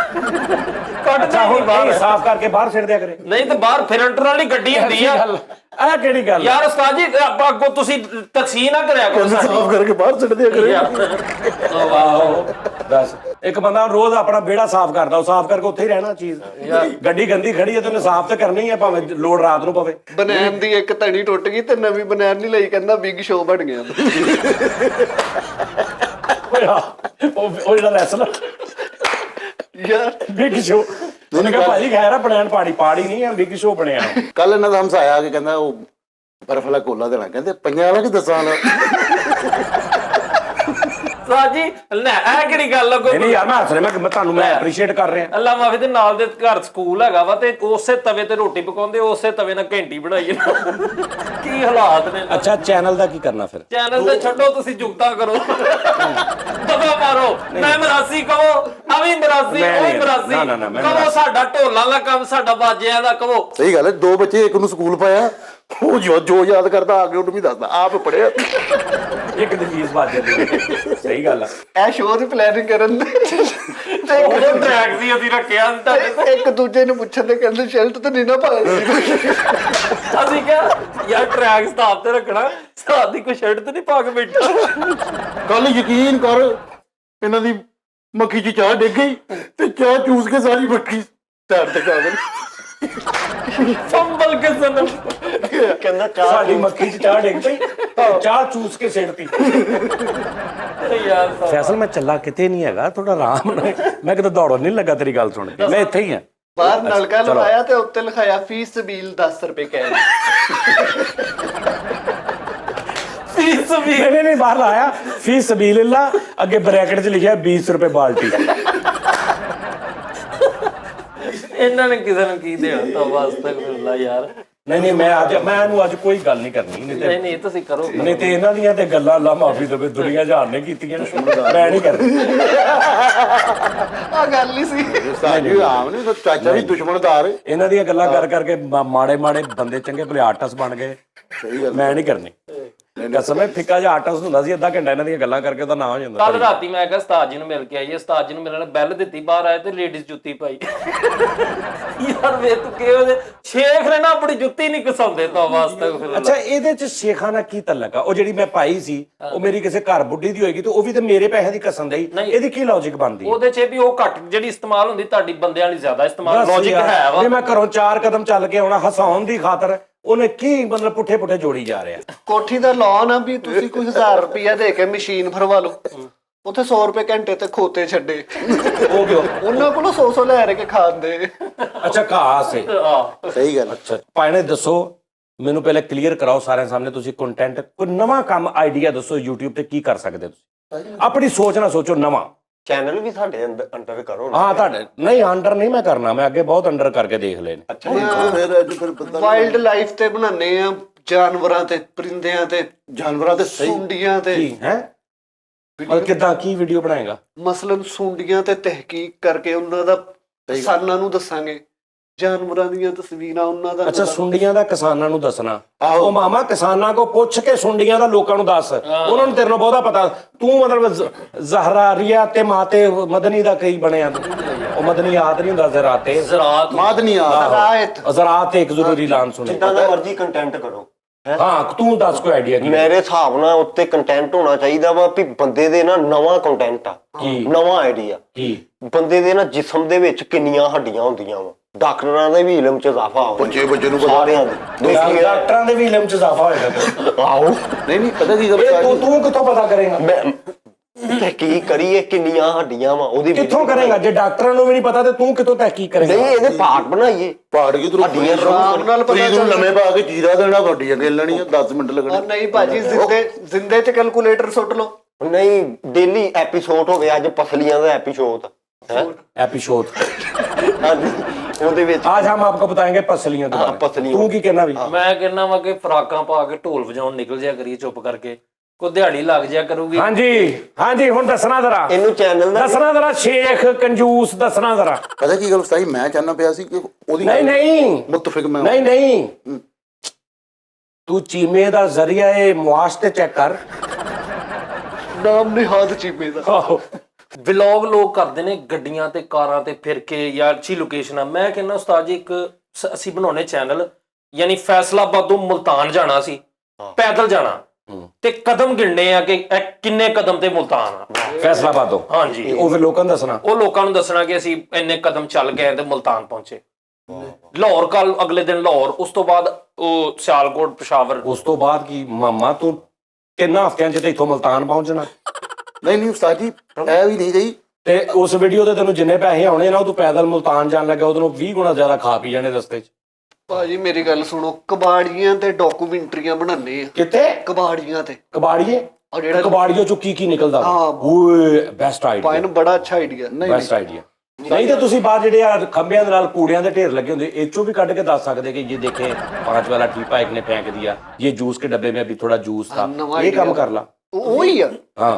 ਅੱਛਾ ਹੁਣ ਬਾਹਰ ਸਾਫ਼ ਕਰਕੇ ਬਾਹਰ ਛੱਡ ਦਿਆ ਕਰੇ। ਨਹੀਂ ਤੇ ਬਾਹਰ ਫਿਰੰਟਰ ਵਾਲੀ ਗੱਡੀ ਹੁੰਦੀ ਆ। ਆਹ ਕਿਹੜੀ ਗੱਲ ਯਾਰ ਉਸਤਾਦ ਜੀ ਅੱਗੋਂ ਤੁਸੀਂ ਤਕਸੀਰ ਨਾ ਕਰਿਆ ਕਰੋ। ਸਾਫ਼ ਕਰਕੇ ਬਾਹਰ ਛੱਡ ਦਿਆ ਕਰੇ। ਆਹੋ ਦੱਸ, ਇੱਕ ਬੰਦਾ ਰੋਜ਼ ਆਪਣਾ ਵਿਹੜਾ ਸਾਫ਼ ਕਰਦਾ, ਉਹ ਸਾਫ਼ ਕਰਕੇ ਉੱਥੇ ਹੀ ਰਹਿਣਾ। ਚੀਜ਼ ਗੱਡੀ ਗੰਦੀ ਖੜੀ ਹੈ ਤੇ ਉਹਨੇ ਸਾਫ਼ ਤਾਂ ਕਰਨੀ ਹੈ, ਭਾਵੇਂ ਲੋੜ ਰਾਤ ਨੂੰ ਪਵੇ। ਬਨੈਣ ਦੀ ਇੱਕ ਤਣੀ ਟੁੱਟ ਗਈ ਤੇ ਨਵੀਂ ਬਨੈਣ ਨਹੀਂ ਲਈ, ਕਹਿੰਦਾ ਬਿਗ ਸ਼ੋ ਬਣ ਗਿਆ। ਉਹ ਜਿਹੜਾ ਰੈਸਲਰ ਯਾਰ ਬਿਗ ਸ਼ੋ, ਉਹਨੇ ਕਿਹਾ ਭਾਈ ਖੈਰ ਆ ਬਨੈਣ ਪਾੜੀ ਨਹੀਂ ਆ, ਬਿਗ ਸ਼ੋ ਬਣਿਆ। ਕੱਲ ਇਹਨਾਂ ਦਾ ਹਮਸਾਇਆ ਆ ਕੇ ਕਹਿੰਦਾ ਉਹ ਬਰਫ ਵਾਲਾ ਕੋਲਾ ਦੇਣਾ, ਕਹਿੰਦੇ ਪਈਆਂ ਵਾਲਾ ਕਿ ਦੱਸਾਂ ਵਾਲਾ। ਸਾਜੀ ਲੈ ਇਹ ਕਿਹੜੀ ਗੱਲ ਆ ਨਹੀਂ ਯਾਰ, ਮੈਂ ਹੱਸ ਰਿਹਾ, ਮੈਂ ਤੁਹਾਨੂੰ ਮੈਂ ਐਪਰੀਸ਼ੀਏਟ ਕਰ ਰਿਹਾ। ਅੱਲਾ ਮਾਫੀ ਦੇ ਨਾਲ ਦੇ ਘਰ ਸਕੂਲ ਹੈਗਾ ਵਾ ਤੇ ਉਸੇ ਤਵੇ ਤੇ ਰੋਟੀ ਪਕਾਉਂਦੇ, ਉਸੇ ਤਵੇ ਨਾਲ ਘੰਟੀ ਬਣਾਈ ਜਾਂਦੇ। ਕੀ ਹਾਲਾਤ ਨੇ। ਅੱਛਾ, ਚੈਨਲ ਦਾ ਕੀ ਕਰਨਾ ਫਿਰ? ਚੈਨਲ ਤੇ ਛੱਡੋ, ਤੁਸੀਂ ਜੁਗਤਾ ਕਰੋ, ਦਬਾ ਮਾਰੋ। ਮੈਂ ਮਰਾਸੀ ਕਹੋ, ਅਵੀ ਮਰਾਸੀ, ਉਹ ਮਰਾਸੀ ਕਹੋ, ਸਾਡਾ ਢੋਲਾਂ ਦਾ ਕੰਮ, ਸਾਡਾ ਬਾਜਿਆਂ ਦਾ ਕਹੋ। ਸਹੀ ਗੱਲ ਹੈ, 2 ਬੱਚੇ, ਇੱਕ ਨੂੰ ਸਕੂਲ ਪਾਇਆ, ਉਹ ਜੋ ਯਾਦ ਕਰਦਾ ਆ ਕੇ ਉਹਨੂੰ ਵੀ ਦੱਸਦਾ, ਆਪ ਪੜਿਆ। ਇੱਕ ਦੀ ਫੀਸ ਵੱਧ ਜਾਂਦੀ। ਸਹੀ ਗੱਲ ਆ। ਇਹ ਸ਼ੋਅ ਦੀ ਪਲੈਨਿੰਗ ਕਰਨ ਦੇ ਉਹ ਟਰੈਕ ਸੀ ਅਸੀਂ ਰੱਖਿਆ ਤੁਹਾਡੇ। ਇੱਕ ਦੂਜੇ ਨੂੰ ਪੁੱਛਣ ਦੇ ਕਹਿੰਦੇ ਸ਼ਰਟ ਤਾਂ ਨਹੀਂ ਨਾ ਪਾਈ। ਅਸੀਂ ਕਿਹਾ ਯਾਰ ਟਰੈਕ ਸਟਾਪ ਤੇ ਰੱਖਣਾ, ਸਾਡੀ ਕੋਈ ਸ਼ਰਟ ਤੇ ਨਹੀਂ ਪਾ ਕੇ ਬੈਠਾ। ਕੱਲ ਯਕੀਨ ਕਰ, ਇਹਨਾਂ ਦੀ ਮੱਖੀ 'ਚ ਚਾਹ ਡਿੱਗ ਗਈ ਤੇ ਚਾਹ ਚੂਸ ਕੇ ਸਾਰੀ ਮੱਖੀ ਸਾਈਡ ਤੇ ਕਰ ਦਿੱਤੀ। ਫੰਬਲ ਕੇ ਸਨਮ ਕਹਿੰਦਾ ਚਾਹ ਸਾਡੀ ਮੱਖੀ 'ਚ ਚਾਹ ਡਿੱਗ ਪਈ, ਚਾਹ ਚੂਸ ਕੇ ਸਿੱਟਤੀ। ਯਾਰ ਫੈਸਲ ਮੈਂ ਚੱਲਾ ਕਿਤੇ ਨਹੀਂ ਹੈਗਾ, ਥੋੜਾ ਆਰਾਮ ਨਾਲ। ਮੈਂ ਕਿਤੇ ਦੌੜਨ ਨਹੀਂ ਲੱਗਾ ਤੇਰੀ ਗੱਲ ਸੁਣ ਕੇ, ਮੈਂ ਇੱਥੇ ਹੀ ਆ। ਬਾਹਰ ਨਲਕਾ ਲਵਾਇਆ ਤੇ ਉੱਤੇ ਲਿਖਾਇਆ ਫੀਸ ਸਬੀਲ 10 ਰੁਪਏ ਕਹਿ। ਫੀਸ ਵੀ ਨਹੀਂ ਬਾਹਰ ਲਾਇਆ ਫੀ ਸਬੀਲਿल्लाह, ਅੱਗੇ ਬ੍ਰੈਕਟ 'ਚ ਲਿਖਿਆ 20 ਰੁਪਏ ਬਾਲਟੀ। ਇਹਨਾਂ ਨੇ ਕਿਸੇ ਨੂੰ ਕੀ ਦੇਣਾ ਵਾਸਤੇ ਫਿਰਲਾ ਯਾਰ। ਨਹੀਂ ਮੈਂ ਇਹਨੂੰ ਅੱਜ ਕੋਈ ਗੱਲ ਨਹੀਂ ਕਰਨੀ। ਨਹੀਂ ਤੁਸੀਂ ਕਰੋ। ਨਹੀਂ ਤੇ ਇਹਨਾਂ ਦੀਆਂ ਤੇ ਗੱਲਾਂ, ਅੱਲਾ ਮਾਫੀ ਦੇਵੇ, ਦੁਨੀਆ ਜਹਾਨ ਨੇ ਕੀਤੀਆਂ, ਮੈਂ ਨਹੀਂ ਕਰਨੀ। ਆ ਗੱਲ ਨਹੀਂ ਸੀ। ਸਾਡੀ ਆਮ ਨੇ ਚਾਚਾ ਵੀ ਦੁਸ਼ਮਣਦਾਰ। ਇਹਨਾਂ ਦੀਆਂ ਗੱਲਾਂ ਕਰ ਕਰਕੇ ਮਾੜੇ ਬੰਦੇ ਚੰਗੇ ਭਲੇ ਆਰਟਿਸਟ ਬਣ ਗਏ। ਸਹੀ ਗੱਲ, ਮੈਂ ਨਹੀਂ ਕਰਨੀ ਕਸਮ ਹੈ। ਫਿੱਕਾ ਜਿਹਾ ਆਰਟਿਸਟ ਹੁੰਦਾ ਸੀ, ਅੱਧਾ ਘੰਟਾ ਇਹਨਾਂ ਦੀਆਂ ਗੱਲਾਂ ਕਰਕੇ ਉਹਦਾ ਨਾਂ ਹੋ ਜਾਂਦਾ। ਕੱਲ ਰਾਤੀ ਮੈਂ ਕਿਹਾ ਉਸਤਾਦ ਜੀ ਨੂੰ ਮਿਲ ਕੇ ਆਈਏ, ਉਸਤਾਦ ਜੀ ਨੂੰ ਮਿਲਣ ਬੈਲ ਦਿੱਤੀ, ਬਾਹਰ ਆਏ ਤੇ ਲੇਡੀਜ਼ ਜੁੱਤੀ ਪਾਈ। ਯਾਰ ਵੇ ਤੂੰ ਕਿਹੋ ਜਿਹੇ ਸ਼ੇਖ ਨੇ ਨਾ ਆਪਣੀ ਜੁੱਤੀ ਨਹੀਂ ਘਸਾਉਂਦੇ ਤਾਂ ਵਾਸਤੇ। ਅੱਛਾ, ਇਹਦੇ ਚ ਸ਼ੇਖਾਂ ਨਾਲ ਕੀ ਤਲਕ ਆ? ਉਹ ਜਿਹੜੀ ਮੈਂ ਪਾਈ ਸੀ ਉਹ ਮੇਰੀ ਕਿਸੇ ਘਰ ਬੁੱਢੀ ਦੀ ਹੋਏਗੀ ਤੇ ਉਹ ਵੀ ਤੇ ਮੇਰੇ ਪੈਸੇ ਦੀ ਕਸਮ ਦੇਈ, ਇਹਦੀ ਕੀ ਲੌਜੀਕ ਬਣਦੀ? ਉਹਦੇ ਚ ਵੀ ਉਹ ਘੱਟ ਜਿਹੜੀ ਇਸਤੇਮਾਲ ਹੁੰਦੀ, ਤੁਹਾਡੀ ਬੰਦਿਆਂ ਲਈ ਜ਼ਿਆਦਾ ਇਸਤੇਮਾਲ। ਲੌਜਿਕ ਹੈ ਵਾ। ਜੇ ਮੈਂ ਘਰੋਂ 4 ਕਦਮ ਚੱਲ ਕੇ ਆਉਣਾ ਹਸਾਉਣ ਦੀ ਖਾਤਰ, ਉਹਨੇ ਕੀ ਮਤਲਬ ਪੁੱਠੇ ਜੋੜੀ ਜਾ ਰਿਹਾ। ਕੋਠੀ ਦਾ ਲੋਨ ਆ ਵੀ ਤੁਸੀਂ ਕੋਈ 1000 ਰੁਪਇਆ ਦੇ ਕੇ ਮਸ਼ੀਨ ਭਰਵਾ ਲਓ, ਉੱਥੇ 100 ਰੁਪਏ ਘੰਟੇ ਤੇ ਖੋਤੇ ਛੱਡੇ। ਉਹ ਕਿਉਂ? ਉਹਨਾਂ ਕੋਲੋਂ 100 ਲੈ ਕੇ ਖਾਂਦੇ। ਅੱਛਾ, ਘਾਸ ਹੈ। ਸਹੀ ਗੱਲ। ਅੱਛਾ ਭਾਣੇ ਦੱਸੋ ਮੈਨੂੰ, ਪਹਿਲੇ ਕਲੀਅਰ ਕਰਾਓ ਸਾਰਿਆਂ ਸਾਹਮਣੇ, ਤੁਸੀਂ ਕੰਟੈਂਟ ਕੋਈ ਨਵਾਂ ਕੰਮ ਆਈਡੀਆ ਦੱਸੋ YouTube ਤੇ ਕੀ ਕਰ ਸਕਦੇ ਤੁਸੀਂ? ਆਪਣੀ ਸੋਚ ਨਾ ਸੋਚੋ, ਨਵਾਂ ਚੈਨਲ ਵੀ ਸਾਡੇ ਅੰਡਰ ਕਰੋ। ਹਾਂ ਤੁਹਾਡੇ ਨਹੀਂ, ਅੰਡਰ ਨਹੀਂ ਮੈਂ ਕਰਨਾ, ਮੈਂ ਅੱਗੇ ਬਹੁਤ ਅੰਡਰ ਕਰਕੇ ਦੇਖ ਲਏ ਨੇ। ਅੱਛਾ ਫਿਰ ਬੰਦਾ ਵਾਈਲਡ ਲਾਈਫ ਤੇ ਬਣਾਉਂਦੇ ਆ, ਜਾਨਵਰਾਂ ਤੇ, ਪਰਿੰਦਿਆਂ ਤੇ, ਜਾਨਵਰਾਂ ਤੇ ਸਹੀ ਸੁੰਡੀਆਂ ਤੇ। ਕੀ ਹੈ? ਕਿੱਦਾਂ ਕੀ ਵੀਡੀਓ ਬਣਾਏਗਾ? ਮਸਲਨ ਸੁੰਡੀਆਂ ਤੇ ਤਹਿਕੀਕ ਕਰਕੇ ਉਹਨਾਂ ਦਾ ਕਿਸਾਨਾਂ ਨੂੰ ਦੱਸਾਂਗੇ, ਜਾਨਵਰਾਂ ਦੀਆਂ ਤਸਵੀਰਾਂ ਉਹਨਾਂ ਦਾ। ਅੱਛਾ, ਸੁੰਡੀਆਂ ਦਾ ਕਿਸਾਨਾਂ ਨੂੰ ਦੱਸਣਾ। ਉਹ ਮਾਮਾ ਕਿਸਾਨਾਂ ਕੋ ਪੁੱਛ ਕੇ ਸੁੰਡੀਆਂ ਦਾ ਲੋਕਾਂ ਨੂੰ ਦੱਸ, ਉਹਨਾਂ ਨੂੰ ਤੇਰੇ ਨਾਲ ਬਹੁਤਾ ਪਤਾ। ਤੂੰ ਮਤਲਬ ਜ਼ਹਰਾਰੀਆ ਤੇ ਮਾਤੇ ਮਦਨੀ ਦਾ ਕਈ ਬਣਿਆ ਤੂੰ। ਉਹ ਮਦਨੀ ਯਾਦ ਨਹੀਂ ਹੁੰਦਾ, ਜ਼ਰਾਤੇ ਜ਼ਰਾਤ ਮਾਦਨੀ ਜ਼ਰਾਤ ਇੱਕ ਜ਼ਰੂਰੀ ਲਾਨ ਸੁਣੀ। ਜਿੱਦਾਂ ਦਾ ਮਰਜ਼ੀ ਕੰਟੈਂਟ ਕਰੋ। ਹਾਂ, ਤੂੰ ਦੱਸ ਕੋਈ ਆਈਡੀਆ ਕੀ? ਮੇਰੇ ਹਿਸਾਬ ਨਾਲ ਉੱਤੇ ਕੰਟੈਂਟ ਹੋਣਾ ਚਾਹੀਦਾ ਵਾ ਵੀ ਬੰਦੇ ਦੇ ਨਾ ਨਵਾਂ ਕੰਟੈਂਟ ਆ, ਨਵਾਂ ਆਈਡੀਆ। ਕੀ ਬੰਦੇ ਦੇ ਨਾ ਜਿਸਮ ਦੇ ਵਿੱਚ ਕਿੰਨੀਆਂ ਹੱਡੀਆਂ ਹੁੰਦੀਆਂ ਵਾ, ਡਾਕਟਰਾਂ ਦੇ ਵੀ ਇਲਮ ਚ ਇਜ਼ਾਫਾ ਹੋਵੇ, ਬੱਚੇ ਨੂੰ ਸਾਰਿਆਂ ਦੇ। ਡਾਕਟਰਾਂ ਦੇ ਵੀ ਇਲਮ ਚ ਇਜ਼ਾਫਾ ਹੋਏਗਾ। ਆਓ ਨਹੀਂ ਪਤਾ ਕੀ ਗੱਲ, ਤੂੰ ਕਿੱਥੋਂ ਪਤਾ ਕਰੇਗਾ? ਤਹਿਕੀਕ ਕਰੀਏ ਕਿੰਨੀਆਂ ਹੱਡੀਆਂ ਵਾ, ਉਹਦੀ ਕਿੱਥੋਂ ਕਰੇਗਾ? ਜੇ ਡਾਕਟਰਾਂ ਨੂੰ ਵੀ ਨਹੀਂ ਪਤਾ ਤੇ ਤੂੰ ਕਿੱਥੋਂ ਤਹਿਕੀਕ ਕਰੇਗਾ? ਨਹੀਂ, ਇਹਦੇ ਪਾਰਟ ਬਣਾਈਏ। ਪਹਾੜ ਕੀ ਹੱਡੀਆਂ ਆਰਾਮ ਨਾਲ ਪਤਾ ਨੂੰ ਲੰਮੇ ਪਾ ਕੇ ਜੀਰਾ ਦੇਣਾ, ਗੱਡੀਆਂ ਗੇ ਲੈਣੀਆਂ, 10 ਮਿੰਟ ਲੱਗਣੇ। ਨਹੀਂ ਭਾਜੀ, ਜ਼ਿੰਦੇ ਚ ਕੈਲਕੂਲੇਟਰ ਸੁੱਟ ਲਓ। ਨਹੀਂ, ਡੇਲੀ ਐਪੀਸੋਡ ਹੋਵੇ, ਅੱਜ ਪਸਲੀਆਂ ਦਾ ਐਪੀਸੋਡ ਹੈ, एपिसोड ਹਾਂਜੀ, ਉਹਦੇ ਵਿੱਚ आज हम आपको बताएंगे पसलियां हाँ, पसलियां। तू की कहना भी? ਮੈਂ ਕਹਿੰਦਾ ਵਾ ਕਿ ਫਰਾਕਾਂ ਪਾ ਕੇ ਢੋਲ ਵਜਾਉਣ ਨਿਕਲ ਜਿਆ ਕਰੀਏ ਚੁੱਪ ਕਰਕੇ, ਕੋਈ ਦਿਹਾੜੀ ਲੱਗ ਜਿਆ ਕਰੂਗੀ। हाँ जी हुण दसना जरा, ਇਹਨੂੰ ਚੈਨਲ ਦਾ दसना जरा शेख कंजूस दसना जरा। ਪਤਾ ਕੀ ਗੱਲ ਸਹੀ, ਮੈਂ ਚਾਹਨਾ ਪਿਆ ਸੀ ਕਿ ਉਹਦੀ नहीं ਮੁਤਫਿਕ ਮੈਂ नहीं तू चीमे दा जरिया मुआश ते चेक कर। ਨਾਮ ਨਿਹਾਦ ਚੀਮੇ ਦਾ। ਵਲੌਗ ਲੋਕ ਕਰਦੇ ਨੇ ਗੱਡੀਆਂ ਤੇ ਕਾਰਾਂ ਤੇ ਫਿਰ ਕੇ ਜਾਂ ਅੱਛੀ ਲੋਕੇਸ਼ਨਾਂ। ਮੈਂ ਕਹਿੰਦਾ ਉਸਤਾਦ ਜੀ ਇੱਕ ਅਸੀਂ ਬਣਾਉਣੇ ਚੈਨਲ, ਯਾਨੀ ਫੈਸਲਾਬਾਦੋਂ ਮੁਲਤਾਨ ਜਾਣਾ ਸੀ, ਪੈਦਲ ਜਾਣਾ ਤੇ ਕਦਮ ਗਿਣਨੇ ਆ ਕਿ ਇਹ ਕਿੰਨੇ ਕਦਮ ਤੇ ਮੁਲਤਾਨ ਆ, फैसलाबादों। ਹਾਂਜੀ। ਉਹ ਫਿਰ ਲੋਕਾਂ ਨੂੰ ਦੱਸਣਾ, ਉਹ ਲੋਕਾਂ ਨੂੰ ਦੱਸਣਾ ਕਿ ਅਸੀਂ ਇੰਨੇ ਕਦਮ ਚੱਲ ਗਏ ਤੇ ਮੁਲਤਾਨ ਪਹੁੰਚੇ। ਲਾਹੌਰ ਕੱਲ ਅਗਲੇ ਦਿਨ ਲਾਹੌਰ, ਉਸ ਤੋਂ ਬਾਅਦ ਉਹ ਸਿਆਲਕੋਟ, ਪਸ਼ਾਵਰ। ਉਸ ਤੋਂ ਬਾਅਦ ਕੀ ਮਾਮਾ ਤੂੰ 3 ਹਫ਼ਤਿਆਂ ਚ ਤੇ ਇੱਥੋਂ ਮੁਲਤਾਨ ਪਹੁੰਚਣਾ। ਨਹੀਂ ਉਸਤਾਦ ਜੀ, ਇਹ ਵੀ ਨਹੀਂ ਗਈ। ਤੇ ਉਸ ਵੀਡੀਓ ਤੇ ਤੈਨੂੰ ਜਿੰਨੇ ਪੈਸੇ ਆਉਣੇ ਨਾ, ਉਹ ਤੂੰ ਪੈਦਲ ਮੁਲਤਾਨ ਜਾਣ ਲੱਗਾ ਉਹਦੋਂ 20 ਗੁਣਾ ਜ਼ਿਆਦਾ ਖਾ ਪੀ ਜਾਣੇ ਰਸਤੇ 'ਚ। ਭਾਜੀ ਮੇਰੀ ਗੱਲ ਸੁਣੋ, ਕਬਾੜੀਆਂ ਤੇ ਡਾਕੂਮੈਂਟਰੀਆਂ ਬਣਾਉਂਦੇ ਆ। ਕਿੱਥੇ? ਕਬਾੜੀਆਂ ਤੇ। ਕਬਾੜੀਏ? ਔਰ ਜਿਹੜਾ ਕਬਾੜੀਓ ਚੋਂ ਕੀ ਨਿਕਲਦਾ? ਹਾਂ। ਓਏ ਬੈਸਟ ਆਈਡੀਆ, ਪਾਇਨ ਬੜਾ ਅੱਛਾ ਆਈਡੀਆ। Best idea. ਨਹੀਂ ਤਾਂ ਤੁਸੀਂ ਬਾਹਰ ਜਿਹੜੇ ਆ ਖੰਭਿਆਂ ਦੇ ਨਾਲ ਕੂੜਿਆਂ ਦੇ ਢੇਰ ਲੱਗੇ ਹੁੰਦੇ, ਇਹ ਚੋਂ ਵੀ ਕੱਢ ਕੇ ਦੱਸ ਸਕਦੇ ਕਿ ये देखे 5 वाला टीपा एक ने फेंक दिया, ये जूस के डब्बे में अभी थोड़ा जूस था, ये काम कर ला। ਉਹੀ ਆ हाँ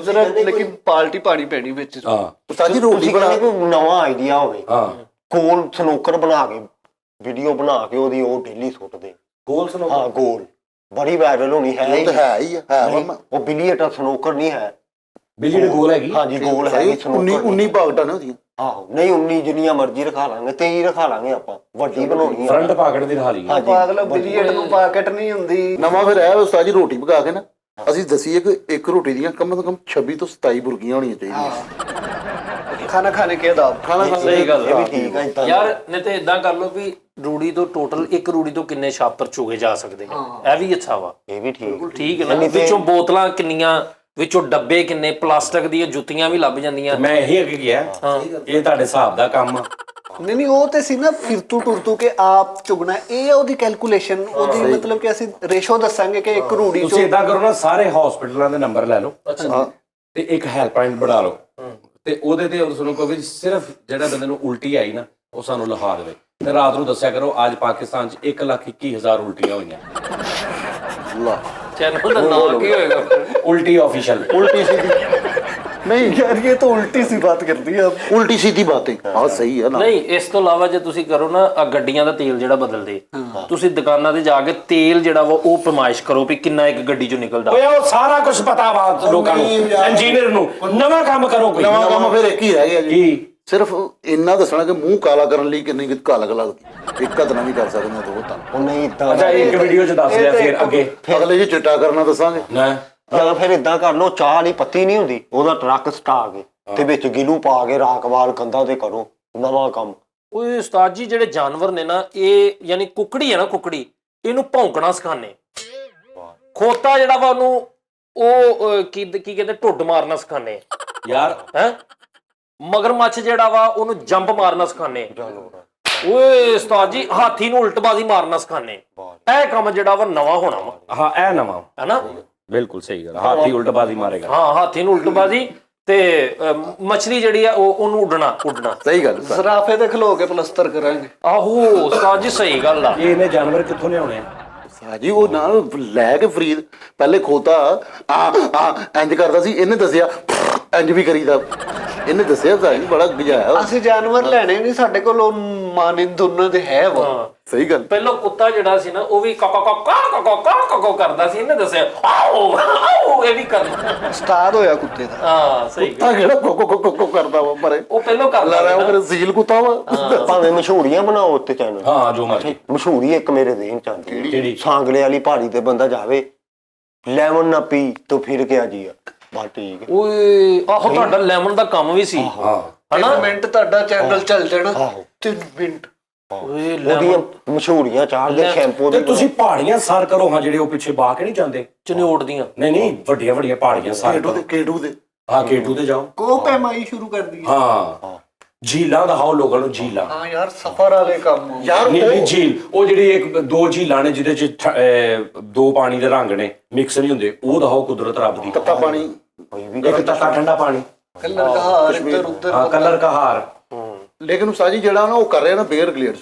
ਜਰਾ, ਲੇਕਿਨ ਪਾਰਟੀ ਪਾਣੀ ਪੈਣੀ ਵਿੱਚ। हाँ ਉਸਤਾਦ ਜੀ ਰੋਟੀ ਤੁਸੀਂ ਬਣਾ ਕਹਿੰਦੇ ਕੋਈ ਨਵਾਂ ਆਈਡੀਆ ਹੋਵੇ, हाँ ਗੋਲ ਸਨੋਕਰ ਬਣਾ ਕੇ ਵੀਡੀਓ ਬਣਾ ਕੇ ਉਹਦੀ ਉਹ ਡੇਲੀ ਸੁੱਟਦੇ। गोल सुनो। ਹਾਂ ਗੋਲ ਬੜੀ ਵਾਇਰਲ ਹੋਣੀ ਹੈ। ਉਹ ਤਾਂ ਹੈ ਹੀ ਹੈ ਵਾ। ਉਹ ਬਿਲੀਅਰਡ ਸਨੋਕਰ ਨਹੀਂ ਹੈ। बिजली गोल हैगी। ਹਾਂਜੀ ਗੋਲ ਹੈਗੀ 19 ਸਨੋਕਰ। 19 ਭਾਗਟਾਂ ਨੇ ਉਹਦੀਆਂ। ਆਹੋ ਨਹੀਂ 19 ਜਿੰਨੀਆਂ ਮਰਜ਼ੀ ਰਖਾ ਲਾਂਗੇ, 23 ਰਖਾ ਲਾਂਗੇ ਆਪਾਂ, ਵੱਡੀ ਬਣਾਉਣੀ ਆ। ਫਰੰਟ ਪਾਕਟ ਦੀ ਰਹਾਲੀ। ਹਾਂਜੀ। ਪਾਗਲ ਬਿਲੀਅਰਡ ਨੂੰ ਪਾਕਟ ਨਹੀਂ ਹੁੰਦੀ। ਨਵਾਂ ਫਿਰ ਇਹ ਉਸਤਾਦ ਜੀ ਰੋਟੀ ਪਕਾ ਕੇ ਨਾ ਅਸੀਂ ਦਸੀਏ ਕਿ ਇੱਕ ਰੋਟੀ ਦੀਆਂ ਕਮ ਤੋਂ ਕਮ 26 ਤੋਂ 27 ਬੁਰਕੀਆਂ ਹੋਣੀਆਂ ਚਾਹੀਦੀਆਂ। ਖਾਣਾ ਖਾਣੇ ਕੇ ਆਦਾਬ। ਖਾਣਾ ਖਾਣ ਸਹੀ ਗੱਲ ਇਹ ਵੀ ਹੈ ਠੀਕ ਹੈ ਏਦਾਂ। ਯਾਰ। ਨਹੀਂ ਤੇ ਇਦਾਂ ਕਰ ਲਓ ਵੀ ਰੂੜੀ ਤੋਂ ਟੋਟਲ ਇੱਕ ਰੂੜੀ ਤੋਂ ਕਿੰਨੇ ਛਾਪਰ ਚੁਗੇ ਜਾ ਸਕਦੇ ਇਹ ਵੀ ਅੱਛਾ ਵਾ। ਇਹ ਵੀ ਠੀਕ। ਠੀਕ ਹੈ ਨਾ। ਵਿੱਚੋਂ ਬੋਤਲਾਂ ਕਿੰਨੀਆਂ, ਵਿੱਚੋਂ ਡੱਬੇ ਕਿੰਨੇ, ਪਲਾਸਟਿਕ ਦੀਆਂ ਜੁੱਤੀਆਂ ਵੀ ਲੱਭ ਜਾਂਦੀਆਂ। ਮੈਂ ਇਹੀ ਅੱਗੇ ਗਿਆ, ਇਹ ਤੁਹਾਡੇ ਹਿਸਾਬ ਦਾ ਕੰਮ ਆ। ਨਹੀਂ ਉਹ ਤੇ ਸੀ ਨਾ ਫਿਰਤੂ ਟੁਰਤੂ ਕੇ ਆਪ ਚੁਗਣਾ, ਇਹ ਉਹਦੀ ਕੈਲਕੂਲੇਸ਼ਨ, ਉਹਦੀ ਮਤਲਬ ਕਿ ਅਸੀਂ ਰੇਸ਼ੋ ਦੱਸਾਂਗੇ ਕਿ ਇੱਕ ਰੂੜੀ ਚੋਂ। ਤੁਸੀਂ ਇਦਾਂ ਕਰੋ ਨਾ, ਸਾਰੇ ਹਸਪੀਟਲਾਂ ਦੇ ਨੰਬਰ ਲੈ ਲਓ ਤੇ ਇੱਕ ਹੈਲਪਲਾਈਨ ਬਣਾ ਲਓ ਤੇ ਉਹਦੇ ਤੇ ਉਸ ਨੂੰ ਕਹੋ ਵੀ ਸਿਰਫ ਜਿਹੜਾ ਬੰਦੇ ਨੂੰ ਉਲਟੀ ਆਈ ਨਾ ਉਹ ਸਾਨੂੰ ਲਿਖਾ ਦੇਵੇ ਤੇ ਰਾਤ ਨੂੰ ਦੱਸਿਆ ਕਰੋ ਅੱਜ ਪਾਕਿਸਤਾਨ 'ਚ 1,21,000 ਉਲਟੀਆਂ ਹੋਈਆਂ। ਲਾ ਚੈਨਲ ਦਾ ਨਾਮ ਕੀ ਹੋਏਗਾ? ਉਲਟੀ ਆਫੀਸ਼ੀਅਲ। ਉਲਟੀ सीधी नहीं यार ये तो उल्टी सी बात करती है अब। उल्टी सीधी बातें। हाँ सही है ना। ਨਹੀਂ ਇਸ ਤੋਂ ਇਲਾਵਾ ਜੇ ਤੁਸੀਂ ਕਰੋ ਨਾ ਆਹ ਗੱਡੀਆਂ ਦਾ ਤੇਲ ਜਿਹੜਾ ਬਦਲਦੇ, ਤੁਸੀਂ ਦੁਕਾਨਾਂ ਤੇ ਜਾ ਕੇ ਤੇਲ ਜਿਹੜਾ ਵਾ ਉਹ ਪਰਮਾਇਸ਼ ਕਰੋ ਵੀ ਕਿੰਨਾ ਇੱਕ ਗੱਡੀ ਚੋਂ ਨਿਕਲਦਾ। ਓਏ ਉਹ ਸਾਰਾ ਕੁਝ ਪਤਾ ਵਾ ਲੋਕਾਂ ਨੂੰ, ਇੰਜੀਨੀਅਰ ਨੂੰ। ਨਵਾਂ ਕੰਮ ਕਰੋ ਕੋਈ। ਨਵਾਂ ਕੰਮ ਫਿਰ ਇੱਕ ਹੀ ਰਹਿ ਗਿਆ ਜੀ, ਕੀ? ਸਿਰਫ ਇੰਨਾ ਦੱਸਣਾ ਕਿ ਮੂੰਹ ਕਾਲਾ ਕਰਨ ਲਈ ਕਿੰਨੀ ਕੁ ਕਾਲਕ ਲੱਗਦੀ। ਇੱਕ ਹੱਥ ਨਾਲ ਵੀ ਕਰ ਸਕਦੇ ਹਾਂ ਦੋ ਤਾਂ। ਉਹ ਨਹੀਂ ਏਦਾਂ ਅੱਛਾ ਇੱਕ ਵੀਡੀਓ 'ਚ ਦੱਸ ਲਿਆ, ਫਿਰ ਅੱਗੇ ਅਗਲੇ ਜੀ ਚਿੱਟਾ ਕਰਨਾ ਦੱਸਾਂਗੇ ਨਾ। ਜਾਂ ਫਿਰ ਇਦਾਂ ਕਰ ਲਓ, ਚਾਹ ਵਾਲੀ ਪੱਤੀ ਨਹੀਂ ਹੁੰਦੀ, ਉਹਦਾ ਟਰੱਕ ਸਟਾ ਕੇ ਤੇ ਵਿੱਚ ਗਿਲੂ ਪਾ ਕੇ ਰਾਖਵਾਲ ਕੰਧਾਂ ਤੇ ਕਰੋ, ਨਵਾਂ ਕੰਮ। ਓਏ ਉਸਤਾਦ ਜੀ ਜਿਹੜੇ ਜਾਨਵਰ ਨੇ ਨਾ, ਇਹ ਯਾਨੀ ਕੁੱਕੜੀ ਹੈ ਨਾ, ਕੁੱਕੜੀ ਇਹਨੂੰ ਭੌਂਕਣਾ ਸਿਖਾਣੇ। ਖੋਤਾ ਜਿਹੜਾ ਵਾ ਉਹਨੂੰ ਉਹ ਕੀ ਕਹਿੰਦੇ ਢੁੱਡ ਮਾਰਨਾ ਸਿਖਾਣੇ ਯਾਰ ਹੈ। ਮਗਰਮੱਛ ਜਿਹੜਾ ਵਾ ਉਹਨੂੰ ਜੰਪ ਮਾਰਨਾ ਸਿਖਾਣੇ। ਓਏ ਉਸਤਾਦ ਜੀ ਹਾਥੀ ਨੂੰ ਉਲਟਬਾਜ਼ੀ ਮਾਰਨਾ ਸਿਖਾਣੇ। ਇਹ ਕੰਮ ਜਿਹੜਾ ਵਾ ਨਵਾਂ ਹੋਣਾ ਵਾ, ਹਾਂ ਇਹ ਨਵਾਂ ਹੈਨਾ? ਬਿਲਕੁਲ ਸਹੀ ਗੱਲ। ਹਾਥੀ ਉਲਟਬਾਜ਼ੀ ਮਾਰੇਗਾ। ਹਾਂ ਹਾਥੀ ਨੂੰ ਉਲਟਬਾਜ਼ੀ ਤੇ ਮਛਲੀ ਜਿਹੜੀ ਆ ਉਹਨੂੰ ਉੱਡਣਾ। ਸਹੀ ਗੱਲ। ਜ਼ਰਾਫੇ ਤੇ ਖਲੋ ਕੇ ਪਲਸਤਰ ਕਰਾਂਗੇ। ਆਹੋ ਉਸਤਾਦ ਜੀ ਸਹੀ ਗੱਲ ਆ। ਇਹ ਇਹਨੇ ਜਾਨਵਰ ਕਿੱਥੋਂ ਲਿਆਉਣੇ ਆ? ਸਾਜੀ ਉਹ ਨਾਲ ਲੈ ਕੇ ਫਰੀਦ ਪਹਿਲੇ ਖੋਤਾ ਇੰਜ ਕਰਦਾ ਸੀ, ਇਹਨੇ ਦੱਸਿਆ ਇੰਜ ਵੀ ਕਰੀਦਾ, ਇਹਨੇ ਦੱਸਿਆ ਸਾਜੀ ਬੜਾ ਗਜਾਇਆ। ਅਸੀਂ ਜਾਨਵਰ ਲੈਣੇ ਨਹੀਂ, ਸਾਡੇ ਕੋਲ ਉਹ ਮਾਨਿੰਦ ਉਹਨਾਂ ਦੇ ਹੈ ਵਾ। ਸਹੀ ਗੱਲ। ਪਹਿਲਾਂ ਕੁੱਤਾ ਜਿਹੜਾ ਸੀ ਨਾ ਉਹ ਵੀ ਕਾਕਾ ਕਰਦਾ ਸੀ, ਇਹਨੇ ਦੱਸਿਆ ਆਓ ਆਓ ਇਹ ਵੀ ਕਰਦਾ। ਉਸਤਾਦ ਹੋਇਆ ਕੁੱਤੇ ਦਾ। ਹਾਂ ਸਹੀ ਗੱਲ। ਤਾਂ ਜਿਹੜਾ ਕੋਕੋ ਕਰਦਾ ਵਾ ਪਰੇ ਉਹ ਪਹਿਲਾਂ ਕਰਦਾ ਲਾ ਰਿਹਾ, ਉਹ ਸੀ ਫਿਰ ਸੀਲ ਕੁੱਤਾ ਵਾ। ਭਾਵੇਂ ਮਸ਼ਹੂਰੀਆਂ ਬਣਾਓ ਉੱਤੇ ਚੈਨਲ। ਹਾਂ ਜੋ ਮਰਜ਼ੀ। ਮਸ਼ਹੂਰੀ ਇੱਕ ਮੇਰੇ ਦੇਣ ਚਾਹੁੰਦੀ ਕਿਹੜੀ? ਸਾਂਗਲੇ ਵਾਲੀ ਪਹਾੜੀ ਤੇ ਬੰਦਾ ਜਾਵੇ, ਲੈਮਨ ਨਾ ਪੀ ਤੋ ਫਿਰ ਕੇ ਆ ਜੀ। ਬਸ ਠੀਕ ਹੈ। ਓਏ ਆਹੋ ਤੁਹਾਡਾ ਲੈਮਨ ਦਾ ਕੰਮ ਵੀ ਸੀ ਹਾਂ 3 ਮਿੰਟ ਤੁਹਾਡਾ ਚੈਨਲ ਚੱਲ ਜਾਣਾ। 3 ਮਿੰਟ। ਓਏ ਉਹਦੀਆਂ ਮਸ਼ਹੂਰੀਆਂ ਚਾੜਦੇ ਸ਼ੈਂਪੂ ਤੇ ਦੀ। ਤੁਸੀਂ ਪਹਾੜੀਆਂ ਸਰ ਕਰੋ ਹਾਂ, ਜਿਹੜੇ ਉਹ ਪਿੱਛੇ ਬਾਹ ਕੇ ਨਹੀਂ ਜਾਂਦੇ ਚਨਿਓੜ ਦੀਆਂ। ਨਹੀਂ ਵੱਡੀਆਂ ਵੱਡੀਆਂ ਪਹਾੜੀਆਂ ਸਰ ਕਰੋ। ਕੇਟੂ ਦੇ ਹਾਂ ਕੇਟੂ ਤੇ ਜਾਓ। ਕੋ ਪੈਮਾਈ ਸ਼ੁਰੂ ਕਰ ਦੀ। ਹਾਂ ਝੀਲਾਂ ਦਿਖਾਓ ਲੋਕਾਂ ਨੂੰ, ਝੀਲਾਂ। ਹਾਂ ਯਾਰ ਸਫਰ ਵਾਲੇ ਕੰਮ ਯਾਰ। ਨਹੀਂ ਝੀਲ ਉਹ ਜਿਹੜੀ ਇੱਕ ਦੋ ਝੀਲਾਂ ਨੇ ਜਿਹਦੇ ਚ ਦੋ ਪਾਣੀ ਦੇ ਰੰਗ ਨੇ ਮਿਕਸ ਨਹੀਂ ਹੁੰਦੇ, ਉਹ ਦਿਖਾਓ ਕੁਦਰਤ ਰੱਬ ਦੀ। ਤੱਤਾ ਪਾਣੀ ਇੱਕ ਤੱਤਾ ਠੰਡਾ ਪਾਣੀ, ਕਲਰ ਦਾ ਹਾਰ ਇੱਧਰ ਉੱਧਰ। ਹਾਂ ਕਲਰ ਕਾ ਹਾਰ। ਲੇਕਿਨ ਉਸਤਾਦ ਜੀ ਜਿਹੜਾ ਨਾ ਉਹ ਕਰ ਰਿਹਾ ਨਾ ਬੇਅਰ ਗਲੇਡਸ,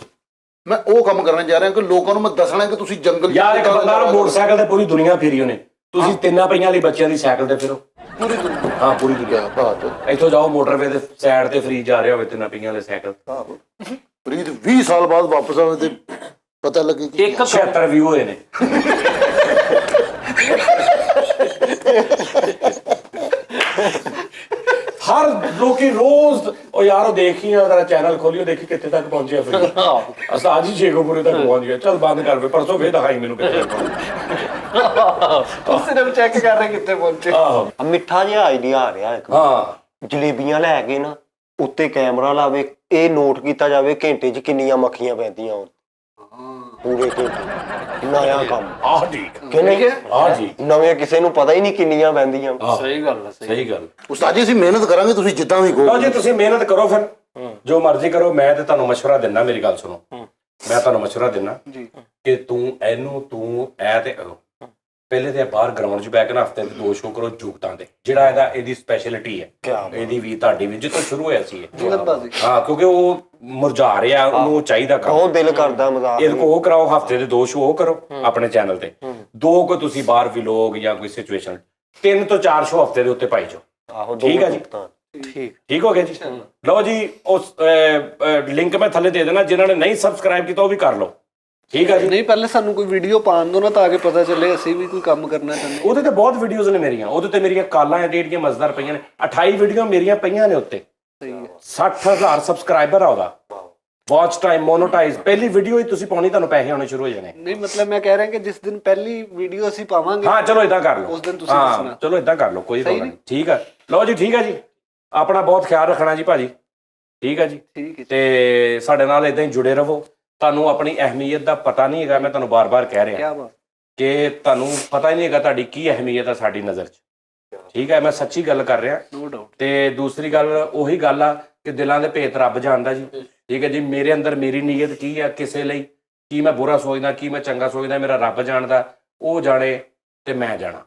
ਮੈਂ ਉਹ ਕੰਮ ਕਰਨ ਜਾ ਰਿਹਾ ਕਿ ਲੋਕਾਂ ਨੂੰ ਮੈਂ ਦੱਸਣਾ ਕਿ ਤੁਸੀਂ ਜੰਗਲ ਯਾਰ ਇੱਕ ਬੰਦਾ ਮੋਟਰਸਾਈਕਲ ਤੇ ਪੂਰੀ ਦੁਨੀਆ ਫੇਰੀ ਉਹਨੇ, ਤੁਸੀਂ 3 ਪਹੀਆਂ ਵਾਲੀ ਬੱਚਿਆਂ ਦੀ ਸਾਈਕਲ ਤੇ ਫਿਰੋ ਪੂਰੀ ਦੁਨੀਆ। ਹਾਂ ਪੂਰੀ ਦੁਨੀਆ। ਬਾਤ ਇੱਥੋਂ ਜਾਓ ਮੋਟਰਵੇ ਦੇ ਸਾਈਡ ਤੇ ਫਰੀ ਜਾ ਰਹੇ ਹੋਵੇ 3 ਪਹੀਆਂ ਵਾਲੇ ਸਾਈਕਲ। ਪ੍ਰੀਤ 20 ਸਾਲ ਬਾਅਦ ਵਾਪਸ ਆਵੇ ਤੇ ਪਤਾ ਲੱਗੇ ਕਿ ਇੱਕ 76 ਵਿਊ ਹੋਏ ਨੇ। ਹਰ ਲੋਕੀ ਰੋਜ਼ ਉਹ ਯਾਰ ਉਹ ਦੇਖੀ ਆ ਤੇਰਾ ਚੈਨਲ ਖੋਲਿਓ ਦੇਖੀ ਕਿੱਥੇ ਤੱਕ ਪਹੁੰਚਿਆ ਫਿਰ ਅਸਾਂ ਅੱਜ ਹੀ ਸ਼ੇਖੋਪੁਰੇ ਤੱਕ ਪਹੁੰਚ ਗਏ। ਚੱਲ ਬੰਦ ਕਰ ਵੇ, ਪਰਸੋਂ ਫੇਰ ਦਿਖਾਈ ਮੈਨੂੰ ਕਿੱਥੇ ਪਹੁੰਚ। ਤੂੰ ਸਿਰਫ ਚੈੱਕ ਕਰ ਰਹੇ ਕਿੱਥੇ ਪਹੁੰਚੇ। ਆਹੋ ਮਿੱਠਾ ਜਿਹਾ ਆਈਡੀਆ ਆ ਰਿਹਾ ਇੱਕ। ਹਾਂ ਜਲੇਬੀਆਂ ਲੈ ਕੇ ਨਾ ਉੱਤੇ ਕੈਮਰਾ ਲਾਵੇ, ਇਹ ਨੋਟ ਕੀਤਾ ਜਾਵੇ ਘੰਟੇ 'ਚ ਕਿੰਨੀਆਂ ਮੱਖੀਆਂ ਪੈਂਦੀਆਂ ਉਹ ਪੂਰੇ ਘੰਟੇ। ਨਵਾਂ ਕੰਮ ਆਹ ਠੀਕ ਕਿ ਨਹੀਂ? ਆਹ ਠੀਕ। ਨਵੇਂ ਕਿਸੇ ਨੂੰ ਪਤਾ ਹੀ ਨਹੀਂ ਕਿੰਨੀਆਂ ਪੈਂਦੀਆਂ। ਸਹੀ ਗੱਲ ਹੈ। ਸਹੀ ਗੱਲ। ਉਸਤਾਦ ਜੀ ਅਸੀਂ ਮਿਹਨਤ ਕਰਾਂਗੇ, ਤੁਸੀਂ ਜਿੱਦਾਂ ਵੀ ਲਓ ਕਹੋ। ਜੀ ਤੁਸੀਂ ਮਿਹਨਤ ਕਰੋ, ਫਿਰ ਜੋ ਮਰਜ਼ੀ ਕਰੋ। ਮੈਂ ਤੇ ਤੁਹਾਨੂੰ ਮਸ਼ਵਰਾ ਦਿੰਦਾ, ਮੇਰੀ ਗੱਲ ਸੁਣੋ। ਮੈਂ ਤੁਹਾਨੂੰ ਮਸ਼ਵਰਾ ਦਿੰਦਾ ਜੀ ਕਿ ਤੂੰ ਐ ਤੇ ਪਹਿਲੇ ਤੇ ਬਾਹਰ ਗਰਾਊਂਡ 'ਚ ਬੈ ਕੇ ਨਾ ਹਫ਼ਤੇ ਦੇ 2 ਸ਼ੋਅ ਕਰੋ ਜੁਗਤਾਂ ਦੇ, ਜਿਹੜਾ ਇਹਦੀ ਸਪੈਸ਼ਲਿਟੀ ਹੈ, ਇਹਦੀ ਵੀ ਤੁਹਾਡੀ ਵੀ ਜਿੱਥੋਂ ਸ਼ੁਰੂ ਹੋਇਆ ਸੀ ਇਹ। ਜਲਦਬਾਜ਼ੀ ਹਾਂ, ਕਿਉਂਕਿ ਉਹ ਮੁਰਝਾ ਰਿਹਾ, ਉਹਨੂੰ ਚਾਹੀਦਾ ਕੰਮ। ਬਹੁਤ ਦਿਲ ਕਰਦਾ ਮਜ਼ਾਕ ਇਹਦੇ ਕੋ ਉਹ ਕਰਾਓ, ਹਫ਼ਤੇ ਦੇ 2 ਸ਼ੋਅ ਕਰੋ ਆਪਣੇ ਚੈਨਲ ਤੇ, 2 ਕੋ ਤੁਸੀਂ ਬਾਹਰ ਵਲੌਗ ਜਾਂ ਕੋਈ ਸਿਚੁਏਸ਼ਨ, 3 ਤੋਂ 4 ਸ਼ੋਅ ਹਫ਼ਤੇ ਦੇ ਉੱਤੇ ਪਾਈ ਜਾਓ। ਆਹੋ ਠੀਕ ਹੈ ਜੀ, ਠੀਕ ਹੋ ਗਿਆ ਜੀ। ਲਓ ਜੀ, ਉਸ ਲਿੰਕ ਮੈਂ ਥੱਲੇ ਦੇ ਦੇਣਾ, ਜਿਨ੍ਹਾਂ ਨੇ ਨਹੀਂ ਸਬਸਕ੍ਰਾਈਬ ਕੀਤਾ ਉਹ ਵੀ ਕਰ ਲਓ। ਠੀਕ ਹੈ ਜੀ। ਨਹੀਂ, ਪਹਿਲੇ ਸਾਨੂੰ ਕੋਈ ਵੀਡੀਓ ਪਾਉਣ ਦੋ ਨਾ, ਤਾਂ ਕਿ ਪਤਾ ਚੱਲੇ ਅਸੀਂ ਵੀ ਕੋਈ ਕੰਮ ਕਰਨਾ ਚਾਹੁੰਦੇ। ਉਹਦੇ ਤੇ ਬਹੁਤ ਵੀਡੀਓਜ਼ ਨੇ ਮੇਰੀਆਂ, ਉਹਦੇ ਤੇ ਮੇਰੀਆਂ ਕਾਲਾਂ ਜਿਹੜੀਆਂ ਮਜ਼ੇਦਾਰ ਪਈਆਂ ਨੇ, 28 ਵੀਡੀਓ ਮੇਰੀਆਂ ਪਈਆਂ ਨੇ ਉੱਤੇ। ਸਹੀ ਹੈ। 60,000 ਸਬਸਕ੍ਰਾਈਬਰ ਆ ਉਹਦਾ। ਵਾਚ ਟਾਈਮ ਮੋਨੋਟਾਈਜ਼, ਪਹਿਲੀ ਵੀਡੀਓ ਹੀ ਤੁਸੀਂ ਪਾਉਣੀ, ਤੁਹਾਨੂੰ ਪੈਸੇ ਆਉਣੇ ਸ਼ੁਰੂ ਹੋ ਜਾਣੇ। ਨਹੀਂ, ਮਤਲਬ ਮੈਂ ਕਹਿ ਰਿਹਾ ਕਿ ਜਿਸ ਦਿਨ ਪਹਿਲੀ ਵੀਡੀਓ ਅਸੀਂ ਪਾਵਾਂਗੇ, ਹਾਂ ਚਲੋ ਇਦਾਂ ਕਰ ਲਓ, ਉਸ ਦਿਨ ਤੁਸੀਂ ਹਾਂ ਦੱਸਣਾ। ਚਲੋ ਇਦਾਂ ਕਰ ਲਓ, ਕੋਈ ਗੱਲ ਨਹੀਂ। ਠੀਕ ਹੈ, ਲਓ ਜੀ, ਠੀਕ ਹੈ ਜੀ, ਆਪਣਾ ਬਹੁਤ ਖਿਆਲ ਰੱਖਣਾ ਜੀ ਭਾਜੀ। ਠੀਕ ਹੈ ਜੀ, ਠੀਕ ਹੈ। ਤੇ ਸਾਡੇ ਨਾਲ ਇਦਾਂ ਹੀ ਜੁੜੇ ਰਹੋ। ਤੁਹਾਨੂੰ ਆਪਣੀ ਅਹਿਮੀਅਤ ਦਾ ਪਤਾ ਨਹੀਂ ਹੈਗਾ, ਮੈਂ ਤੁਹਾਨੂੰ ਬਾਰ-ਬਾਰ ਕਹਿ ਰਿਹਾ ਕਿਆ ਬਾਤ। ਕਿ ਤੁਹਾਨੂੰ ਪਤਾ ਹੀ ਨਹੀਂ ਹੈਗਾ ਤੁਹਾਡੀ ਕੀ ਅਹਿਮੀਅਤ ਹੈ ਸਾਡੀ ਨਜ਼ਰ 'ਚ। ਠੀਕ ਹੈ, ਮੈਂ ਸੱਚੀ ਗੱਲ ਕਰ ਰਿਹਾ। No doubt. ਤੇ ਦੂਸਰੀ ਗੱਲ ਉਹੀ ਗੱਲ ਆ ਕਿ ਦਿਲਾਂ ਦੇ ਭੇਤ ਰੱਬ ਜਾਣਦਾ ਜੀ। ਠੀਕ ਹੈ ਜੀ, ਮੇਰੇ ਅੰਦਰ ਮੇਰੀ ਨੀਅਤ ਕੀ ਹੈ, ਕਿਸੇ ਲਈ ਕੀ ਮੈਂ ਬੁਰਾ ਸੋਚਦਾ, ਕੀ ਮੈਂ ਚੰਗਾ ਸੋਚਦਾ, ਮੇਰਾ ਰੱਬ ਜਾਣਦਾ। ਉਹ ਜਾਣੇ ਤੇ ਮੈਂ ਜਾਣਾ।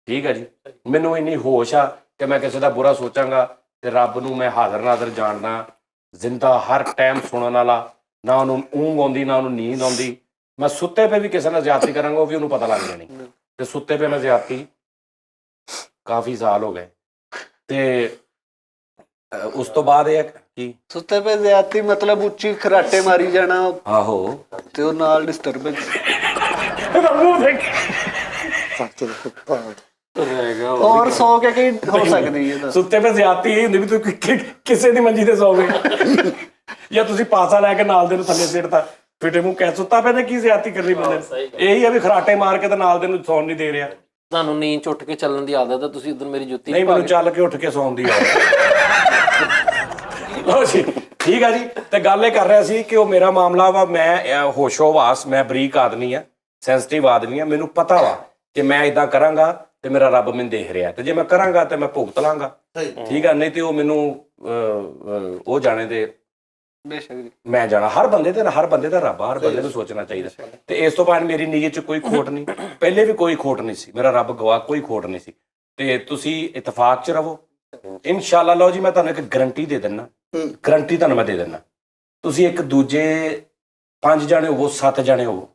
ਠੀਕ ਹੈ ਜੀ, ਮੈਨੂੰ ਇੰਨੀ ਹੋਸ਼ ਆ ਕਿ ਮੈਂ ਕਿਸੇ ਦਾ ਬੁਰਾ ਸੋਚਾਂਗਾ ਤੇ ਰੱਬ ਨੂੰ ਮੈਂ ਹਾਜ਼ਰ ਨਾਜ਼ਰ ਜਾਣਦਾ, ਜ਼ਿੰਦਾ, ਹਰ ਟਾਈਮ ਸੁਣਨ ਵਾਲਾ, ਨਾ ਉਹਨੂੰ ਊਂਘ ਆਉਂਦੀ ਨਾ ਉਹਨੂੰ ਨੀਂਦ ਆਉਂਦੀ। ਮੈਂ ਸੁੱਤੇ ਪੇ ਵੀ ਕਿਸੇ ਨਾਲ ਜ਼ਿਆਦਤੀ ਕਰਾਂਗਾ, ਉਹ ਵੀ ਉਹਨੂੰ ਪਤਾ ਲੱਗ ਜਾਣੀ। ਤੇ ਸੁੱਤੇ ਪੇ ਮੈਂ ਜ਼ਿਆਦਤੀ ਕਾਫੀ ਸਾਲ ਹੋ ਗਏ। ਤੇ ਉਸ ਤੋਂ ਬਾਅਦ ਇਹ ਕੀ ਸੁੱਤੇ ਪਏ ਜ਼ਿਆਦਤੀ ਮਤਲਬ ਉੱਚੀ ਖਰਾਟੇ ਮਾਰੀ ਜਾਣਾ, ਆਹੋ, ਤੇ ਉਹ ਨਾਲ ਡਿਸਟਰਬੈਂਸ। ਔਰ ਸੌ ਕੇ ਕੀ ਹੋ ਸਕਦੀ ਹੈ? ਸੁੱਤੇ ਪੇ ਜ਼ਿਆਦਤੀ ਇਹ ਹੁੰਦੀ ਵੀ ਤੂੰ ਕਿਸੇ ਦੀ ਮੰਜੀ ਤੇ ਸੌਵੇ ਜਾਂ ਤੁਸੀਂ ਪਾਸਾ ਲੈ ਕੇ ਨਾਲ ਦੇ ਨੂੰ ਥੱਲੇ ਸਿੱਟਤਾ, ਫਿੱਟੇ ਮੂੰਹ ਕਹਿ ਸੁੱਤਾ ਪਿਆ ਨੇ, ਕੀ ਜ਼ਿਆਦਤੀ ਕਰਨੀ ਬੰਦੇ। ਇਹੀ ਆ ਵੀ ਖਰਾਟੇ ਮਾਰ ਕੇ ਤੇ ਨਾਲ ਦੇ ਨੂੰ ਸੌਣ ਨਹੀਂ ਦੇ ਰਿਹਾ। ਤੁਹਾਨੂੰ ਨੀਂਦ ਚ ਉੱਠ ਕੇ ਚੱਲਣ ਦੀ ਆਦਤ ਹੈ, ਤੁਸੀਂ ਉਧਰ ਮੇਰੀ ਜੁੱਤੀ ਨਹੀਂ, ਮੈਨੂੰ ਚੱਲ ਕੇ ਉੱਠ ਕੇ ਸੌਣ ਦੀ ਆਦਤ। ਲਓ ਜੀ, ਠੀਕ ਆ ਜੀ। ਤੇ ਗੱਲ ਇਹ ਕਰ ਰਿਹਾ ਸੀ ਕਿ ਉਹ ਮੇਰਾ ਮਾਮਲਾ ਵਾ, ਮੈਂ ਹੋਸ਼ੋ ਹਵਾਸ, ਮੈਂ ਬਰੀਕ ਆਦਮੀ ਆ, ਸੈਂਸਿਟਿਵ ਆਦਮੀ ਆ। ਮੈਨੂੰ ਪਤਾ ਵਾ ਕਿ ਮੈਂ ਇਦਾਂ ਕਰਾਂਗਾ ਤੇ ਮੇਰਾ ਰੱਬ ਮੈਨੂੰ ਦੇਖ ਰਿਹਾ, ਤੇ ਜੇ ਮੈਂ ਕਰਾਂਗਾ ਤੇ ਮੈਂ ਭੁਗਤ ਲਾਂਗਾ। ਠੀਕ ਆ, ਨਹੀਂ ਤੇ ਉਹ ਮੈਨੂੰ ਉਹ ਜਾਣੇ ਤੇ ਬੇਸ਼ੱਕ ਜੀ, ਮੈਂ ਜਾਣਾ। ਹਰ ਬੰਦੇ ਦਾ ਰੱਬ ਆ, ਹਰ ਬੰਦੇ ਨੂੰ ਸੋਚਣਾ ਚਾਹੀਦਾ। ਤੇ ਇਸ ਤੋਂ ਬਾਅਦ ਮੇਰੀ ਨੀਅਤ 'ਚ ਕੋਈ ਖੋਟ ਨਹੀਂ, ਪਹਿਲੇ ਵੀ ਕੋਈ ਖੋਟ ਨਹੀਂ ਸੀ, ਮੇਰਾ ਰੱਬ ਗਵਾਹ, ਕੋਈ ਖੋਟ ਨਹੀਂ ਸੀ। ਤੇ ਤੁਸੀਂ ਇਤਫਾਕ 'ਚ ਰਹੋ ਇਨਸ਼ਾਅੱਲਾ। ਲਓ ਜੀ, ਮੈਂ ਤੁਹਾਨੂੰ ਇੱਕ ਗਰੰਟੀ ਦੇ ਦਿੰਦਾ, ਗਰੰਟੀ ਤੁਹਾਨੂੰ ਮੈਂ ਦੇ ਦਿੰਦਾ। ਤੁਸੀਂ ਇੱਕ ਦੂਜੇ 5 ਜਾਣੇ ਹੋਵੋ, 7 ਜਾਣੇ ਹੋਵੋ,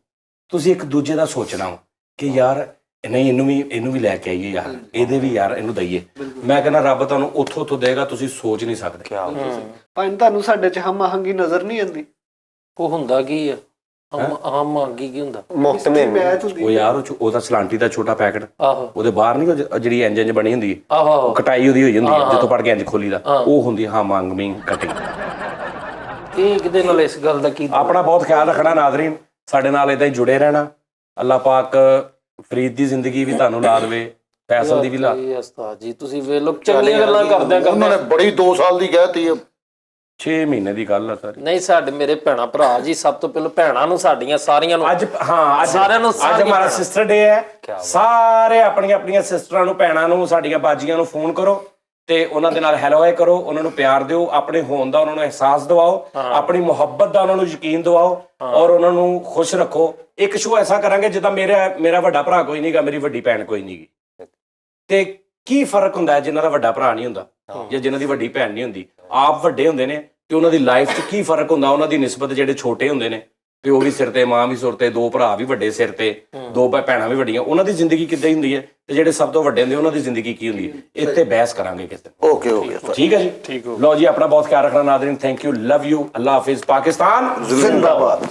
ਤੁਸੀਂ ਇੱਕ ਦੂਜੇ ਦਾ ਸੋਚਣਾ ਵਾ ਕਿ ਯਾਰ ਨਹੀਂ ਇਹਨੂੰ ਵੀ ਲੈ ਕੇ ਆਈਏ ਯਾਰ, ਇਹਦੇ ਵੀ ਯਾਰ ਇਹਨੂੰ ਦਈਏ। ਮੈਂ ਕਹਿੰਦਾ ਰੱਬ ਤੁਹਾਨੂੰ ਉੱਥੋਂ ਦੇਗਾ, ਤੁਸੀਂ ਸੋਚ ਨਹੀਂ ਸਕਦੇ। ਭਾਵੇਂ ਤੁਹਾਨੂੰ ਸਾਡੇ 'ਚ ਹਮ ਆਹੰਗੀ ਨਜ਼ਰ ਨਹੀਂ ਆਉਂਦੀ। ਉਹ ਹੁੰਦਾ ਕੀ ਆ? ਹਮ ਆਹੰਗੀ ਕੀ ਹੁੰਦਾ? ਮੁਫਤ ਮੇਂ ਮੈਚ ਹੁੰਦੀ ਉਹ ਯਾਰ ਉਹਦਾ ਸਲਾਂਟੀ ਦਾ ਛੋਟਾ ਪੈਕਟ, ਆਹੋ ਉਹਦੇ ਬਾਹਰ ਨਹੀਂ ਜਿਹੜੀ ਇੰਜ ਬਣੀ ਹੁੰਦੀ ਹੈ, ਆਹੋ ਆਹੋ, ਕਟਾਈ ਉਹਦੀ ਹੋਈ ਹੁੰਦੀ ਹੈ, ਜਿੱਥੋਂ ਪੜ ਕੇ ਇੰਜ ਖੋਲੀ ਦਾ, ਉਹ ਹੁੰਦੀ ਹਾਂ ਮੰਗਮੀ ਕਟਿੰਗ। ਇਹ ਕਿਤੇ ਨਾਲ ਇਸ ਗੱਲ ਦਾ ਕੀ? ਆਪਣਾ ਬਹੁਤ ਖਿਆਲ ਰੱਖਣਾ ਨਾਜ਼ਰੀਨ, ਸਾਡੇ ਨਾਲ ਇਦਾਂ ਹੀ ਜੁੜੇ ਰਹਿਣਾ। ਅੱਲਾਹ ਪਾਕ ਫਰੀਦ ਦੀ ਜ਼ਿੰਦਗੀ ਵੀ ਤੁਹਾਨੂੰ ਲਾ ਦੇਵੇ, ਫੈਸਲ ਦੀ ਵੀ ਲਾ। ਇਹ ਉਸਤਾਦ ਜੀ, ਤੁਸੀਂ ਵੇਖ ਲੋ ਚੰਗੀਆਂ ਗੱਲਾਂ ਕਰਦੇ ਉਹਨਾਂ ਨੇ ਬੜੀ 2 ਸਾਲ ਦੀ ਕਹਿਤੀ ਹੈ। 6 ਮਹੀਨੇ ਦੀ ਗੱਲ ਆ ਸਾਰੀ। ਨਹੀਂ, ਸਾਡੇ ਮੇਰੇ ਭੈਣਾ ਭਰਾ ਜੀ, ਸਭ ਤੋਂ ਪਹਿਲਾਂ ਭੈਣਾਂ ਨੂੰ, ਸਾਡੀਆਂ ਸਾਰੀਆਂ ਨੂੰ ਅੱਜ ਸਾਰਿਆਂ ਨੂੰ, ਅੱਜ ਹਮਾਰਾ ਸਿਸਟਰ ਡੇ ਹੈ। ਸਾਰੇ ਆਪਣੀਆਂ ਸਿਸਟਰਾਂ ਨੂੰ, ਭੈਣਾਂ ਨੂੰ, ਸਾਡੀਆਂ ਬਾਜੀਆਂ ਨੂੰ ਫੋਨ ਕਰੋ ਤੇ ਉਹਨਾਂ ਦੇ ਨਾਲ ਹੈਲੋ ਹਾਈ ਕਰੋ, ਉਹਨਾਂ ਨੂੰ ਪਿਆਰ ਦਿਓ, ਆਪਣੇ ਹੋਣ ਦਾ ਉਹਨਾਂ ਨੂੰ ਅਹਿਸਾਸ ਦਿਵਾਓ, ਆਪਣੀ ਮੁਹੱਬਤ ਦਾ ਉਹਨਾਂ ਨੂੰ ਯਕੀਨ ਦਿਵਾਓ, ਔਰ ਉਹਨਾਂ ਨੂੰ ਖੁਸ਼ ਰੱਖੋ। ਇੱਕ ਸ਼ੋਅ ਐਸਾ ਕਰਾਂਗੇ ਜਿੱਦਾਂ ਮੇਰਾ ਵੱਡਾ ਭਰਾ ਕੋਈ ਨਹੀਂਗਾ, ਮੇਰੀ ਵੱਡੀ ਭੈਣ ਕੋਈ ਨਹੀਂਗੀ, ਤੇ ਕੀ ਫਰਕ ਹੁੰਦਾ ਹੈ ਜਿਨ੍ਹਾਂ ਦਾ ਵੱਡਾ ਭਰਾ ਨਹੀਂ ਹੁੰਦਾ ਜਾਂ ਜਿਨ੍ਹਾਂ ਦੀ ਵੱਡੀ ਭੈਣ ਨਹੀਂ ਹੁੰਦੀ। ਆਪ ਵੱਡੇ ਹੁੰਦੇ ਨੇ ਤੇ ਉਹਨਾਂ ਦੀ ਲਾਈਫ 'ਚ ਕੀ ਫਰਕ ਹੁੰਦਾ, ਉਹਨਾਂ ਦੀ ਨਿਸਬਤ ਜਿਹੜੇ ਛੋਟੇ ਹੁੰਦੇ ਨੇ, ਪਿਓ ਵੀ ਸਿਰ ਤੇ, ਮਾਂ ਵੀ ਸਿਰ ਤੇ, 2 ਭਰਾ ਵੀ ਵੱਡੇ ਸਿਰ ਤੇ, 2 ਭੈਣਾਂ ਵੀ ਵੱਡੀਆਂ, ਉਹਨਾਂ ਦੀ ਜ਼ਿੰਦਗੀ ਕਿੱਦਾਂ ਹੁੰਦੀ ਹੈ, ਤੇ ਜਿਹੜੇ ਸਭ ਤੋਂ ਵੱਡੇ ਹੁੰਦੇ ਉਹਨਾਂ ਦੀ ਜ਼ਿੰਦਗੀ ਕੀ ਹੁੰਦੀ ਹੈ। ਇੱਥੇ ਬਹਿਸ ਕਰਾਂਗੇ ਕਿਸੇ ਦਿਨ। ਓਕੇ ਹੋ ਗਿਆ। ਠੀਕ ਹੈ ਜੀ, ਲਓ ਜੀ, ਆਪਣਾ ਬਹੁਤ ਖਿਆਲ ਰੱਖਣਾ ਨਾਜ਼ਰੀਨ। ਥੈਂਕ ਯੂ, ਲਵ ਯੂ, ਅੱਲਾ ਹਾਫਿਜ਼, ਪਾਕਿਸਤਾਨ ਜ਼ਿੰਦਾਬਾਦ।